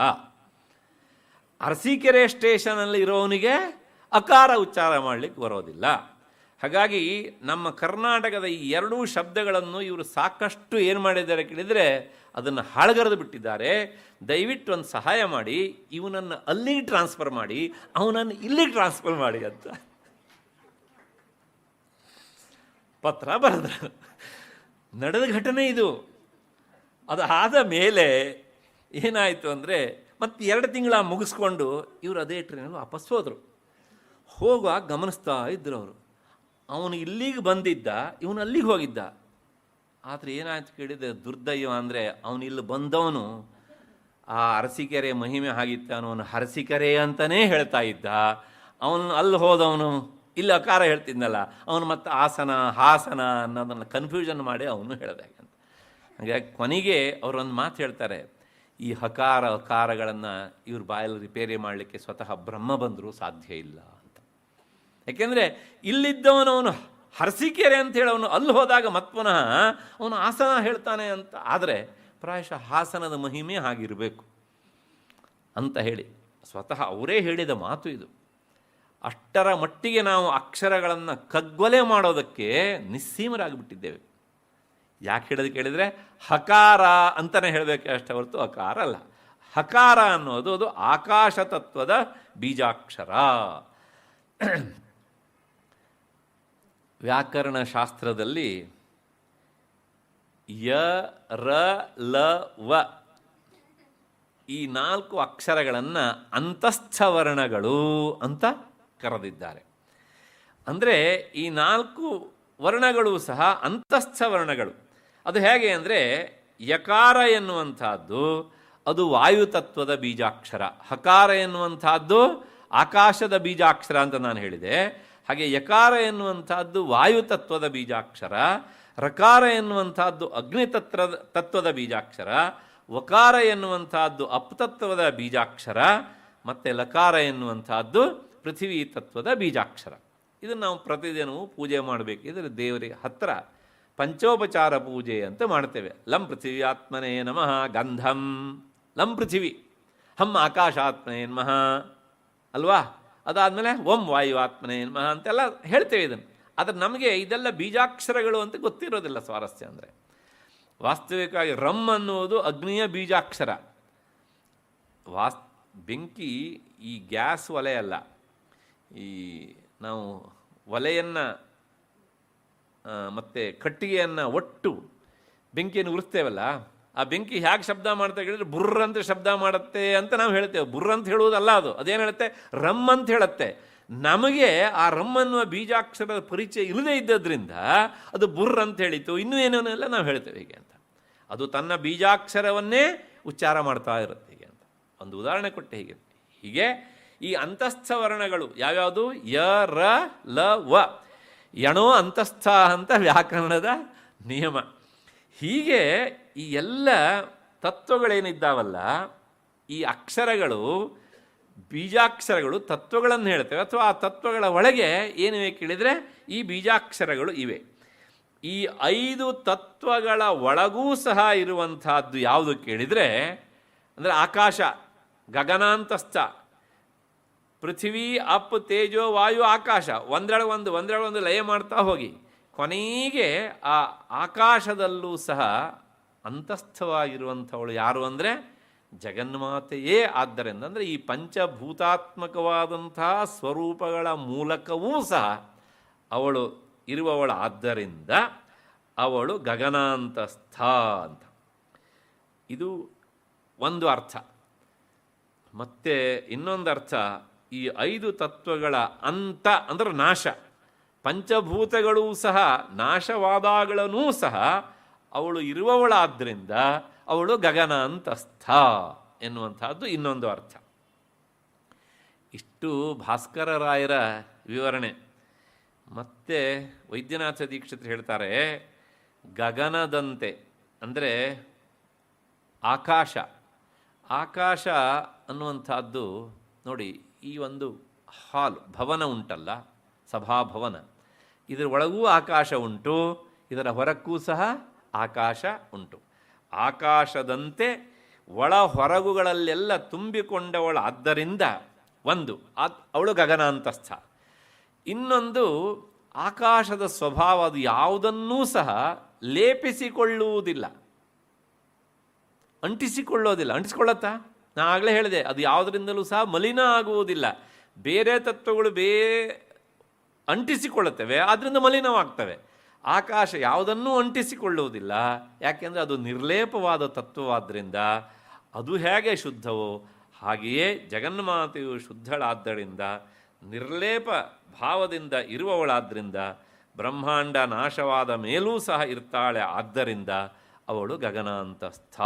ಅರಸೀಕೆರೆ ಸ್ಟೇಷನಲ್ಲಿ ಇರೋವನಿಗೆ ಅಕಾರ ಉಚ್ಚಾರ ಮಾಡಲಿಕ್ಕೆ ಬರೋದಿಲ್ಲ. ಹಾಗಾಗಿ ನಮ್ಮ ಕರ್ನಾಟಕದ ಈ 2 ಶಬ್ದಗಳನ್ನು ಇವರು ಸಾಕಷ್ಟು ಏನು ಮಾಡಿದ್ದಾರೆ ಕೇಳಿದರೆ ಅದನ್ನು ಹಾಳ್ಗರೆದು ಬಿಟ್ಟಿದ್ದಾರೆ. ದಯವಿಟ್ಟು ಒಂದು ಸಹಾಯ ಮಾಡಿ, ಇವನನ್ನು ಅಲ್ಲಿಗೆ ಟ್ರಾನ್ಸ್ಫರ್ ಮಾಡಿ, ಅವನನ್ನು ಇಲ್ಲಿಗೆ ಟ್ರಾನ್ಸ್ಫರ್ ಮಾಡಿ ಅಂತ ಪತ್ರ ಬರೆದ್ರು. ನಡೆದ ಘಟನೆ ಇದು. ಅದು ಆದ ಮೇಲೆ ಏನಾಯಿತು ಅಂದರೆ, ಮತ್ತು 2 ತಿಂಗಳ ಮುಗಿಸ್ಕೊಂಡು ಇವರು ಅದೇ ಟ್ರೈನಲ್ಲಿ ವಾಪಸ್ ಹೋದರು. ಹೋಗುವಾಗ ಗಮನಿಸ್ತಾ ಇದ್ದರು ಅವರು, ಅವನು ಇಲ್ಲಿಗೆ ಬಂದಿದ್ದ, ಇವನು ಅಲ್ಲಿಗೆ ಹೋಗಿದ್ದ. ಆದರೆ ಏನಾಯ್ತು ಕೇಳಿದರೆ ದುರ್ದೈವ ಅಂದರೆ, ಅವನು ಇಲ್ಲಿ ಬಂದವನು ಆ ಅರಸೀಕೆರೆ ಮಹಿಮೆ ಆಗಿತ್ತು, ಅವನು ಹರಸೀಕೆರೆ ಅಂತಲೇ ಹೇಳ್ತಾ ಇದ್ದ. ಅವನು ಅಲ್ಲಿ ಹೋದವನು ಇಲ್ಲಿ ಅಕಾರ ಹೇಳ್ತಿದ್ನಲ್ಲ, ಅವನು ಮತ್ತು ಆಸನ ಹಾಸನ ಅನ್ನೋದನ್ನು ಕನ್ಫ್ಯೂಷನ್ ಮಾಡಿ ಅವನು ಹೇಳಿದಾಗ ಅಂತ. ಹಾಗಾಗಿ ಕೊನೆಗೆ ಅವರೊಂದು ಮಾತು ಹೇಳ್ತಾರೆ, ಈ ಹಕಾರ ಅಕಾರಗಳನ್ನು ಇವ್ರ ಬಾಯಲ್ಲಿ ರಿಪೇರಿ ಮಾಡಲಿಕ್ಕೆ ಸ್ವತಃ ಬ್ರಹ್ಮ ಬಂದರೂ ಸಾಧ್ಯ ಇಲ್ಲ ಅಂತ. ಯಾಕೆಂದರೆ ಇಲ್ಲಿದ್ದವನು ಅವನು ಹರಸೀಕೆರೆ ಅಂತ ಹೇಳಿ ಅವನು ಅಲ್ಲಿ ಹೋದಾಗ ಮತ್ತೆ ಪುನಃ ಅವನು ಆಸನ ಹೇಳ್ತಾನೆ ಅಂತ ಆದರೆ ಪ್ರಾಯಶಃ ಹಾಸನದ ಮಹಿಮೆ ಹಾಗಿರಬೇಕು ಅಂತ ಹೇಳಿ ಸ್ವತಃ ಅವರೇ ಹೇಳಿದ ಮಾತು ಇದು. ಅಷ್ಟರ ಮಟ್ಟಿಗೆ ನಾವು ಅಕ್ಷರಗಳನ್ನು ಕಗ್ಗೊಲೆ ಮಾಡೋದಕ್ಕೆ ನಿಸ್ಸೀಮರಾಗಿಬಿಟ್ಟಿದ್ದೇವೆ. ಯಾಕೆ ಹೇಳೋದು ಕೇಳಿದರೆ, ಹಕಾರ ಅಂತಲೇ ಹೇಳಬೇಕು ಅಷ್ಟೇ ಹೊರತು ಅಕಾರ ಅಲ್ಲ. ಹಕಾರ ಅನ್ನೋದು ಅದು ಆಕಾಶ ತತ್ವದ ಬೀಜಾಕ್ಷರ. ವ್ಯಾಕರಣ ಶಾಸ್ತ್ರದಲ್ಲಿ ಯ ರ ಲ ವ ಈ 4 ಅಕ್ಷರಗಳನ್ನು ಅಂತಸ್ಥ ವರ್ಣಗಳು ಅಂತ ಕರೆದಿದ್ದಾರೆ. ಅಂದರೆ ಈ 4 ವರ್ಣಗಳು ಸಹ ಅಂತಸ್ಥ ವರ್ಣಗಳು. ಅದು ಹೇಗೆ ಅಂದರೆ, ಯಕಾರ ಎನ್ನುವಂಥದ್ದು ಅದು ವಾಯುತತ್ವದ ಬೀಜಾಕ್ಷರ, ಹಕಾರ ಎನ್ನುವಂಥದ್ದು ಆಕಾಶದ ಬೀಜಾಕ್ಷರ ಅಂತ ನಾನು ಹೇಳಿದೆ. ಹಾಗೆ ಯಕಾರ ಎನ್ನುವಂಥದ್ದು ವಾಯುತತ್ವದ ಬೀಜಾಕ್ಷರ, ರಕಾರ ಎನ್ನುವಂಥದ್ದು ತತ್ವದ ಬೀಜಾಕ್ಷರ, ವಕಾರ ಎನ್ನುವಂಥದ್ದು ಅಪ್ತತ್ವದ ಬೀಜಾಕ್ಷರ, ಮತ್ತು ಲಕಾರ ಎನ್ನುವಂಥದ್ದು ಪೃಥ್ವಿ ತತ್ವದ ಬೀಜಾಕ್ಷರ. ಇದನ್ನು ನಾವು ಪ್ರತಿದಿನವೂ ಪೂಜೆ ಮಾಡಬೇಕಿದ್ರೆ ದೇವರಿಗೆ ಹತ್ತಿರ ಪಂಚೋಪಚಾರ ಪೂಜೆ ಅಂತ ಮಾಡ್ತೇವೆ. ಲಂ ಪೃಥಿವ್ಯಾತ್ಮನೇ ನಮಃ ಗಂಧಂ, ಲಂ ಪೃಥಿವಿ, ಹಂ ಆಕಾಶಾತ್ಮನೇ ನಮಃ ಅಲ್ವಾ. ಅದಾದಮೇಲೆ ಓಂ ವಾಯುವಾತ್ಮನೇ ನಮಃ ಅಂತೆಲ್ಲ ಹೇಳ್ತೇವೆ ಇದನ್ನು. ಆದರೆ ನಮಗೆ ಇದೆಲ್ಲ ಬೀಜಾಕ್ಷರಗಳು ಅಂತ ಗೊತ್ತಿರೋದಿಲ್ಲ. ಸ್ವಾರಸ್ಯ ಅಂದರೆ ವಾಸ್ತವಿಕವಾಗಿ ರಮ್ ಅನ್ನುವುದು ಅಗ್ನಿಯ ಬೀಜಾಕ್ಷರ. ಬೆಂಕಿ ಈ ಗ್ಯಾಸ್ ಒಲೆ ಅಲ್ಲ, ಈ ನಾವು ಒಲೆಯನ್ನು ಮತ್ತು ಕಟ್ಟಿಗೆಯನ್ನು ಒಟ್ಟು ಬೆಂಕಿಯನ್ನು ಉರಿಸ್ತೇವಲ್ಲ, ಆ ಬೆಂಕಿ ಹೇಗೆ ಶಬ್ದ ಮಾಡ್ತಾ ಹೇಳಿದ್ರೆ ಬುರ್ರ ಅಂತ ಶಬ್ದ ಮಾಡುತ್ತೆ ಅಂತ ನಾವು ಹೇಳ್ತೇವೆ. ಬುರ್ರ ಅಂತ ಹೇಳುವುದಲ್ಲ, ಅದೇನು ಹೇಳುತ್ತೆ, ರಮ್ ಅಂತ ಹೇಳುತ್ತೆ. ನಮಗೆ ಆ ರಮ್ ಅನ್ನುವ ಬೀಜಾಕ್ಷರದ ಪರಿಚಯ ಇಲ್ಲದೇ ಇದ್ದದ್ರಿಂದ ಅದು ಬುರ್ರ ಅಂತ ಹೇಳಿತು, ಇನ್ನೂ ಏನೇನೆಲ್ಲ ನಾವು ಹೇಳ್ತೇವೆ ಹೀಗೆ ಅಂತ. ಅದು ತನ್ನ ಬೀಜಾಕ್ಷರವನ್ನೇ ಉಚ್ಚಾರ ಮಾಡ್ತಾ ಇರುತ್ತೆ ಹೀಗೆ ಅಂತ ಒಂದು ಉದಾಹರಣೆ ಕೊಟ್ಟೆ. ಹೀಗೆ ಈ ಅಂತಸ್ಥ ವರ್ಣಗಳು ಯಾವ್ಯಾವುದು, ಯ ರ ಲ ವ, ಯಣೋ ಅಂತಸ್ಥ ಅಂತ ವ್ಯಾಕರಣದ ನಿಯಮ. ಹೀಗೆ ಈ ಎಲ್ಲ ತತ್ವಗಳೇನಿದ್ದಾವಲ್ಲ, ಈ ಅಕ್ಷರಗಳು, ಬೀಜಾಕ್ಷರಗಳು ತತ್ವಗಳನ್ನು ಹೇಳ್ತೇವೆ, ಅಥವಾ ಆ ತತ್ವಗಳ ಒಳಗೆ ಏನಿವೆ ಕೇಳಿದರೆ ಈ ಬೀಜಾಕ್ಷರಗಳು ಇವೆ. ಈ 5 ತತ್ವಗಳ ಒಳಗೂ ಸಹ ಇರುವಂತಹದ್ದು ಯಾವುದು ಕೇಳಿದರೆ, ಅಂದರೆ ಆಕಾಶ, ಗಗನಾಂತಸ್ಥ, ಪೃಥ್ವಿ, ಅಪ್, ತೇಜೋ, ವಾಯು, ಆಕಾಶ, ಒಂದರೊಳಗೊಂದು ಲಯ ಮಾಡ್ತಾ ಹೋಗಿ ಕೊನೆಗೆ ಆ ಆಕಾಶದಲ್ಲೂ ಸಹ ಅಂತಸ್ಥವಾಗಿರುವಂಥವಳು ಯಾರು ಅಂದರೆ ಜಗನ್ಮಾತೆಯೇ. ಆದ್ದರಿಂದ ಅಂದರೆ ಈ ಪಂಚಭೂತಾತ್ಮಕವಾದಂತಹ ಸ್ವರೂಪಗಳ ಮೂಲಕವೂ ಸಹ ಅವಳು ಇರುವವಳು. ಆದ್ದರಿಂದ ಅವಳು ಗಗನಾಂತಸ್ಥ ಅಂತ. ಇದು ಒಂದು ಅರ್ಥ. ಮತ್ತೆ ಇನ್ನೊಂದು ಅರ್ಥ, ಈ 5 ತತ್ವಗಳ ಅಂತ ಅಂದರೆ ನಾಶ, ಪಂಚಭೂತಗಳೂ ಸಹ ನಾಶವಾದಾಗಳನ್ನೂ ಸಹ ಅವಳು ಇರುವವಳಾದ್ದರಿಂದ ಅವಳು ಗಗನಾಂತಸ್ಥ ಎನ್ನುವಂಥದ್ದು ಇನ್ನೊಂದು ಅರ್ಥ. ಇಷ್ಟು ಭಾಸ್ಕರರಾಯರ ವಿವರಣೆ. ಮತ್ತೆ ವೈದ್ಯನಾಥ ದೀಕ್ಷಿತರು ಹೇಳ್ತಾರೆ, ಗಗನದಂತೆ ಅಂದರೆ ಆಕಾಶ. ಆಕಾಶ ಅನ್ನುವಂಥದ್ದು ನೋಡಿ, ಈ ಒಂದು ಹಾಲ್ ಭವನ ಉಂಟಲ್ಲ, ಸಭಾಭವನ, ಇದರ ಒಳಗೂ ಆಕಾಶ ಉಂಟು, ಇದರ ಹೊರಕ್ಕೂ ಸಹ ಆಕಾಶ ಉಂಟು. ಆಕಾಶದಂತೆ ಒಳ ಹೊರಗುಗಳಲ್ಲೆಲ್ಲ ತುಂಬಿಕೊಂಡವಳು. ಆದ್ದರಿಂದ ಒಂದು ಅವಳು ಗಗನಾಂತಸ್ಥ. ಇನ್ನೊಂದು ಆಕಾಶದ ಸ್ವಭಾವ, ಅದು ಯಾವುದನ್ನೂ ಸಹ ಲೇಪಿಸಿಕೊಳ್ಳುವುದಿಲ್ಲ, ಅಂಟಿಸಿಕೊಳ್ಳೋದಿಲ್ಲ. ಅಂಟಿಸಿಕೊಳ್ಳತ್ತಾ? ನಾ ಆಗಲೇ ಹೇಳಿದೆ, ಅದು ಯಾವುದರಿಂದಲೂ ಸಹ ಮಲಿನ ಆಗುವುದಿಲ್ಲ. ಬೇರೆ ತತ್ವಗಳು ಅಂಟಿಸಿಕೊಳ್ಳುತ್ತವೆ, ಆದ್ದರಿಂದ ಮಲಿನವಾಗ್ತವೆ. ಆಕಾಶ ಯಾವುದನ್ನೂ ಅಂಟಿಸಿಕೊಳ್ಳುವುದಿಲ್ಲ, ಯಾಕೆಂದರೆ ಅದು ನಿರ್ಲೇಪವಾದ ತತ್ವವಾದ್ದರಿಂದ ಅದು ಹೇಗೆ ಶುದ್ಧವೋ ಹಾಗೆಯೇ ಜಗನ್ಮಾತೆಯು ಶುದ್ಧಳಾದ್ದರಿಂದ ನಿರ್ಲೇಪ ಭಾವದಿಂದ ಇರುವವಳಾದ್ದರಿಂದ ಬ್ರಹ್ಮಾಂಡ ನಾಶವಾದ ಮೇಲೂ ಸಹ ಇರ್ತಾಳೆ. ಆದ್ದರಿಂದ ಅವಳು ಗಗನಾಂತಸ್ಥ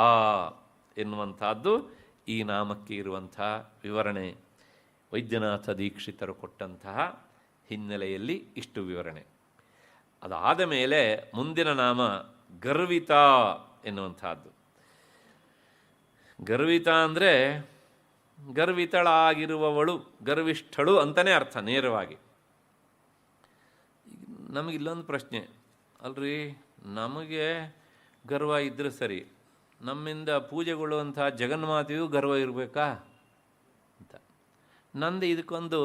ಎನ್ನುವಂಥದ್ದು ಈ ನಾಮಕ್ಕೆ ಇರುವಂಥ ವಿವರಣೆ. ವೈದ್ಯನಾಥ ದೀಕ್ಷಿತರು ಕೊಟ್ಟಂತಹ ಹಿನ್ನೆಲೆಯಲ್ಲಿ ಇಷ್ಟು ವಿವರಣೆ. ಅದಾದ ಮೇಲೆ ಮುಂದಿನ ನಾಮ ಗರ್ವಿತ ಎನ್ನುವಂಥದ್ದು. ಗರ್ವಿತ ಅಂದರೆ ಗರ್ವಿತಳಾಗಿರುವವಳು, ಗರ್ವಿಷ್ಠಳು ಅಂತಲೇ ಅರ್ಥ ನೇರವಾಗಿ. ನಮಗಿಲ್ಲೊಂದು ಪ್ರಶ್ನೆ, ಅಲ್ರಿ, ನಮಗೆ ಗರ್ವ ಇದ್ದರೆ ಸರಿ, ನಮ್ಮಿಂದ ಪೂಜೆಗೊಳ್ಳುವಂಥ ಜಗನ್ಮಾತೆಯೂ ಗರ್ವ ಇರಬೇಕಾ ಅಂತ. ನಂದು ಇದಕ್ಕೊಂದು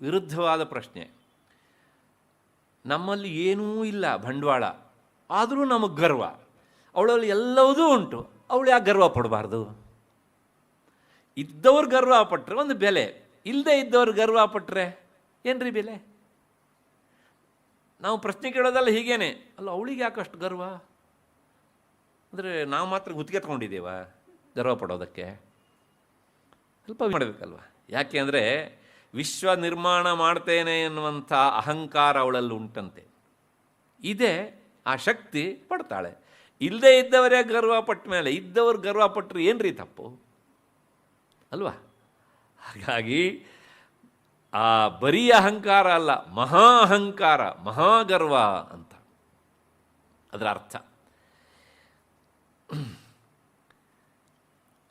ವಿರುದ್ಧವಾದ ಪ್ರಶ್ನೆ. ನಮ್ಮಲ್ಲಿ ಏನೂ ಇಲ್ಲ ಬಂಡವಾಳ, ಆದರೂ ನಮಗೆ ಗರ್ವ. ಅವಳಲ್ಲಿ ಎಲ್ಲವೂ ಉಂಟು, ಅವಳು ಯಾಕೆ ಗರ್ವ ಪಡಬಾರ್ದು? ಇದ್ದವ್ರು ಗರ್ವ ಪಟ್ಟರೆ ಒಂದು ಬೆಲೆ, ಇಲ್ಲದೆ ಇದ್ದವ್ರು ಗರ್ವ ಪಟ್ಟರೆ ಏನ್ರಿ ಬೆಲೆ? ನಾವು ಪ್ರಶ್ನೆ ಕೇಳೋದಲ್ಲ ಹೀಗೇನೆ, ಅಲ್ಲ ಅವಳಿಗೆ ಯಾಕಷ್ಟು ಗರ್ವ ಅಂದರೆ ನಾವು ಮಾತ್ರ ಗುತ್ತಿಗೆ ತಗೊಂಡಿದ್ದೇವ ಗರ್ವ ಪಡೋದಕ್ಕೆ? ಸ್ವಲ್ಪ ಮಾಡಬೇಕಲ್ವ. ಯಾಕೆ ಅಂದರೆ ವಿಶ್ವ ನಿರ್ಮಾಣ ಮಾಡ್ತೇನೆ ಎನ್ನುವಂಥ ಅಹಂಕಾರ ಅವಳಲ್ಲಿ ಉಂಟಂತೆ. ಇದೇ ಆ ಶಕ್ತಿ ಪಡ್ತಾಳೆ. ಇಲ್ಲದೆ ಇದ್ದವರೇ ಗರ್ವ ಪಟ್ಟ ಮೇಲೆ ಇದ್ದವ್ರು ಗರ್ವ ಪಟ್ಟರೆ ಏನ್ರಿ ತಪ್ಪು ಅಲ್ವಾ? ಹಾಗಾಗಿ ಆ ಬರೀ ಅಹಂಕಾರ ಅಲ್ಲ, ಮಹಾ ಅಹಂಕಾರ, ಮಹಾಗರ್ವ ಅಂತ ಅದರ ಅರ್ಥ.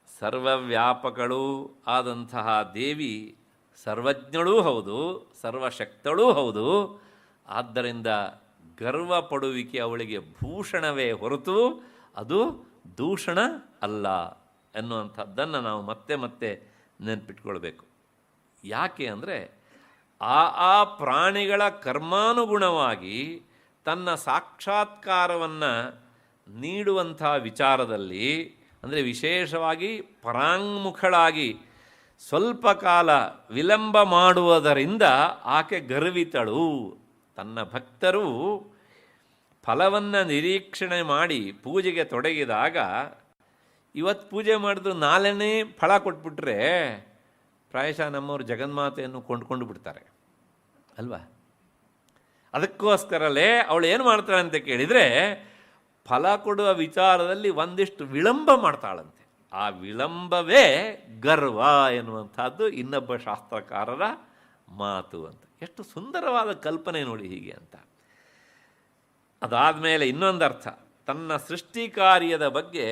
ಸರ್ವವ್ಯಾಪಕಳೂ ಆದಂತಹ ದೇವಿ ಸರ್ವಜ್ಞಳೂ ಹೌದು, ಸರ್ವಶಕ್ತಳೂ ಹೌದು. ಆದ್ದರಿಂದ ಗರ್ವ ಪಡುವಿಕೆ ಅವಳಿಗೆ ಭೂಷಣವೇ ಹೊರತು ಅದು ದೂಷಣ ಅಲ್ಲ ಎನ್ನುವಂಥದ್ದನ್ನು ನಾವು ಮತ್ತೆ ಮತ್ತೆ ನೆನಪಿಟ್ಕೊಳ್ಬೇಕು. ಯಾಕೆ ಅಂದರೆ ಆ ಪ್ರಾಣಿಗಳ ಕರ್ಮಾನುಗುಣವಾಗಿ ತನ್ನ ಸಾಕ್ಷಾತ್ಕಾರವನ್ನು ನೀಡುವಂಥ ವಿಚಾರದಲ್ಲಿ, ಅಂದರೆ ವಿಶೇಷವಾಗಿ ಪರಾಂಗುಖಳಾಗಿ ಸ್ವಲ್ಪ ಕಾಲ ವಿಳಂಬ ಮಾಡುವುದರಿಂದ ಆಕೆ ಗರ್ವಿತಳು. ತನ್ನ ಭಕ್ತರು ಫಲವನ್ನು ನಿರೀಕ್ಷಣೆ ಮಾಡಿ ಪೂಜೆಗೆ ತೊಡಗಿದಾಗ ಇವತ್ತು ಪೂಜೆ ಮಾಡಿದ್ರು ನಾಳೆನೇ ಫಲ ಕೊಟ್ಬಿಟ್ರೆ ಪ್ರಾಯಶಃ ನಮ್ಮವರು ಜಗನ್ಮಾತೆಯನ್ನು ಕೊಂಡ್ಕೊಂಡು ಬಿಡ್ತಾರೆ ಅಲ್ವಾ? ಅದಕ್ಕೋಸ್ಕರಲೇ ಅವಳು ಏನು ಮಾಡ್ತಾಳೆ ಅಂತ ಕೇಳಿದರೆ, ಫಲ ಕೊಡುವ ವಿಚಾರದಲ್ಲಿ ಒಂದಿಷ್ಟು ವಿಳಂಬ ಮಾಡ್ತಾಳಂತೆ. ಆ ವಿಳಂಬವೇ ಗರ್ವ ಎನ್ನುವಂಥದ್ದು ಇನ್ನೊಬ್ಬ ಶಾಸ್ತ್ರಕಾರರ ಮಾತು ಅಂತ. ಎಷ್ಟು ಸುಂದರವಾದ ಕಲ್ಪನೆ ನೋಡಿ ಹೀಗೆ ಅಂತ. ಅದಾದಮೇಲೆ ಇನ್ನೊಂದು ಅರ್ಥ, ತನ್ನ ಸೃಷ್ಟಿ ಕಾರ್ಯದ ಬಗ್ಗೆ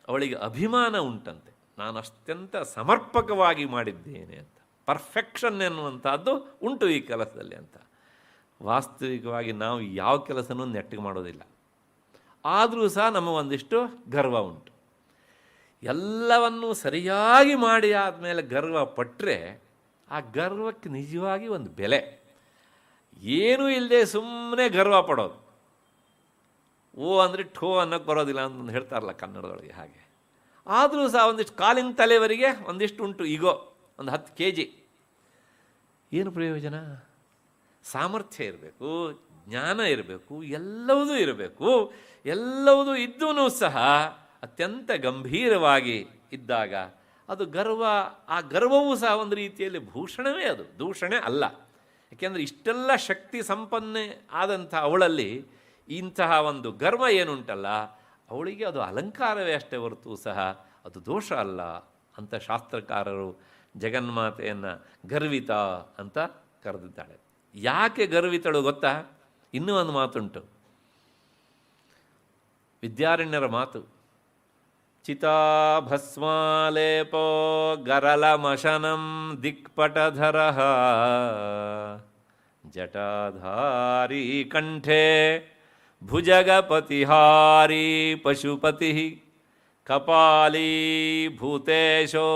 ಅವಳಿಗೆ ಅಭಿಮಾನ ಉಂಟಂತೆ. ನಾನು ಅತ್ಯಂತ ಸಮರ್ಪಕವಾಗಿ ಮಾಡಿದ್ದೇನೆ ಅಂತ, ಪರ್ಫೆಕ್ಷನ್ ಎನ್ನುವಂಥದ್ದು ಉಂಟು ಈ ಕೆಲಸದಲ್ಲಿ ಅಂತ. ವಾಸ್ತವಿಕವಾಗಿ ನಾವು ಯಾವ ಕೆಲಸನೂ ನೆಟ್ಟಿಗೆ ಮಾಡೋದಿಲ್ಲ, ಆದರೂ ಸಹ ನಮ್ಮ ಒಂದಿಷ್ಟು ಗರ್ವ ಉಂಟು. ಎಲ್ಲವನ್ನೂ ಸರಿಯಾಗಿ ಮಾಡಿ ಆದಮೇಲೆ ಗರ್ವ ಪಟ್ಟರೆ ಆ ಗರ್ವಕ್ಕೆ ನಿಜವಾಗಿ ಒಂದು ಬೆಲೆ. ಏನೂ ಇಲ್ಲದೆ ಸುಮ್ಮನೆ ಗರ್ವ ಪಡೋದು, ಓ ಅಂದರೆ ಠೋ ಅನ್ನೋಕ್ಕೆ ಬರೋದಿಲ್ಲ ಅಂತ ಹೇಳ್ತಾರಲ್ಲ ಕನ್ನಡದೊಳಗೆ, ಹಾಗೆ. ಆದರೂ ಸಹ ಒಂದಿಷ್ಟು ಕಾಲಿನ ತಲೆವರೆಗೆ ಒಂದಿಷ್ಟು ಉಂಟು ಈಗೋ, ಒಂದು 10 kg. ಏನು ಪ್ರಯೋಜನ? ಸಾಮರ್ಥ್ಯ ಇರಬೇಕು, ಜ್ಞಾನ ಇರಬೇಕು, ಎಲ್ಲವೂ ಇರಬೇಕು. ಎಲ್ಲವೂ ಇದ್ದೂ ಸಹ ಅತ್ಯಂತ ಗಂಭೀರವಾಗಿ ಇದ್ದಾಗ ಅದು ಗರ್ವ. ಆ ಗರ್ವವೂ ಸಹ ಒಂದು ರೀತಿಯಲ್ಲಿ ಭೂಷಣವೇ, ಅದು ದೂಷಣೆ ಅಲ್ಲ. ಏಕೆಂದರೆ ಇಷ್ಟೆಲ್ಲ ಶಕ್ತಿ ಸಂಪನ್ನೆ ಆದಂಥ ಅವಳಲ್ಲಿ ಇಂತಹ ಒಂದು ಗರ್ವ ಏನುಂಟಲ್ಲ, ಅವಳಿಗೆ ಅದು ಅಲಂಕಾರವೇ ಅಷ್ಟೇ ಹೊರತು ಸಹ ಅದು ದೋಷ ಅಲ್ಲ ಅಂತ ಶಾಸ್ತ್ರಕಾರರು ಜಗನ್ಮಾತೆಯನ್ನು ಗರ್ವಿತ ಅಂತ ಕರೆದಿದ್ದಾಳೆ. ಯಾಕೆ ಗರ್ವಿತಳು ಗೊತ್ತಾ? ಇನ್ನೂ ಒಂದು ಮಾತುಂಟು, ವಿದ್ಯಾರಣ್ಯರ ಮಾತು. ಚಿತಾಭಸ್ಮಾಲೇಪೋ ಗರಲಮಶನಂ ದಿಕ್ಪಟಧರ ಜಟಾಧಾರಿ ಕಂಠೆ ಭುಜಗಪತಿಹಾರಿ ಪಶುಪತಿ ಕಪಾಲೀ ಭೂತೇಶೋ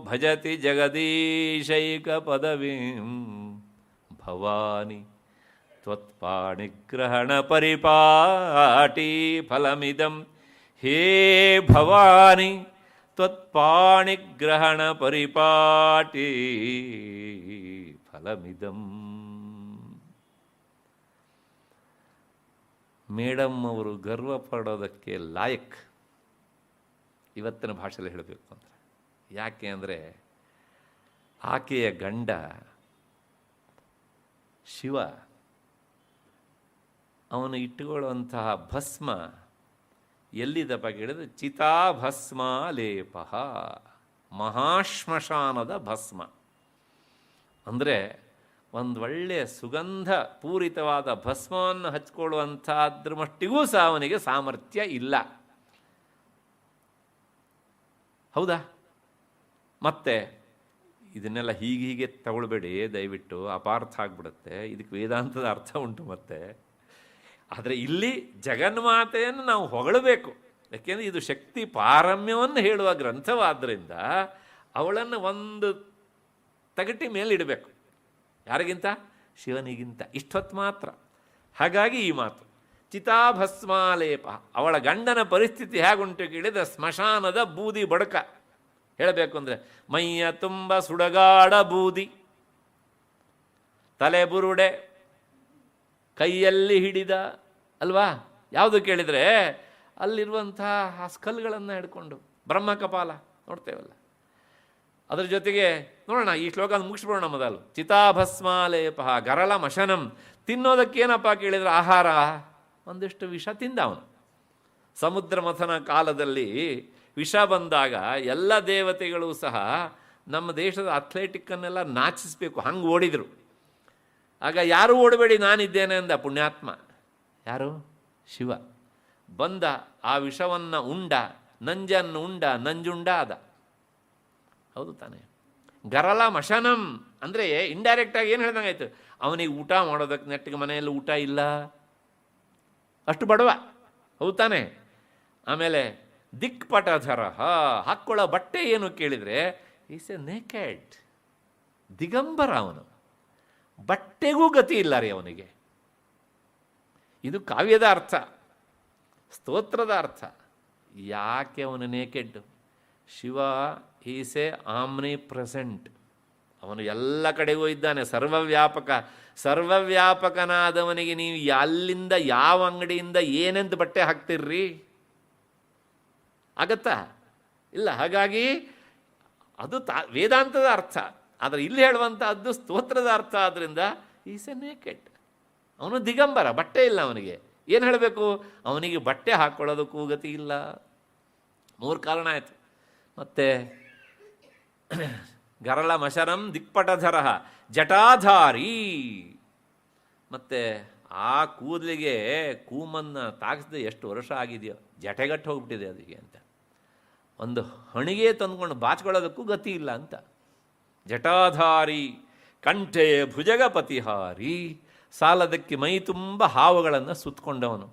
ಭಜತಿ ಜಗದೀಶೈಕ ಪದವೀಂ ಭವಾನಿ ತ್ವತ್ಪಾಣಿಗ್ರಹಣ ಪರಿಪಾಟಿ ಫಲಮಿದಂ. ಹೇ ಭವಾನಿ ತ್ವತ್ಪಾಣಿಗ್ರಹಣ ಪರಿಪಾಟಿ ಫಲಮಿದಂ. ಮೇಡಮ್ ಅವರು ಗರ್ವ ಪಡೋದಕ್ಕೆ ಲಾಯಕ್, ಇವತ್ತಿನ ಭಾಷೆಯಲ್ಲಿ ಹೇಳಬೇಕು ಅಂದರೆ. ಯಾಕೆ ಅಂದರೆ ಆಕೆಯ ಗಂಡ ಶಿವ, ಅವನು ಇಟ್ಟುಕೊಳ್ಳುವಂತಹ ಭಸ್ಮ ಎಲ್ಲಿದಪ್ಪ ಕೇಳಿದ್ರೆ ಚಿತಾಭಸ್ಮಾಲೇಪ, ಮಹಾಶ್ಮಶಾನದ ಭಸ್ಮ. ಅಂದರೆ ಒಂದು ಒಳ್ಳೆಯ ಸುಗಂಧ ಪೂರಿತವಾದ ಭಸ್ಮವನ್ನು ಹಚ್ಕೊಳ್ಳುವಂಥದ್ರ ಮಟ್ಟಿಗೂ ಸಹ ಅವನಿಗೆ ಸಾಮರ್ಥ್ಯ ಇಲ್ಲ. ಹೌದಾ? ಮತ್ತೆ ಇದನ್ನೆಲ್ಲ ಹೀಗೆ ತಗೊಳ್ಬೇಡಿ ದಯವಿಟ್ಟು, ಅಪಾರ್ಥ ಆಗಿಬಿಡುತ್ತೆ. ಇದಕ್ಕೆ ವೇದಾಂತದ ಅರ್ಥ ಉಂಟು ಮತ್ತೆ. ಆದರೆ ಇಲ್ಲಿ ಜಗನ್ಮಾತೆಯನ್ನು ನಾವು ಹೊಗಳಬೇಕು, ಯಾಕೆಂದರೆ ಇದು ಶಕ್ತಿ ಪಾರಮ್ಯವನ್ನು ಹೇಳುವ ಗ್ರಂಥವಾದ್ದರಿಂದ ಅವಳನ್ನು ಒಂದು ತಗಟಿ ಮೇಲಿಡಬೇಕು. ಯಾರಿಗಿಂತ? ಶಿವನಿಗಿಂತ. ಇಷ್ಟೊತ್ತು ಮಾತ್ರ. ಹಾಗಾಗಿ ಈ ಮಾತು ಚಿತಾಭಸ್ಮಾಲೇಪ. ಅವಳ ಗಂಡನ ಪರಿಸ್ಥಿತಿ ಹೇಗುಂಟು ಕೇಳಿದರೆ ಸ್ಮಶಾನದ ಬೂದಿ ಬಡಕ. ಹೇಳಬೇಕು ಅಂದರೆ ಮೈಯ ತುಂಬ ಸುಡಗಾಡ ಬೂದಿ, ತಲೆ ಬುರುಡೆ, ಕೈಯಲ್ಲಿ ಹಿಡಿದ ಅಲ್ವಾ. ಯಾವುದು ಕೇಳಿದರೆ ಅಲ್ಲಿರುವಂತಹ ಆ ಸ್ಕಲ್ಗಳನ್ನು ಹಿಡ್ಕೊಂಡು ಬ್ರಹ್ಮಕಪಾಲ ನೋಡ್ತೇವಲ್ಲ. ಅದರ ಜೊತೆಗೆ ನೋಡೋಣ, ಈ ಶ್ಲೋಕ ಮುಗಿಸ್ಬಿಡೋಣ ಮೊದಲು. ಚಿತಾಭಸ್ಮಾಲೇಪ ಗರಳ ಮಶನಂ. ತಿನ್ನೋದಕ್ಕೇನಪ್ಪ ಕೇಳಿದರೆ ಆಹಾರ, ಒಂದಿಷ್ಟು ವಿಷ ತಿಂದ ಅವನು. ಸಮುದ್ರ ಮಥನ ಕಾಲದಲ್ಲಿ ವಿಷ ಬಂದಾಗ ಎಲ್ಲ ದೇವತೆಗಳು ಸಹ ನಮ್ಮ ದೇಶದ ಅಥ್ಲೆಟಿಕ್ಕನ್ನೆಲ್ಲ ನಾಚಿಸಬೇಕು, ಹಂಗೆ ಓಡಿದರು. ಆಗ ಯಾರೂ ಓಡಬೇಡಿ ನಾನಿದ್ದೇನೆ ಅಂದ ಪುಣ್ಯಾತ್ಮ. ಯಾರು? ಶಿವ. ಬಂದ ಆ ವಿಷವನ್ನು ಉಂಡ, ನಂಜನ್ನು ಉಂಡ, ನಂಜುಂಡ ಆದ. ಹೌದು ತಾನೆ? ಗರಲ ಮಶನಂ ಅಂದರೆ ಇಂಡೈರೆಕ್ಟಾಗಿ ಏನು ಹೇಳ್ದಂಗಾಯ್ತು, ಅವನಿಗೆ ಊಟ ಮಾಡೋದಕ್ಕೆ ನೆಟ್ಟಿಗೆ ಮನೆಯಲ್ಲಿ ಊಟ ಇಲ್ಲ, ಅಷ್ಟು ಬಡವ. ಹೌದು ತಾನೆ? ಆಮೇಲೆ ದಿಕ್ಪಟಧರ, ಹಾಕ್ಕೊಳ್ಳೋ ಬಟ್ಟೆ ಏನು ಕೇಳಿದರೆ ಈಸ್ ಎ ನೇಕೆಡ್, ದಿಗಂಬರ ಅವನು. ಬಟ್ಟೆಗೂ ಗತಿ ಇಲ್ಲ ರೀ ಅವನಿಗೆ. ಇದು ಕಾವ್ಯದ ಅರ್ಥ, ಸ್ತೋತ್ರದ ಅರ್ಥ. ಯಾಕೆ ಅವನು naked? Shiva is A Omni present. ಅವನು ಎಲ್ಲ ಕಡೆಗೂ ಇದ್ದಾನೆ, ಸರ್ವವ್ಯಾಪಕ. ಸರ್ವವ್ಯಾಪಕನಾದವನಿಗೆ ನೀವು ಅಲ್ಲಿಂದ ಯಾವ ಅಂಗಡಿಯಿಂದ ಏನೆಂದು ಬಟ್ಟೆ ಹಾಕ್ತಿರ್ರಿ? ಆಗತ್ತಾ? ಇಲ್ಲ. ಹಾಗಾಗಿ ಅದು ವೇದಾಂತದ ಅರ್ಥ, ಆದರೆ ಇಲ್ಲಿ ಹೇಳುವಂಥದ್ದು ಸ್ತೋತ್ರದ ಅರ್ಥ. ಆದ್ದರಿಂದ ಈಸ್ ಎ ನೇಕೆಡ್, ಅವನು ದಿಗಂಬರ, ಬಟ್ಟೆ ಇಲ್ಲ ಅವನಿಗೆ. ಏನು ಹೇಳಬೇಕು? ಅವನಿಗೆ ಬಟ್ಟೆ ಹಾಕ್ಕೊಳ್ಳೋದಕ್ಕೂ ಗತಿ ಇಲ್ಲ. 3 ಕಾರಣ ಆಯಿತು. ಮತ್ತು ಗರಳ ಮಶರಂ ದಿಕ್ಪಟಧರ ಜಟಾಧಾರಿ, ಮತ್ತು ಆ ಕೂದಲಿಗೆ ಕೂಮನ್ನು ತಾಗಿಸದೆ ಎಷ್ಟು ವರ್ಷ ಆಗಿದೆಯೋ, ಜಟೆಗಟ್ಟು ಹೋಗ್ಬಿಟ್ಟಿದೆ ಅದಕ್ಕೆ ಅಂತ. ಒಂದು ಹಣಿಗೆ ತಂದ್ಕೊಂಡು ಬಾಚ್ಕೊಳ್ಳೋದಕ್ಕೂ ಗತಿ ಇಲ್ಲ ಅಂತ. ಜಟಾಧಾರಿ ಕಂಠೆ ಭುಜಗಪತಿಹಾರಿ, ಸಾಲದಕ್ಕೆ ಮೈ ತುಂಬ ಹಾವುಗಳನ್ನು ಸುತ್ತಕೊಂಡವನು.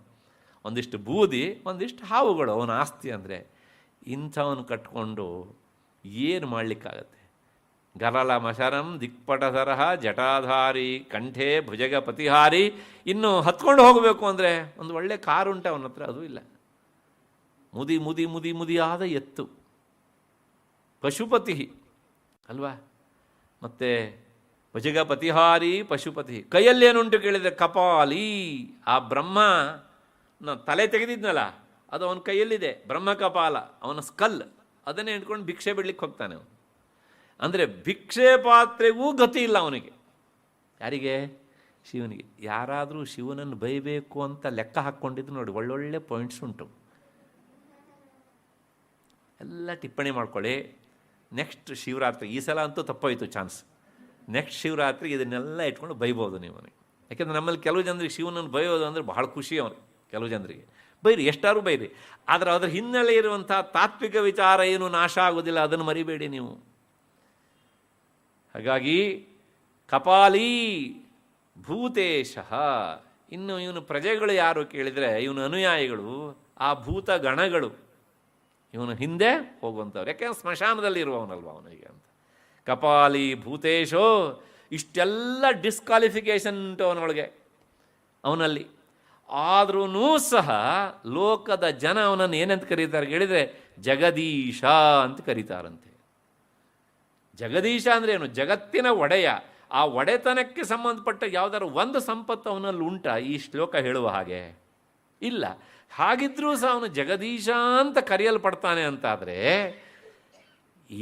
ಒಂದಿಷ್ಟು ಬೂದಿ, ಒಂದಿಷ್ಟು ಹಾವುಗಳು ಅವನ ಆಸ್ತಿ. ಅಂದರೆ ಇಂಥವನು ಕಟ್ಕೊಂಡು ಏನು ಮಾಡಲಿಕ್ಕಾಗತ್ತೆ? ಗರಳ ಮಶರಂ ದಿಕ್ಪಟಧರ ಜಟಾಧಾರಿ ಕಂಠೆ ಭುಜಗಪತಿಹಾರಿ. ಇನ್ನು ಹತ್ಕೊಂಡು ಹೋಗಬೇಕು ಅಂದರೆ ಒಂದು ಒಳ್ಳೆ ಕಾರು ಉಂಟು ಅವನ ಹತ್ರ, ಅದು ಇಲ್ಲ. ಮುದಿ ಮುದಿ ಮುದಿ ಮುದಿಯಾದ ಎತ್ತು, ಪಶುಪತಿ ಅಲ್ವಾ? ಮತ್ತು ಭುಜಗಪತಿಹಾರಿ ಪಶುಪತಿ. ಕೈಯಲ್ಲೇನುಂಟು ಕೇಳಿದರೆ ಕಪಾಲಿ, ಆ ಬ್ರಹ್ಮನ ತಲೆ ತೆಗೆದಿದ್ನಲ್ಲ ಅದು ಅವನ ಕೈಯಲ್ಲಿದೆ, ಬ್ರಹ್ಮ ಕಪಾಲ, ಅವನ ಸ್ಕಲ್. ಅದನ್ನೇ ಇಟ್ಕೊಂಡು ಭಿಕ್ಷೆ ಬಿಡ್ಲಿಕ್ಕೆ ಹೋಗ್ತಾನೆ ಅವನು. ಅಂದರೆ ಭಿಕ್ಷೆ ಪಾತ್ರೆಗೂ ಗತಿ ಇಲ್ಲ ಅವನಿಗೆ. ಯಾರಿಗೆ? ಶಿವನಿಗೆ. ಯಾರಾದರೂ ಶಿವನನ್ನು ಬೈಬೇಕು ಅಂತ ಲೆಕ್ಕ ಹಾಕ್ಕೊಂಡಿದ್ದು ನೋಡಿ, ಒಳ್ಳೊಳ್ಳೆ ಪಾಯಿಂಟ್ಸ್ ಉಂಟು, ಎಲ್ಲ ಟಿಪ್ಪಣಿ ಮಾಡ್ಕೊಳ್ಳಿ. ನೆಕ್ಸ್ಟ್ ಶಿವರಾತ್ರಿ, ಈ ಸಲ ಅಂತೂ ತಪ್ಪಾಯಿತು ಚಾನ್ಸ್, ನೆಕ್ಸ್ಟ್ ಶಿವರಾತ್ರಿ ಇದನ್ನೆಲ್ಲ ಇಟ್ಕೊಂಡು ಬೈಬೋದು ನೀವು ಅವನಿಗೆ. ಯಾಕೆಂದರೆ ನಮ್ಮಲ್ಲಿ ಕೆಲವು ಜನರಿಗೆ ಶಿವನನ್ನು ಬೈಯೋದು ಅಂದರೆ ಬಹಳ ಖುಷಿ ಅವನಿಗೆ. ಕೆಲವು ಜನರಿಗೆ ಬೈರಿ, ಎಷ್ಟಾರು ಬೈರಿ, ಆದರೆ ಅದರ ಹಿನ್ನೆಲೆ ಇರುವಂಥ ತಾತ್ವಿಕ ವಿಚಾರ ಏನು ನಾಶ ಆಗೋದಿಲ್ಲ, ಅದನ್ನು ಮರಿಬೇಡಿ ನೀವು. ಹಾಗಾಗಿ ಕಪಾಲಿ ಭೂತೇಶ. ಇನ್ನು ಇವನು ಪ್ರಜೆಗಳು ಯಾರು ಕೇಳಿದರೆ ಇವನು ಅನುಯಾಯಿಗಳು, ಆ ಭೂತ ಗಣಗಳು, ಇವನು ಹಿಂದೆ ಹೋಗುವಂಥವ್ರು. ಯಾಕೆಂದ್ರೆ ಸ್ಮಶಾನದಲ್ಲಿ ಇರುವವನಲ್ವ ಅವನಿಗೆ ಅಂತ. ಕಪಾಲಿ ಭೂತೇಶೋ, ಇಷ್ಟೆಲ್ಲ ಡಿಸ್ಕ್ವಾಲಿಫಿಕೇಶನ್ ಉಂಟು ಅವನೊಳಗೆ, ಅವನಲ್ಲಿ. ಆದ್ರೂ ಸಹ ಲೋಕದ ಜನ ಅವನನ್ನು ಏನಂತ ಕರೀತಾರೆ ಹೇಳಿದರೆ ಜಗದೀಶ ಅಂತ ಕರೀತಾರಂತೆ. ಜಗದೀಶ ಅಂದರೆ ಏನು? ಜಗತ್ತಿನ ಒಡೆಯ. ಆ ಒಡೆತನಕ್ಕೆ ಸಂಬಂಧಪಟ್ಟ ಯಾವುದಾದ್ರು ಒಂದು ಸಂಪತ್ತು ಅವನಲ್ಲಿ ಉಂಟಾ ಈ ಶ್ಲೋಕ ಹೇಳುವ ಹಾಗೆ? ಇಲ್ಲ. ಹಾಗಿದ್ರೂ ಸಹ ಅವನು ಜಗದೀಶ ಅಂತ ಕರೆಯಲ್ಪಡ್ತಾನೆ ಅಂತಾದರೆ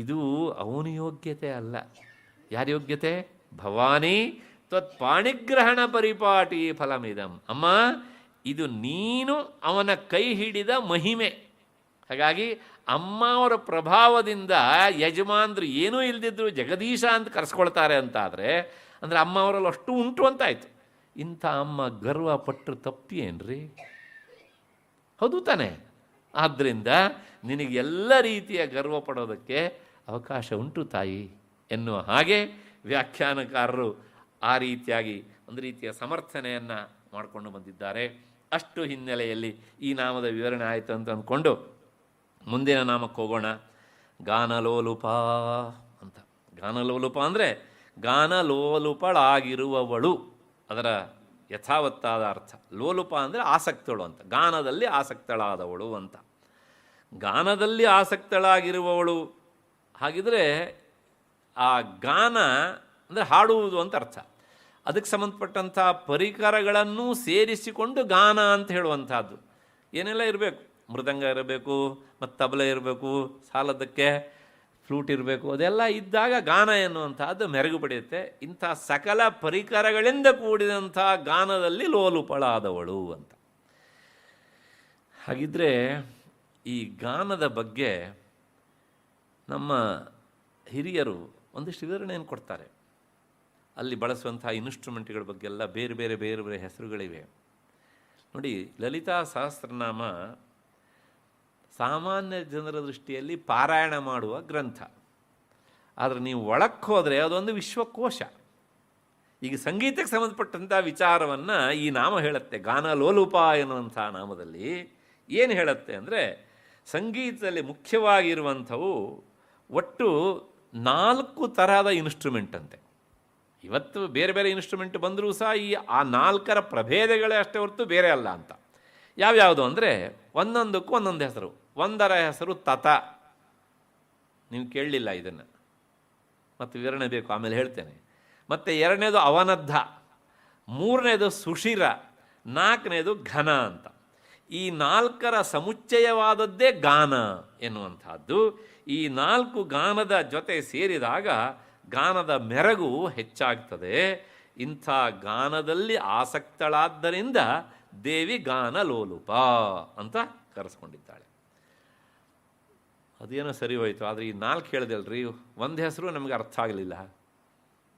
ಇದು ಅವನ ಯೋಗ್ಯತೆ ಅಲ್ಲ. ಯಾರ ಯೋಗ್ಯತೆ? ಭವಾನಿ ತ್ವತ್ ಪಾಣಿಗ್ರಹಣ ಪರಿಪಾಟಿ ಫಲಮಿದಂ. ಅಮ್ಮ, ಇದು ನೀನು ಅವನ ಕೈ ಹಿಡಿದ ಮಹಿಮೆ. ಹಾಗಾಗಿ ಅಮ್ಮ ಅವರ ಪ್ರಭಾವದಿಂದ ಯಜಮಾನ್ರು ಏನೂ ಇಲ್ದಿದ್ರು ಜಗದೀಶ ಅಂತ ಕರೆಸ್ಕೊಳ್ತಾರೆ ಅಂತಾದರೆ ಅಂದರೆ ಅಮ್ಮ ಅವರಲ್ಲಿ ಅಷ್ಟು ಉಂಟು ಅಂತಾಯಿತು. ಇಂಥ ಅಮ್ಮ ಗರ್ವ ಪಟ್ಟರು ತಪ್ಪೇನ್ರಿ? ಹೌದು ತಾನೆ? ಆದ್ದರಿಂದ ನಿನಗೆ ಎಲ್ಲ ರೀತಿಯ ಗರ್ವ ಪಡೋದಕ್ಕೆ ಅವಕಾಶ ಉಂಟು ತಾಯಿ ಎನ್ನುವ ಹಾಗೆ ವ್ಯಾಖ್ಯಾನಕಾರರು ಆ ರೀತಿಯಾಗಿ ಒಂದು ರೀತಿಯ ಸಮರ್ಥನೆಯನ್ನು ಮಾಡಿಕೊಂಡು ಬಂದಿದ್ದಾರೆ. ಅಷ್ಟು ಹಿನ್ನೆಲೆಯಲ್ಲಿ ಈ ನಾಮದ ವಿವರಣೆ ಆಯಿತು ಅಂತ ಅಂದ್ಕೊಂಡು ಮುಂದಿನ ನಾಮಕ್ಕೆ ಹೋಗೋಣ. ಗಾನಲೋಲುಪ ಅಂತ. ಗಾನಲೋಲುಪ ಅಂದರೆ ಗಾನಲೋಲುಪಳಾಗಿರುವವಳು, ಅದರ ಯಥಾವತ್ತಾದ ಅರ್ಥ. ಲೋಲುಪ ಅಂದರೆ ಆಸಕ್ತಳು ಅಂತ, ಗಾನದಲ್ಲಿ ಆಸಕ್ತಳಾದವಳು ಅಂತ. ಗಾನದಲ್ಲಿ ಆಸಕ್ತಳಾಗಿರುವವಳು ಹಾಗಿದ್ರೆ ಆ ಗಾನ ಅಂದರೆ ಹಾಡುವುದು ಅಂತ ಅರ್ಥ. ಅದಕ್ಕೆ ಸಂಬಂಧಪಟ್ಟಂಥ ಪರಿಕರಗಳನ್ನು ಸೇರಿಸಿಕೊಂಡು ಗಾನ ಅಂತ ಹೇಳುವಂಥದ್ದು. ಏನೆಲ್ಲ ಇರಬೇಕು? ಮೃದಂಗ ಇರಬೇಕು, ಮತ್ತು ತಬಲೆ ಇರಬೇಕು, ಸಾಲದಕ್ಕೆ ಫ್ಲೂಟ್ ಇರಬೇಕು. ಅದೆಲ್ಲ ಇದ್ದಾಗ ಗಾನ ಎನ್ನುವಂಥದ್ದು ಮೆರುಗು ಪಡೆಯುತ್ತೆ. ಇಂಥ ಸಕಲ ಪರಿಕರಗಳಿಂದ ಕೂಡಿದಂಥ ಗಾನದಲ್ಲಿ ಲೋಲುಪಳಾದವಳು ಅಂತ. ಹಾಗಿದ್ರೆ ಈ ಗಾನದ ಬಗ್ಗೆ ನಮ್ಮ ಹಿರಿಯರು ಒಂದಿಷ್ಟು ವಿವರಣೆಯನ್ನು ಕೊಡ್ತಾರೆ. ಅಲ್ಲಿ ಬಳಸುವಂಥ ಇನ್ಸ್ಟ್ರೂಮೆಂಟ್ಗಳ ಬಗ್ಗೆಲ್ಲ ಬೇರೆ ಬೇರೆ ಬೇರೆ ಬೇರೆ ಹೆಸರುಗಳಿವೆ ನೋಡಿ. ಲಲಿತಾ ಸಹಸ್ರನಾಮ ಸಾಮಾನ್ಯ ಜನರ ದೃಷ್ಟಿಯಲ್ಲಿ ಪಾರಾಯಣ ಮಾಡುವ ಗ್ರಂಥ. ಆದರೆ ನೀವು ಒಳಕ್ಕೆ ಹೋದರೆ ಅದೊಂದು ವಿಶ್ವಕೋಶ. ಈಗ ಸಂಗೀತಕ್ಕೆ ಸಂಬಂಧಪಟ್ಟಂಥ ವಿಚಾರವನ್ನು ಈ ನಾಮ ಹೇಳುತ್ತೆ. ಗಾನ ಲೋಲುಪ ಎನ್ನುವಂಥ ನಾಮದಲ್ಲಿ ಏನು ಹೇಳುತ್ತೆ ಅಂದರೆ, ಸಂಗೀತದಲ್ಲಿ ಮುಖ್ಯವಾಗಿರುವಂಥವು ಒಟ್ಟು 4 ತರಹದ ಇನ್ಸ್ಟ್ರೂಮೆಂಟ್ ಅಂತೆ. ಇವತ್ತು ಬೇರೆ ಬೇರೆ ಇನ್ಸ್ಟ್ರೂಮೆಂಟ್ ಬಂದರೂ ಸಹ ಆ 4ರ ಪ್ರಭೇದಗಳೇ ಅಷ್ಟೇ ಹೊರತು ಬೇರೆ ಅಲ್ಲ ಅಂತ. ಯಾವ್ಯಾವುದು ಅಂದರೆ ಒಂದೊಂದಕ್ಕೂ ಒಂದೊಂದು ಹೆಸರು. ಒಂದರ ಹೆಸರು ತತ, ನೀವು ಕೇಳಲಿಲ್ಲ ಇದನ್ನು, ಮತ್ತು ವಿವರಣೆ ಬೇಕು ಆಮೇಲೆ ಹೇಳ್ತೇನೆ. ಮತ್ತು 2ನೇದು ಅವನದ್ಧ, 3ನೇದು ಸುಷಿರ, 4ನೇದು ಘನ ಅಂತ. ಈ ನಾಲ್ಕರ ಸಮುಚ್ಚಯವಾದದ್ದೇ ಗಾನ ಎನ್ನುವಂಥದ್ದು. ಈ ನಾಲ್ಕು ಗಾನದ ಜೊತೆ ಸೇರಿದಾಗ ಗಾನದ ಮೆರಗು ಹೆಚ್ಚಾಗ್ತದೆ. ಇಂಥ ಗಾನದಲ್ಲಿ ಆಸಕ್ತಳಾದ್ದರಿಂದ ದೇವಿ ಗಾನ ಲೋಲುಪ ಅಂತ ಕರೆಸ್ಕೊಂಡಿದ್ದಾಳೆ. ಅದೇನೋ ಸರಿ ಹೋಯಿತು. ಆದರೆ ಈ ನಾಲ್ಕು ಹೇಳಿದೆಲ್ರಿ, ಒಂದು ಹೆಸರು ನಮಗೆ ಅರ್ಥ ಆಗಲಿಲ್ಲ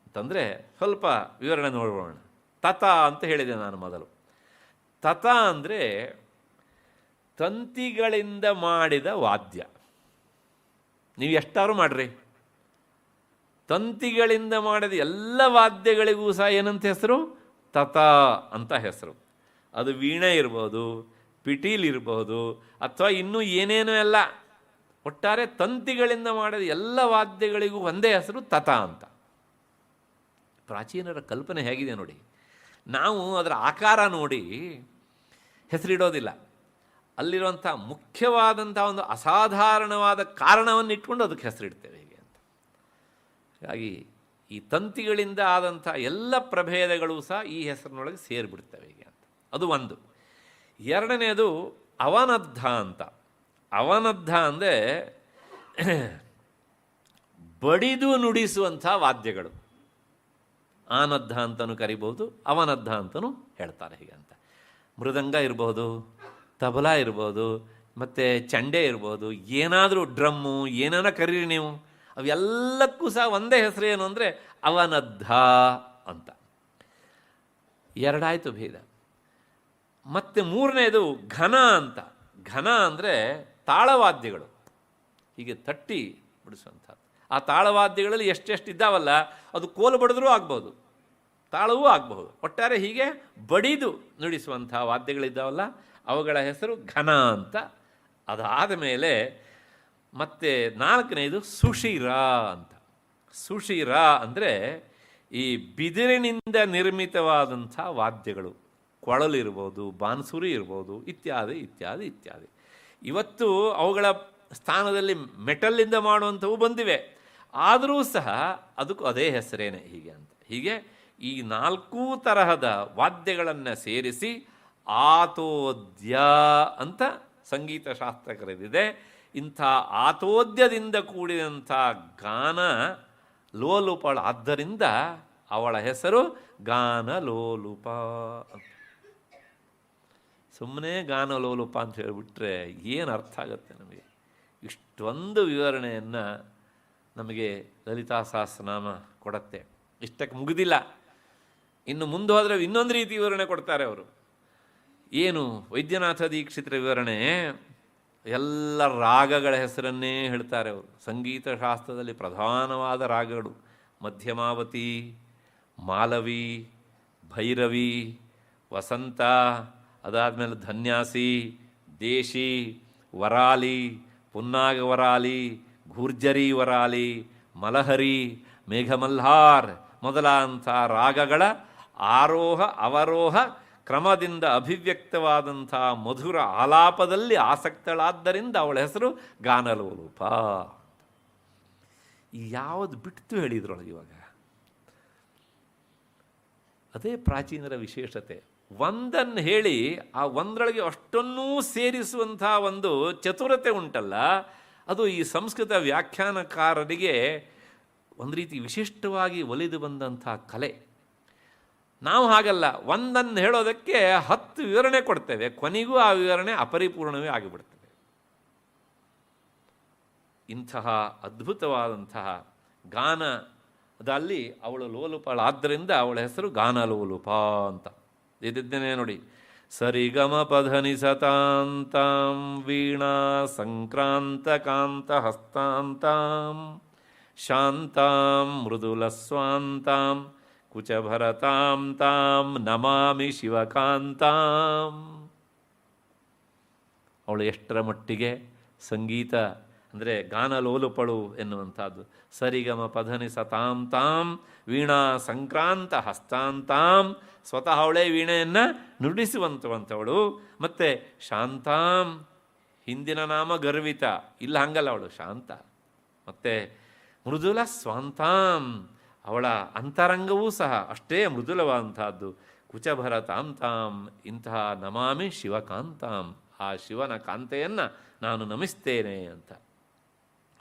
ಅಂತಂದರೆ ಸ್ವಲ್ಪ ವಿವರಣೆ ನೋಡೋಣ. ತತ ಅಂತ ಹೇಳಿದೆ ನಾನು ಮೊದಲು. ತತ ಅಂದರೆ ತಂತಿಗಳಿಂದ ಮಾಡಿದ ವಾದ್ಯ. ನೀವು ಎಷ್ಟಾರು ಮಾಡ್ರಿ, ತಂತಿಗಳಿಂದ ಮಾಡಿದ ಎಲ್ಲ ವಾದ್ಯಗಳಿಗೂ ಸಹ ಏನಂತ ಹೆಸರು? ತತ ಅಂತ ಹೆಸರು. ಅದು ವೀಣೆ ಇರ್ಬೋದು, ಪಿಟೀಲ್ ಇರ್ಬೋದು, ಅಥವಾ ಇನ್ನೂ ಏನೇನೋ ಎಲ್ಲ, ಒಟ್ಟಾರೆ ತಂತಿಗಳಿಂದ ಮಾಡಿದ ಎಲ್ಲ ವಾದ್ಯಗಳಿಗೂ ಒಂದೇ ಹೆಸರು ತತ ಅಂತ. ಪ್ರಾಚೀನರ ಕಲ್ಪನೆ ಹೇಗಿದೆ ನೋಡಿ. ನಾವು ಅದರ ಆಕಾರ ನೋಡಿ ಹೆಸರಿಡೋದಿಲ್ಲ, ಅಲ್ಲಿರುವಂಥ ಮುಖ್ಯವಾದಂಥ ಒಂದು ಅಸಾಧಾರಣವಾದ ಕಾರಣವನ್ನು ಇಟ್ಕೊಂಡು ಅದಕ್ಕೆ ಹೆಸರಿಡ್ತೇವೆ ಹೀಗೆ ಅಂತ. ಹಾಗಾಗಿ ಈ ತಂತಿಗಳಿಂದ ಆದಂಥ ಎಲ್ಲ ಪ್ರಭೇದಗಳು ಸಹ ಈ ಹೆಸರಿನೊಳಗೆ ಸೇರಿಬಿಡ್ತವೆ ಹೀಗೆ ಅಂತ. ಅದು ಒಂದು. ಎರಡನೇದು ಅವನದ್ಧ ಅಂತ. ಅವನದ್ಧ ಅಂದರೆ ಬಡಿದು ನುಡಿಸುವಂಥ ವಾದ್ಯಗಳು. ಆನದ್ಧ ಅಂತಲೂ ಕರಿಬಹುದು, ಅವನದ್ಧ ಅಂತಲೂ ಹೇಳ್ತಾರೆ ಹೀಗೆ ಅಂತ. ಮೃದಂಗ ಇರ್ಬೋದು, ತಬಲಾ ಇರ್ಬೋದು, ಮತ್ತು ಚಂಡೆ ಇರ್ಬೋದು, ಏನಾದರೂ ಡ್ರಮ್ಮು ಏನಾರ ಕರೀರಿ ನೀವು, ಅವೆಲ್ಲಕ್ಕೂ ಸಹ ಒಂದೇ ಹೆಸರು ಏನು ಅಂದರೆ ಅವನದ್ಧ ಅಂತ. ಎರಡಾಯಿತು ಭೇದ. ಮತ್ತು ಮೂರನೇದು ಘನ ಅಂತ. ಘನ ಅಂದರೆ ತಾಳವಾದ್ಯಗಳು, ಹೀಗೆ ತಟ್ಟಿ ಬಿಡಿಸುವಂಥದ್ದು. ಆ ತಾಳವಾದ್ಯಗಳಲ್ಲಿ ಎಷ್ಟೆಷ್ಟು ಇದ್ದಾವಲ್ಲ, ಅದು ಕೋಲು ಬಡಿದ್ರೂ ಆಗ್ಬೋದು, ತಾಳವೂ ಆಗಬಹುದು. ಒಟ್ಟಾರೆ ಹೀಗೆ ಬಡಿದು ನುಡಿಸುವಂಥ ವಾದ್ಯಗಳಿದ್ದಾವಲ್ಲ, ಅವುಗಳ ಹೆಸರು ಘನ ಅಂತ. ಅದಾದ ಮೇಲೆ ಮತ್ತೆ ನಾಲ್ಕನೇದು ಸುಷಿರ ಅಂತ. ಸುಷಿರ ಅಂದರೆ ಈ ಬಿದಿರಿನಿಂದ ನಿರ್ಮಿತವಾದಂಥ ವಾದ್ಯಗಳು, ಕೊಳಲಿರ್ಬೋದು, ಬಾನ್ಸುರಿ ಇರ್ಬೋದು, ಇತ್ಯಾದಿ ಇತ್ಯಾದಿ ಇತ್ಯಾದಿ. ಇವತ್ತು ಅವುಗಳ ಸ್ಥಾನದಲ್ಲಿ ಮೆಟಲ್ಲಿಂದ ಮಾಡುವಂಥವು ಬಂದಿವೆ, ಆದರೂ ಸಹ ಅದಕ್ಕೂ ಅದೇ ಹೆಸರೇನೆ ಹೀಗೆ ಅಂತ. ಹೀಗೆ ಈ ನಾಲ್ಕೂ ತರಹದ ವಾದ್ಯಗಳನ್ನು ಸೇರಿಸಿ ಆತೋದ್ಯ ಅಂತ ಸಂಗೀತ ಶಾಸ್ತ್ರ ಕರೆದಿದೆ. ಇಂಥ ಆತೋದ್ಯದಿಂದ ಕೂಡಿದಂಥ ಗಾನ ಲೋಲುಪಳಾದ್ದರಿಂದ ಅವಳ ಹೆಸರು ಗಾನ ಲೋಲುಪ ಅಂತ. ಸುಮ್ಮನೆ ಗಾನ ಲೋಲುಪ ಅಂತ ಹೇಳಿಬಿಟ್ರೆ ಏನು ಅರ್ಥ ಆಗುತ್ತೆ ನಮಗೆ? ಇಷ್ಟೊಂದು ವಿವರಣೆಯನ್ನು ನಮಗೆ ಲಲಿತಾ ಸಹಸ್ರನಾಮ ಕೊಡುತ್ತೆ. ಇಷ್ಟಕ್ಕೆ ಮುಗಿದಿಲ್ಲ, ಇನ್ನು ಮುಂದೆ ಹೋದರೆ ಇನ್ನೊಂದು ರೀತಿ ವಿವರಣೆ ಕೊಡ್ತಾರೆ ಅವರು. ಏನು ವೈದ್ಯನಾಥ ದೀಕ್ಷಿತರ ವಿವರಣೆ? ಎಲ್ಲ ರಾಗಗಳ ಹೆಸರನ್ನೇ ಹೇಳ್ತಾರೆ ಅವರು. ಸಂಗೀತ ಶಾಸ್ತ್ರದಲ್ಲಿ ಪ್ರಧಾನವಾದ ರಾಗಗಳು ಮಧ್ಯಮಾವತಿ, ಮಾಲವಿ, ಭೈರವಿ, ವಸಂತ, ಅದಾದಮೇಲೆ ಧನ್ಯಾಸಿ, ದೇಶಿ, ವರಾಲಿ, ಪುನ್ನಾಗ ವರಾಲಿ, ಘೂರ್ಜರಿ ವರಾಲಿ, ಮಲಹರಿ, ಮೇಘಮಲ್ಹಾರ್ ಮೊದಲಾದಂಥ ರಾಗಗಳ ಆರೋಹ ಅವರೋಹ ಕ್ರಮದಿಂದ ಅಭಿವ್ಯಕ್ತವಾದಂಥ ಮಧುರ ಆಲಾಪದಲ್ಲಿ ಆಸಕ್ತಳಾದ್ದರಿಂದ ಅವಳ ಹೆಸರು ಗಾನಲೋಲುಪ. ಯಾವುದು ಬಿಟ್ಟು ಹೇಳಿದ್ರೊಳಗೆ ಇವಾಗ? ಅದೇ ಪ್ರಾಚೀನರ ವಿಶೇಷತೆ. ಒಂದನ್ನು ಹೇಳಿ ಆ ಒಂದರೊಳಗೆ ಅಷ್ಟನ್ನೂ ಸೇರಿಸುವಂಥ ಒಂದು ಚತುರತೆ ಉಂಟಲ್ಲ, ಅದು ಈ ಸಂಸ್ಕೃತ ವ್ಯಾಖ್ಯಾನಕಾರರಿಗೆ ಒಂದು ರೀತಿ ವಿಶಿಷ್ಟವಾಗಿ ಒಲಿದು ಬಂದಂಥ ಕಲೆ. ನಾವು ಹಾಗಲ್ಲ, ಒಂದನ್ನು ಹೇಳೋದಕ್ಕೆ 10 ವಿವರಣೆ ಕೊಡ್ತೇವೆ, ಕೊನೆಗೂ ಆ ವಿವರಣೆ ಅಪರಿಪೂರ್ಣವೇ ಆಗಿಬಿಡ್ತದೆ. ಇಂತಹ ಅದ್ಭುತವಾದಂತಹ ಗಾನದಲ್ಲಿ ಅವಳು ಲೋಲುಪಳಾದ್ದರಿಂದ ಅವಳ ಹೆಸರು ಗಾನಲೋಲುಪ ಅಂತ. ಇದಿದ್ದೇನೆ ನೋಡಿ. ಸರಿಗಮ ಪಧನಿ ಸತಾಂತಾಂ ವೀಣಾ ಸಂಕ್ರಾಂತ ಕಾಂತ ಹಸ್ತಾಂತಾಂ ಶಾಂತಾಂ ಮೃದುಲ ಸ್ವಾಂತಾಂ ಕುಚಭರತಾಂ ತಾಂ ನಮಾಮಿ ಶಿವಕಾಂತಾಂ. ಅವಳು ಎಷ್ಟರ ಮಟ್ಟಿಗೆ ಸಂಗೀತ ಅಂದರೆ ಗಾನಲೋಲುಪಳು ಎನ್ನುವಂಥದ್ದು. ಸರಿಗಮ ಪಧನಿ ಸತಾಂ ತಾಂ ವೀಣಾ ಸಂಕ್ರಾಂತ ಹಸ್ತಾಂತಾಂ, ಸ್ವತಃ ಅವಳೇ ವೀಣೆಯನ್ನು ನುಡಿಸುವಂಥವಳು. ಮತ್ತು ಶಾಂತಾಂ, ಹಿಂದಿನ ನಾಮ ಗರ್ವಿತ, ಇಲ್ಲ ಹಂಗಲ್ಲ, ಅವಳು ಶಾಂತ. ಮತ್ತು ಮೃದುಲ ಸ್ವಾಂತಾಂ, ಅವಳ ಅಂತರಂಗವೂ ಸಹ ಅಷ್ಟೇ ಮೃದುಲವಾದಂಥದ್ದು. ಕುಚಭರತಾಂ ತಾಂ ಇಂತಹ ನಮಾಮಿ ಶಿವಕಾಂತಾಂ, ಆ ಶಿವನ ಕಾಂತೆಯನ್ನು ನಾನು ನಮಿಸ್ತೇನೆ ಅಂತ.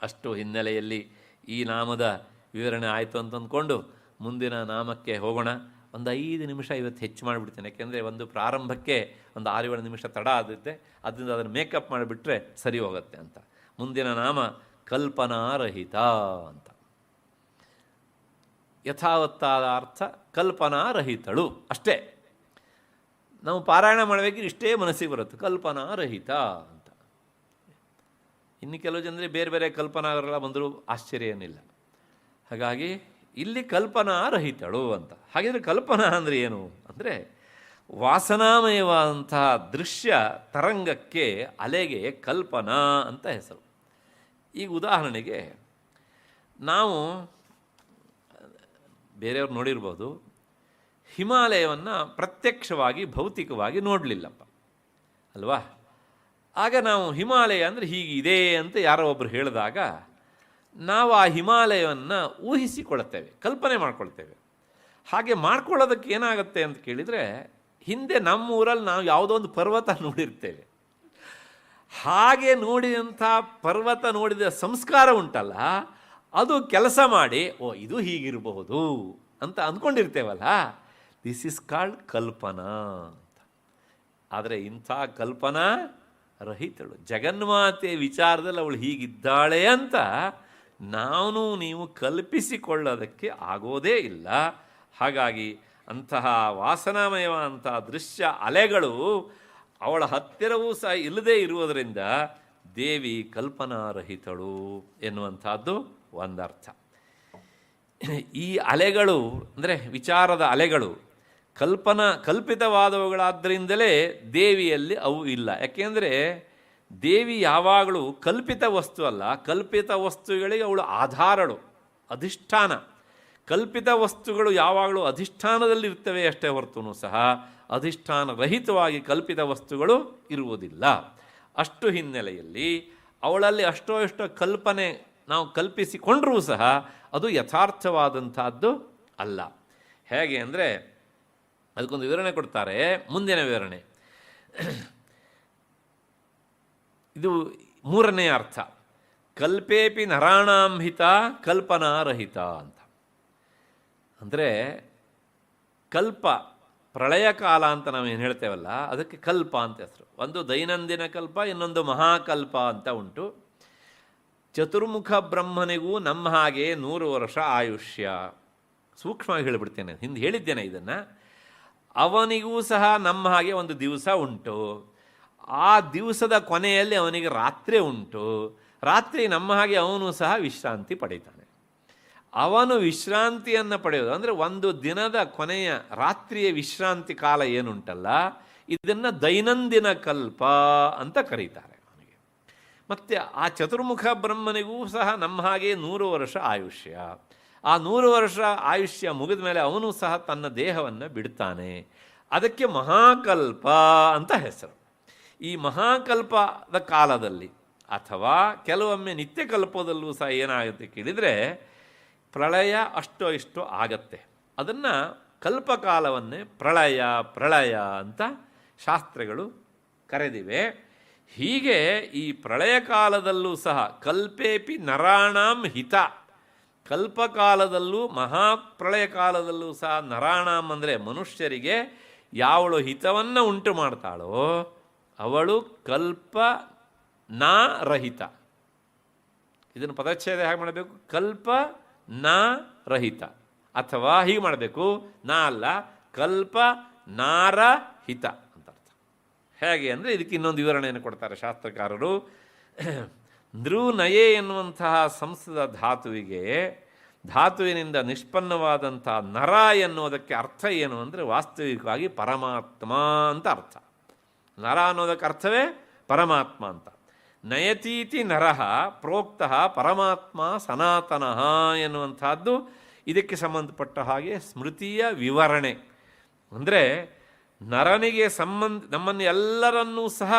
ಅಷ್ಟು ಹಿನ್ನೆಲೆಯಲ್ಲಿ ಈ ನಾಮದ ವಿವರಣೆ ಆಯಿತು ಅಂತ ಅಂದ್ಕೊಂಡು ಮುಂದಿನ ನಾಮಕ್ಕೆ ಹೋಗೋಣ. ಒಂದು 5 ನಿಮಿಷ ಇವತ್ತು ಹೆಚ್ಚು ಮಾಡಿಬಿಡ್ತೇನೆ, ಯಾಕೆಂದರೆ ಒಂದು ಪ್ರಾರಂಭಕ್ಕೆ ಒಂದು 6-7 ನಿಮಿಷ ತಡ ಆಗುತ್ತೆ, ಅದರಿಂದ ಅದನ್ನು ಮೇಕಪ್ ಮಾಡಿಬಿಟ್ರೆ ಸರಿ ಹೋಗುತ್ತೆ ಅಂತ. ಮುಂದಿನ ನಾಮ ಕಲ್ಪನಾರಹಿತ ಅಂತ. ಯಥಾವತ್ತಾದ ಅರ್ಥ ಕಲ್ಪನಾರಹಿತಳು ಅಷ್ಟೇ. ನಾವು ಪಾರಾಯಣ ಮಾಡಬೇಕಿದ್ರೆ ಇಷ್ಟೇ ಮನಸ್ಸಿಗೆ ಬರುತ್ತೆ, ಕಲ್ಪನಾರಹಿತ ಅಂತ. ಇನ್ನು ಕೆಲವು ಜನರಿಗೆ ಬೇರೆ ಬೇರೆ ಕಲ್ಪನಾಗರೆಲ್ಲ ಬಂದರೂ ಆಶ್ಚರ್ಯ ಏನಿಲ್ಲ. ಹಾಗಾಗಿ ಇಲ್ಲಿ ಕಲ್ಪನಾರಹಿತಳು ಅಂತ. ಹಾಗಿದ್ರೆ ಕಲ್ಪನಾ ಅಂದರೆ ಏನು ಅಂದರೆ ವಾಸನಾಮಯವಾದಂತಹ ದೃಶ್ಯ ತರಂಗಕ್ಕೆ, ಅಲೆಗೆ ಕಲ್ಪನಾ ಅಂತ ಹೆಸರು. ಈಗ ಉದಾಹರಣೆಗೆ ನಾವು ಬೇರೆಯವ್ರು ನೋಡಿರ್ಬೋದು, ಹಿಮಾಲಯವನ್ನು ಪ್ರತ್ಯಕ್ಷವಾಗಿ ಭೌತಿಕವಾಗಿ ನೋಡಲಿಲ್ಲಪ್ಪ ಅಲ್ವಾ. ಆಗ ನಾವು ಹಿಮಾಲಯ ಅಂದರೆ ಹೀಗಿದೆ ಅಂತ ಯಾರೋ ಒಬ್ಬರು ಹೇಳಿದಾಗ ನಾವು ಆ ಹಿಮಾಲಯವನ್ನು ಊಹಿಸಿಕೊಳ್ತೇವೆ, ಕಲ್ಪನೆ ಮಾಡ್ಕೊಳ್ತೇವೆ. ಹಾಗೆ ಮಾಡ್ಕೊಳ್ಳೋದಕ್ಕೆ ಏನಾಗುತ್ತೆ ಅಂತ ಕೇಳಿದರೆ, ಹಿಂದೆ ನಮ್ಮ ಊರಲ್ಲಿ ನಾವು ಯಾವುದೋ ಒಂದು ಪರ್ವತ ನೋಡಿರ್ತೇವೆ, ಹಾಗೆ ನೋಡಿದಂಥ ಪರ್ವತ ನೋಡಿದ ಸಂಸ್ಕಾರ ಉಂಟಲ್ಲ, ಅದು ಕೆಲಸ ಮಾಡಿ ಓ ಇದು ಹೀಗಿರಬಹುದು ಅಂತ ಅಂದ್ಕೊಂಡಿರ್ತೇವಲ್ಲ, ದಿಸ್ ಈಸ್ ಕಾಲ್ಡ್ ಕಲ್ಪನಾ ಅಂತ. ಆದರೆ ಇಂಥ ಕಲ್ಪನಾ ರಹಿತಳು, ಜಗನ್ಮಾತೆ ವಿಚಾರದಲ್ಲಿ ಅವಳು ಹೀಗಿದ್ದಾಳೆ ಅಂತ ನಾನು ನೀವು ಕಲ್ಪಿಸಿಕೊಳ್ಳೋದಕ್ಕೆ ಆಗೋದೇ ಇಲ್ಲ. ಹಾಗಾಗಿ ಅಂತಹ ವಾಸನಾಮಯವಾದಂತಹ ದೃಶ್ಯ ಅಲೆಗಳು ಅವಳ ಹತ್ತಿರವೂ ಸಹ ಇಲ್ಲದೇ ಇರುವುದರಿಂದ ದೇವಿ ಕಲ್ಪನಾರಹಿತಳು ಎನ್ನುವಂಥದ್ದು ಒಂದರ್ಥ. ಈ ಅಲೆಗಳು ಅಂದರೆ ವಿಚಾರದ ಅಲೆಗಳು ಕಲ್ಪಿತವಾದವುಗಳಾದ್ದರಿಂದಲೇ ದೇವಿಯಲ್ಲಿ ಅವು ಇಲ್ಲ. ಯಾಕೆಂದರೆ ದೇವಿ ಯಾವಾಗಲೂ ಕಲ್ಪಿತ ವಸ್ತು ಅಲ್ಲ, ಕಲ್ಪಿತ ವಸ್ತುಗಳಿಗೆ ಅವಳು ಆಧಾರಳು, ಅಧಿಷ್ಠಾನ. ಕಲ್ಪಿತ ವಸ್ತುಗಳು ಯಾವಾಗಲೂ ಅಧಿಷ್ಠಾನದಲ್ಲಿರ್ತವೆ ಅಷ್ಟೇ ಹೊರತು ಸಹ ಅಧಿಷ್ಠಾನ ರಹಿತವಾಗಿ ಕಲ್ಪಿತ ವಸ್ತುಗಳು ಇರುವುದಿಲ್ಲ. ಅಷ್ಟು ಹಿನ್ನೆಲೆಯಲ್ಲಿ ಅವಳಲ್ಲಿ ಎಷ್ಟೋ ಕಲ್ಪನೆ ನಾವು ಕಲ್ಪಿಸಿಕೊಂಡರೂ ಸಹ ಅದು ಯಥಾರ್ಥವಾದಂಥದ್ದು ಅಲ್ಲ. ಹೇಗೆ ಅಂದರೆ ಅದಕ್ಕೊಂದು ವಿವರಣೆ ಕೊಡ್ತಾರೆ, ಮುಂದಿನ ವಿವರಣೆ. ಇದು ಮೂರನೇ ಅರ್ಥ, ಕಲ್ಪೇಪಿ ನರಾಣಾಂಹಿತ ಕಲ್ಪನಾರಹಿತ ಅಂತ. ಅಂದರೆ ಕಲ್ಪ, ಪ್ರಳಯ ಕಾಲ ಅಂತ ನಾವೇನು ಹೇಳ್ತೇವಲ್ಲ, ಅದಕ್ಕೆ ಕಲ್ಪ ಅಂತ ಹೆಸರು. ಒಂದು ದೈನಂದಿನ ಕಲ್ಪ, ಇನ್ನೊಂದು ಮಹಾಕಲ್ಪ ಅಂತ ಉಂಟು. ಚತುರ್ಮುಖ ಬ್ರಹ್ಮನಿಗೂ ನಮ್ಮ ಹಾಗೆ 100 ವರ್ಷ ಆಯುಷ್ಯ. ಸೂಕ್ಷ್ಮವಾಗಿ ಹೇಳಿಬಿಡ್ತೇನೆ, ಹಿಂದೆ ಹೇಳಿದ್ದೇನೆ ಇದನ್ನು. ಅವನಿಗೂ ಸಹ ನಮ್ಮ ಹಾಗೆ ಒಂದು ದಿವಸ ಉಂಟು. ಆ ದಿವಸದ ಕೊನೆಯಲ್ಲಿ ಅವನಿಗೆ ರಾತ್ರಿ ಉಂಟು. ರಾತ್ರಿ ನಮ್ಮ ಹಾಗೆ ಅವನು ಸಹ ವಿಶ್ರಾಂತಿ ಪಡೀತಾನೆ. ಅವನು ವಿಶ್ರಾಂತಿಯನ್ನು ಪಡೆಯೋದು ಅಂದರೆ ಒಂದು ದಿನದ ಕೊನೆಯ ರಾತ್ರಿಯ ವಿಶ್ರಾಂತಿ ಕಾಲ ಏನುಂಟಲ್ಲ, ಇದನ್ನು ದೈನಂದಿನ ಕಲ್ಪ ಅಂತ ಕರೀತಾರೆ ಅವನಿಗೆ. ಮತ್ತು ಆ ಚತುರ್ಮುಖ ಬ್ರಹ್ಮನಿಗೂ ಸಹ ನಮ್ಮ ಹಾಗೆ 100 ವರ್ಷ ಆಯುಷ್ಯ. ಆ 100 ವರ್ಷ ಆಯುಷ್ಯ ಮುಗಿದ ಮೇಲೆ ಅವನು ಸಹ ತನ್ನ ದೇಹವನ್ನು ಬಿಡ್ತಾನೆ. ಅದಕ್ಕೆ ಮಹಾಕಲ್ಪ ಅಂತ ಹೆಸರು. ಈ ಮಹಾಕಲ್ಪದ ಕಾಲದಲ್ಲಿ ಅಥವಾ ಕೆಲವೊಮ್ಮೆ ನಿತ್ಯಕಲ್ಪದಲ್ಲೂ ಸಹ ಏನಾಗುತ್ತೆ ಕೇಳಿದರೆ, ಪ್ರಳಯ ಅಷ್ಟೋ ಇಷ್ಟೋ ಆಗತ್ತೆ. ಅದನ್ನು ಕಲ್ಪಕಾಲವನ್ನೇ ಪ್ರಳಯ ಅಂತ ಶಾಸ್ತ್ರಗಳು ಕರೆದಿವೆ. ಹೀಗೆ ಈ ಪ್ರಳಯ ಕಾಲದಲ್ಲೂ ಸಹ ಕಲ್ಪೇಪಿ ನರಾಣಾಂ ಹಿತ, ಕಲ್ಪಕಾಲದಲ್ಲೂ ಮಹಾಪ್ರಳಯ ಕಾಲದಲ್ಲೂ ಸಹ ನರಾಣಾಂ ಅಂದರೆ ಮನುಷ್ಯರಿಗೆ ಯಾವಳು ಹಿತವನ್ನು ಉಂಟು ಮಾಡ್ತಾಳೋ ಅವಳು ಕಲ್ಪನಾರಹಿತ. ಇದನ್ನು ಪದಚ್ಛೇದ ಹೇಗೆ ಮಾಡಬೇಕು? ಕಲ್ಪನಾರಹಿತ, ಅಥವಾ ಹೀಗೆ ಮಾಡಬೇಕು, ನಾ ಅಲ್ಲ ಕಲ್ಪನಾರಹಿತ ಅಂತ ಅರ್ಥ. ಹೇಗೆ ಅಂದರೆ ಇದಕ್ಕೆ ಇನ್ನೊಂದು ವಿವರಣೆಯನ್ನು ಕೊಡ್ತಾರೆ ಶಾಸ್ತ್ರಕಾರರು. ನೃನಯೇ ಎನ್ನುವಂತಹ ಸಂಸ್ಕೃತ ಧಾತುವಿನಿಂದ ನಿಷ್ಪನ್ನವಾದಂಥ ನರ ಎನ್ನುವುದಕ್ಕೆ ಅರ್ಥ ಏನು ಅಂದರೆ ವಾಸ್ತವಿಕವಾಗಿ ಪರಮಾತ್ಮ ಅಂತ ಅರ್ಥ. ನರ ಅನ್ನೋದಕ್ಕೆ ಅರ್ಥವೇ ಪರಮಾತ್ಮ ಅಂತ. ನಯತೀತಿ ನರಃ ಪ್ರೋಕ್ತಃ ಪರಮಾತ್ಮ ಸನಾತನಃ ಎನ್ನುವಂಥದ್ದು ಇದಕ್ಕೆ ಸಂಬಂಧಪಟ್ಟ ಹಾಗೆ ಸ್ಮೃತಿಯ ವಿವರಣೆ. ಅಂದರೆ ನರನಿಗೆ ನಮ್ಮನ್ನು ಎಲ್ಲರನ್ನೂ ಸಹ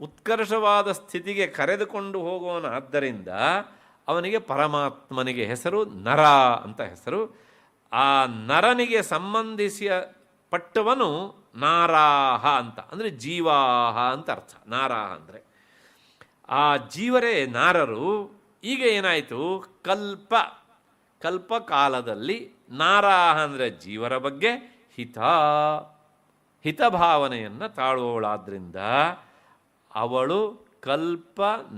ಉತ್ಕರ್ಷವಾದ ಸ್ಥಿತಿಗೆ ಕರೆದುಕೊಂಡು ಹೋಗುವನಾದ್ದರಿಂದ ಅವನಿಗೆ ಪರಮಾತ್ಮನಿಗೆ ಹೆಸರು ನರ ಅಂತ ಹೆಸರು. ಆ ನರನಿಗೆ ಪಟ್ಟವನು ನಾರಾಹ ಅಂತ, ಅಂದರೆ ಜೀವಾಹ ಅಂತ ಅರ್ಥ. ನಾರಾಹ ಅಂದರೆ ಆ ಜೀವರೇ ನಾರರು. ಈಗ ಏನಾಯಿತು, ಕಲ್ಪಕಾಲದಲ್ಲಿ ನಾರಾಹ ಅಂದರೆ ಜೀವರ ಬಗ್ಗೆ ಹಿತಭಾವನೆಯನ್ನು ತಾಳುವವಳಾದ್ರಿಂದ ಅವಳು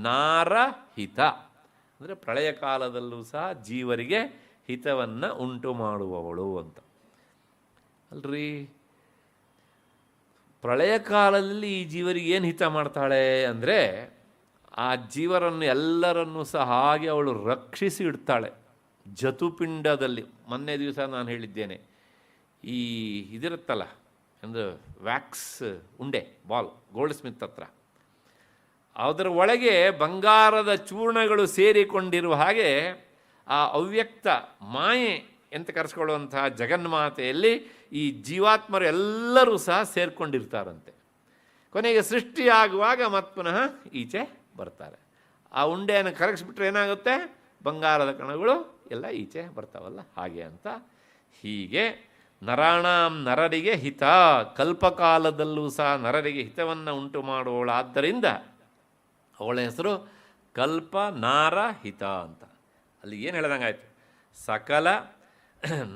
ನಾರಹಿತ, ಅಂದರೆ ಪ್ರಳಯ ಕಾಲದಲ್ಲೂ ಸಹ ಜೀವರಿಗೆ ಹಿತವನ್ನು ಉಂಟು ಮಾಡುವವಳು ಅಂತ. ಅಲ್ರಿ, ಪ್ರಳಯ ಕಾಲದಲ್ಲಿ ಈ ಜೀವರಿಗೆ ಏನು ಹಿತ ಮಾಡ್ತಾಳೆ ಅಂದರೆ, ಆ ಜೀವರನ್ನು ಎಲ್ಲರನ್ನೂ ಸಹ ಹಾಗೆ ಅವಳು ರಕ್ಷಿಸಿ ಇಡ್ತಾಳೆ. ಜತುಪಿಂಡದಲ್ಲಿ ಮೊನ್ನೆ ದಿವಸ ನಾನು ಹೇಳಿದ್ದೇನೆ, ಈ ಇದಿರುತ್ತಲ್ಲ ಅಂದರೆ ವ್ಯಾಕ್ಸ್ ಉಂಡೆ ಬಾಲ್ ಗೋಲ್ಡ್ ಸ್ಮಿತ್ ಹತ್ರ, ಅದರ ಒಳಗೆ ಬಂಗಾರದ ಚೂರ್ಣಗಳು ಸೇರಿಕೊಂಡಿರುವ ಹಾಗೆ ಆ ಅವ್ಯಕ್ತ ಮಾಯೆ ಅಂತ ಕರೆಸ್ಕೊಳ್ಳುವಂತಹ ಜಗನ್ಮಾತೆಯಲ್ಲಿ ಈ ಜೀವಾತ್ಮರು ಎಲ್ಲರೂ ಸಹ ಸೇರ್ಕೊಂಡಿರ್ತಾರಂತೆ. ಕೊನೆಗೆ ಸೃಷ್ಟಿಯಾಗುವಾಗ ಮತ್ತೆ ಪುನಃ ಈಚೆ ಬರ್ತಾರೆ. ಆ ಉಂಡೆಯನ್ನು ಕರಗಿಸ್ಬಿಟ್ರೆ ಏನಾಗುತ್ತೆ, ಬಂಗಾರದ ಕಣಗಳು ಎಲ್ಲ ಈಚೆ ಬರ್ತಾವಲ್ಲ, ಹಾಗೆ ಅಂತ. ಹೀಗೆ ನರರಿಗೆ ಹಿತ, ಕಲ್ಪಕಾಲದಲ್ಲೂ ಸಹ ನರರಿಗೆ ಹಿತವನ್ನು ಉಂಟು ಮಾಡುವವಳಾದ್ದರಿಂದ ಅವಳ ಹೆಸರು ಕಲ್ಪನಾರಹಿತ ಅಂತ. ಅಲ್ಲಿ ಏನು ಹೇಳ್ದಂಗಾಯ್ತು, ಸಕಲ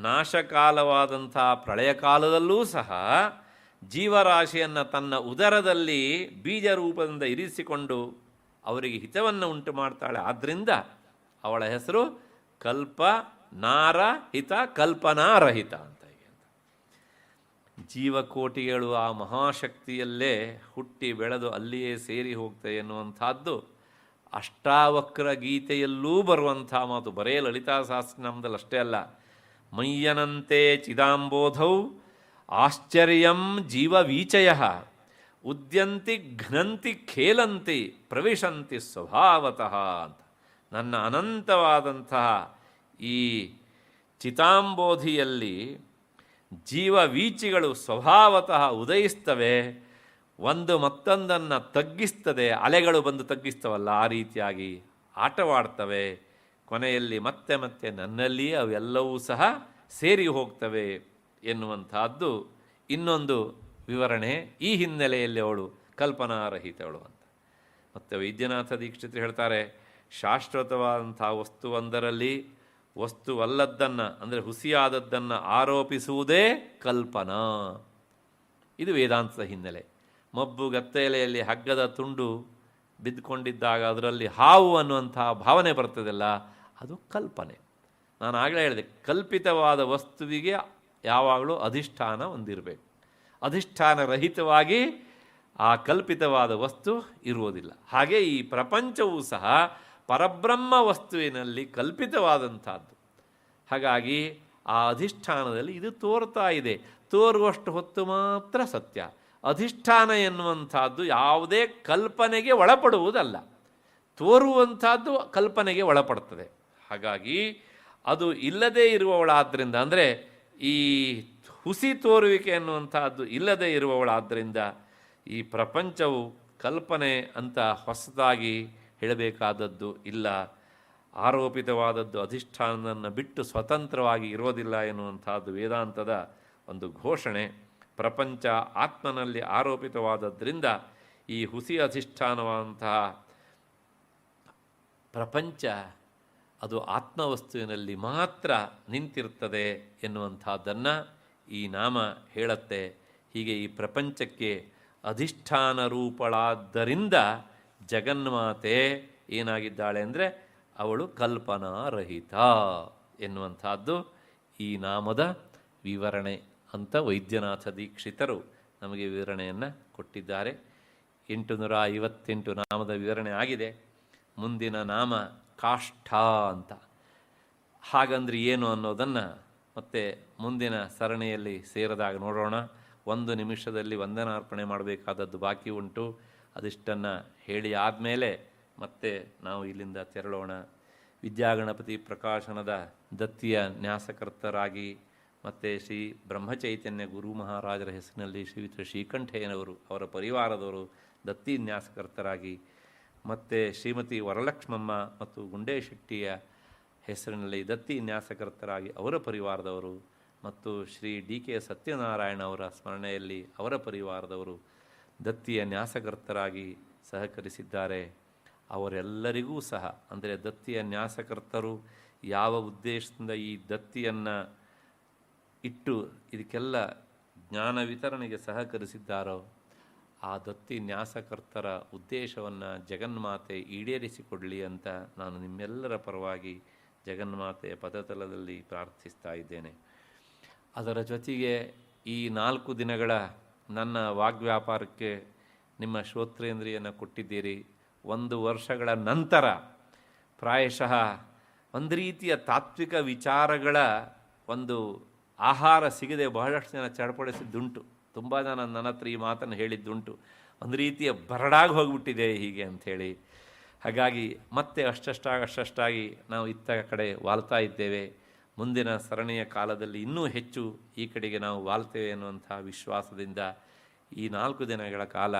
ನಾಶಕಾಲವಾದಂಥ ಪ್ರಳಯ ಕಾಲದಲ್ಲೂ ಸಹ ಜೀವರಾಶಿಯನ್ನು ತನ್ನ ಉದರದಲ್ಲಿ ಬೀಜ ರೂಪದಿಂದ ಇರಿಸಿಕೊಂಡು ಅವರಿಗೆ ಹಿತವನ್ನು ಉಂಟು ಮಾಡ್ತಾಳೆ. ಆದ್ದರಿಂದ ಅವಳ ಹೆಸರು ಕಲ್ಪನಾರಹಿತ, ಕಲ್ಪನಾರಹಿತ ಅಂತ. ಜೀವಕೋಟಿಗಳು ಆ ಮಹಾಶಕ್ತಿಯಲ್ಲೇ ಹುಟ್ಟಿ ಬೆಳೆದು ಅಲ್ಲಿಯೇ ಸೇರಿ ಹೋಗ್ತವೆ ಎನ್ನುವಂಥದ್ದು ಅಷ್ಟಾವಕ್ರ ಗೀತೆಯಲ್ಲೂ ಬರುವಂಥ ಮಾತು. ಬರೇ ಲಲಿತಾ ಸಹಸ್ರನಾಮದಲ್ಲಿ ಅಷ್ಟೇ ಅಲ್ಲ, ಮಯ್ಯನಂತೆ ಚಿದಾಂಬೋಧೌ ಆಶ್ಚರ್ಯಂ ಜೀವವೀಚಯ ಉದ್ಯಂತಿ ಘ್ನಂತಿ ಖೇಲಂತಿ ಪ್ರವಿಶಂತಿ ಸ್ವಭಾವತಃ ಅಂತ. ನನ್ನ ಅನಂತವಾದಂತಹ ಈ ಚಿತಾಂಬೋಧಿಯಲ್ಲಿ ಜೀವವೀಚಿಗಳು ಸ್ವಭಾವತಃ ಉದಯಿಸ್ತವೆ, ಒಂದು ಮತ್ತೊಂದನ್ನು ತಗ್ಗಿಸ್ತದೆ. ಅಲೆಗಳು ಬಂದು ತಗ್ಗಿಸ್ತವಲ್ಲ, ಆ ರೀತಿಯಾಗಿ ಆಟವಾಡ್ತವೆ. ಕೊನೆಯಲ್ಲಿ ಮತ್ತೆ ಮತ್ತೆ ನನ್ನಲ್ಲಿಯೇ ಅವೆಲ್ಲವೂ ಸಹ ಸೇರಿ ಹೋಗ್ತವೆ ಎನ್ನುವಂತಹದ್ದು ಇನ್ನೊಂದು ವಿವರಣೆ. ಈ ಹಿನ್ನೆಲೆಯಲ್ಲಿ ಅವಳು ಕಲ್ಪನಾರಹಿತವಳು ಅಂತ. ಮತ್ತು ವೈದ್ಯನಾಥ ದೀಕ್ಷಿತರು ಹೇಳ್ತಾರೆ, ಶಾಶ್ವತವಾದಂಥ ವಸ್ತುವೊಂದರಲ್ಲಿ ವಸ್ತುವಲ್ಲದ್ದನ್ನು ಅಂದರೆ ಹುಸಿಯಾದದ್ದನ್ನು ಆರೋಪಿಸುವುದೇ ಕಲ್ಪನಾ. ಇದು ವೇದಾಂತದ ಹಿನ್ನೆಲೆ. ಮಬ್ಬು ಗತ್ತೆಲೆಯಲ್ಲಿ ಹಗ್ಗದ ತುಂಡು ಬಿದ್ದುಕೊಂಡಿದ್ದಾಗ ಅದರಲ್ಲಿ ಹಾವು ಅನ್ನುವಂತಹ ಭಾವನೆ ಬರ್ತದಲ್ಲ, ಅದು ಕಲ್ಪನೆ. ನಾನು ಆಗಲೇ ಹೇಳಿದೆ, ಕಲ್ಪಿತವಾದ ವಸ್ತುವಿಗೆ ಯಾವಾಗಲೂ ಅಧಿಷ್ಠಾನ ಹೊಂದಿರಬೇಕು. ಅಧಿಷ್ಠಾನ ರಹಿತವಾಗಿ ಆ ಕಲ್ಪಿತವಾದ ವಸ್ತು ಇರುವುದಿಲ್ಲ. ಹಾಗೆ ಈ ಪ್ರಪಂಚವೂ ಸಹ ಪರಬ್ರಹ್ಮ ವಸ್ತುವಿನಲ್ಲಿ ಕಲ್ಪಿತವಾದಂಥದ್ದು. ಹಾಗಾಗಿ ಆ ಅಧಿಷ್ಠಾನದಲ್ಲಿ ಇದು ತೋರ್ತಾ ಇದೆ. ತೋರುವಷ್ಟು ಹೊತ್ತು ಮಾತ್ರ ಸತ್ಯ. ಅಧಿಷ್ಠಾನ ಎನ್ನುವಂಥದ್ದು ಯಾವುದೇ ಕಲ್ಪನೆಗೆ ಒಳಪಡುವುದಲ್ಲ, ತೋರುವಂಥದ್ದು ಕಲ್ಪನೆಗೆ ಒಳಪಡ್ತದೆ. ಹಾಗಾಗಿ ಅದು ಇಲ್ಲದೇ ಇರುವವಳಾದ್ದರಿಂದ, ಅಂದರೆ ಈ ಹುಸಿ ತೋರುವಿಕೆ ಎನ್ನುವಂಥದ್ದು ಇಲ್ಲದೇ ಇರುವವಳಾದ್ದರಿಂದ ಈ ಪ್ರಪಂಚವು ಕಲ್ಪನೆ ಅಂತ ಹೊಸದಾಗಿ ಹೇಳಬೇಕಾದದ್ದು ಇಲ್ಲ. ಆರೋಪಿತವಾದದ್ದು ಅಧಿಷ್ಠಾನವನ್ನು ಬಿಟ್ಟು ಸ್ವತಂತ್ರವಾಗಿ ಇರೋದಿಲ್ಲ ಎನ್ನುವಂಥದ್ದು ವೇದಾಂತದ ಒಂದು ಘೋಷಣೆ. ಪ್ರಪಂಚ ಆತ್ಮನಲ್ಲಿ ಆರೋಪಿತವಾದದ್ರಿಂದ ಈ ಹುಸಿ ಅಧಿಷ್ಠಾನವಾದಂತಹ ಪ್ರಪಂಚ ಅದು ಆತ್ಮವಸ್ತುವಿನಲ್ಲಿ ಮಾತ್ರ ನಿಂತಿರ್ತದೆ ಎನ್ನುವಂಥದ್ದನ್ನು ಈ ನಾಮ ಹೇಳುತ್ತೆ. ಹೀಗೆ ಈ ಪ್ರಪಂಚಕ್ಕೆ ಅಧಿಷ್ಠಾನ ರೂಪಳಾದ್ದರಿಂದ ಜಗನ್ಮಾತೆ ಏನಾಗಿದ್ದಾಳೆ ಅಂದರೆ ಅವಳು ಕಲ್ಪನಾರಹಿತ ಎನ್ನುವಂಥದ್ದು ಈ ನಾಮದ ವಿವರಣೆ ಅಂತ ವೈದ್ಯನಾಥ ದೀಕ್ಷಿತರು ನಮಗೆ ವಿವರಣೆಯನ್ನು ಕೊಟ್ಟಿದ್ದಾರೆ. 858 ನಾಮದ ವಿವರಣೆ ಆಗಿದೆ. ಮುಂದಿನ ನಾಮ ಕಾಷ್ಠ ಅಂತ. ಹಾಗಂದ್ರೆ ಏನು ಅನ್ನೋದನ್ನು ಮತ್ತೆ ಮುಂದಿನ ಸರಣಿಯಲ್ಲಿ ಸೇರಿದಾಗ ನೋಡೋಣ. 1 ನಿಮಿಷದಲ್ಲಿ ವಂದನಾರ್ಪಣೆ ಮಾಡಬೇಕಾದದ್ದು ಬಾಕಿ ಉಂಟು. ಅದಿಷ್ಟನ್ನು ಹೇಳಿ ಆದಮೇಲೆ ಮತ್ತೆ ನಾವು ಇಲ್ಲಿಂದ ತೆರಳೋಣ. ವಿದ್ಯಾಗಣಪತಿ ಪ್ರಕಾಶನದ ದತ್ತಿಯ ನ್ಯಾಸಕರ್ತರಾಗಿ ಮತ್ತು ಶ್ರೀ ಬ್ರಹ್ಮಚೈತನ್ಯ ಗುರು ಮಹಾರಾಜರ ಹೆಸರಿನಲ್ಲಿ ಶ್ರೀಯುತ ಶ್ರೀಕಂಠಯ್ಯನವರು ಅವರ ಪರಿವಾರದವರು ದತ್ತಿ ನ್ಯಾಸಕರ್ತರಾಗಿ, ಮತ್ತು ಶ್ರೀಮತಿ ವರಲಕ್ಷ್ಮಮ್ಮ ಮತ್ತು ಗುಂಡೇಶೆಟ್ಟಿಯ ಹೆಸರಿನಲ್ಲಿ ದತ್ತಿ ನ್ಯಾಸಕರ್ತರಾಗಿ ಅವರ ಪರಿವಾರದವರು, ಮತ್ತು ಶ್ರೀ ಡಿ ಕೆ ಸತ್ಯನಾರಾಯಣ ಅವರ ಸ್ಮರಣೆಯಲ್ಲಿ ಅವರ ಪರಿವಾರದವರು ದತ್ತಿಯ ನ್ಯಾಸಕರ್ತರಾಗಿ ಸಹಕರಿಸಿದ್ದಾರೆ. ಅವರೆಲ್ಲರಿಗೂ ಸಹ, ಅಂದರೆ ದತ್ತಿಯ ನ್ಯಾಸಕರ್ತರು ಯಾವ ಉದ್ದೇಶದಿಂದ ಈ ದತ್ತಿಯನ್ನು ಇಟ್ಟು ಇದಕ್ಕೆಲ್ಲ ಜ್ಞಾನ ವಿತರಣೆಗೆ ಸಹಕರಿಸಿದ್ದಾರೋ ಆ ದತ್ತಿ ನ್ಯಾಸಕರ್ತರ ಉದ್ದೇಶವನ್ನು ಜಗನ್ಮಾತೆ ಈಡೇರಿಸಿಕೊಡಲಿ ಅಂತ ನಾನು ನಿಮ್ಮೆಲ್ಲರ ಪರವಾಗಿ ಜಗನ್ಮಾತೆಯ ಪದತಲದಲ್ಲಿ ಪ್ರಾರ್ಥಿಸ್ತಾ ಇದ್ದೇನೆ. ಅದರ ಜೊತೆಗೆ ಈ 4 ದಿನಗಳ ನನ್ನ ವಾಗ್ವ್ಯಾಪಾರಕ್ಕೆ ನಿಮ್ಮ ಶ್ರೋತ್ರೇಂದ್ರಿಯನ್ನು ಕೊಟ್ಟಿದ್ದೀರಿ. 1 ವರ್ಷಗಳ ನಂತರ ಪ್ರಾಯಶಃ ಒಂದು ರೀತಿಯ ತಾತ್ವಿಕ ವಿಚಾರಗಳ ಒಂದು ಆಹಾರ ಸಿಗದೆ ಬಹಳಷ್ಟು ಜನ ಚಡಪಡಿಸಿದ್ದುಂಟು. ತುಂಬ ಜನ ನನ್ನ ಹತ್ರ ಈ ಮಾತನ್ನು ಹೇಳಿದ್ದುಂಟು, ಒಂದು ರೀತಿಯ ಬರಡಾಗಿ ಹೋಗಿಬಿಟ್ಟಿದೆ ಹೀಗೆ ಅಂಥೇಳಿ. ಹಾಗಾಗಿ ಮತ್ತೆ ಅಷ್ಟಷ್ಟಾಗಿ ನಾವು ಇತ್ತ ಕಡೆ ವಾಲ್ತಾ ಇದ್ದೇವೆ. ಮುಂದಿನ ಸರಣಿಯ ಕಾಲದಲ್ಲಿ ಇನ್ನೂ ಹೆಚ್ಚು ಈ ಕಡೆಗೆ ನಾವು ವಾಲ್ತೇವೆ ಅನ್ನುವಂಥ ವಿಶ್ವಾಸದಿಂದ ಈ 4 ದಿನಗಳ ಕಾಲ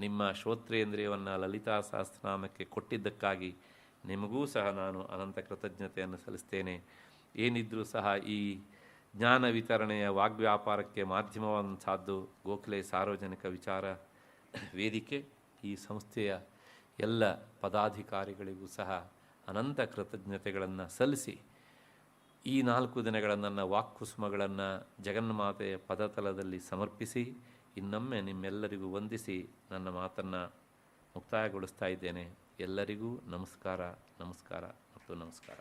ನಿಮ್ಮ ಶ್ರೋತ್ರೇಂದ್ರಿಯವನ್ನು ಲಲಿತಾ ಸಹಸ್ರನಾಮಕ್ಕೆ ಕೊಟ್ಟಿದ್ದಕ್ಕಾಗಿ ನಿಮಗೂ ಸಹ ನಾನು ಅನಂತ ಕೃತಜ್ಞತೆಯನ್ನು ಸಲ್ಲಿಸ್ತೇನೆ. ಏನಿದ್ರೂ ಸಹ ಈ ಜ್ಞಾನ ವಿತರಣೆಯ ವಾಗ್ವ್ಯಾಪಾರಕ್ಕೆ ಮಾಧ್ಯಮವಾದಂಥದ್ದು ಗೋಖಲೆ ಸಾರ್ವಜನಿಕ ವಿಚಾರ ವೇದಿಕೆ. ಈ ಸಂಸ್ಥೆಯ ಎಲ್ಲ ಪದಾಧಿಕಾರಿಗಳಿಗೂ ಸಹ ಅನಂತ ಕೃತಜ್ಞತೆಗಳನ್ನು ಸಲ್ಲಿಸಿ ಈ 4 ದಿನಗಳ ನನ್ನ ವಾಕ್ಕುಸುಮಗಳನ್ನು ಜಗನ್ಮಾತೆಯ ಪದತಲದಲ್ಲಿ ಸಮರ್ಪಿಸಿ ಇನ್ನೊಮ್ಮೆ ನಿಮ್ಮೆಲ್ಲರಿಗೂ ವಂದಿಸಿ ನನ್ನ ಮಾತನ್ನು ಮುಕ್ತಾಯಗೊಳಿಸ್ತಾ ಇದ್ದೇನೆ. ಎಲ್ಲರಿಗೂ ನಮಸ್ಕಾರ, ನಮಸ್ಕಾರ ಮತ್ತು ನಮಸ್ಕಾರ.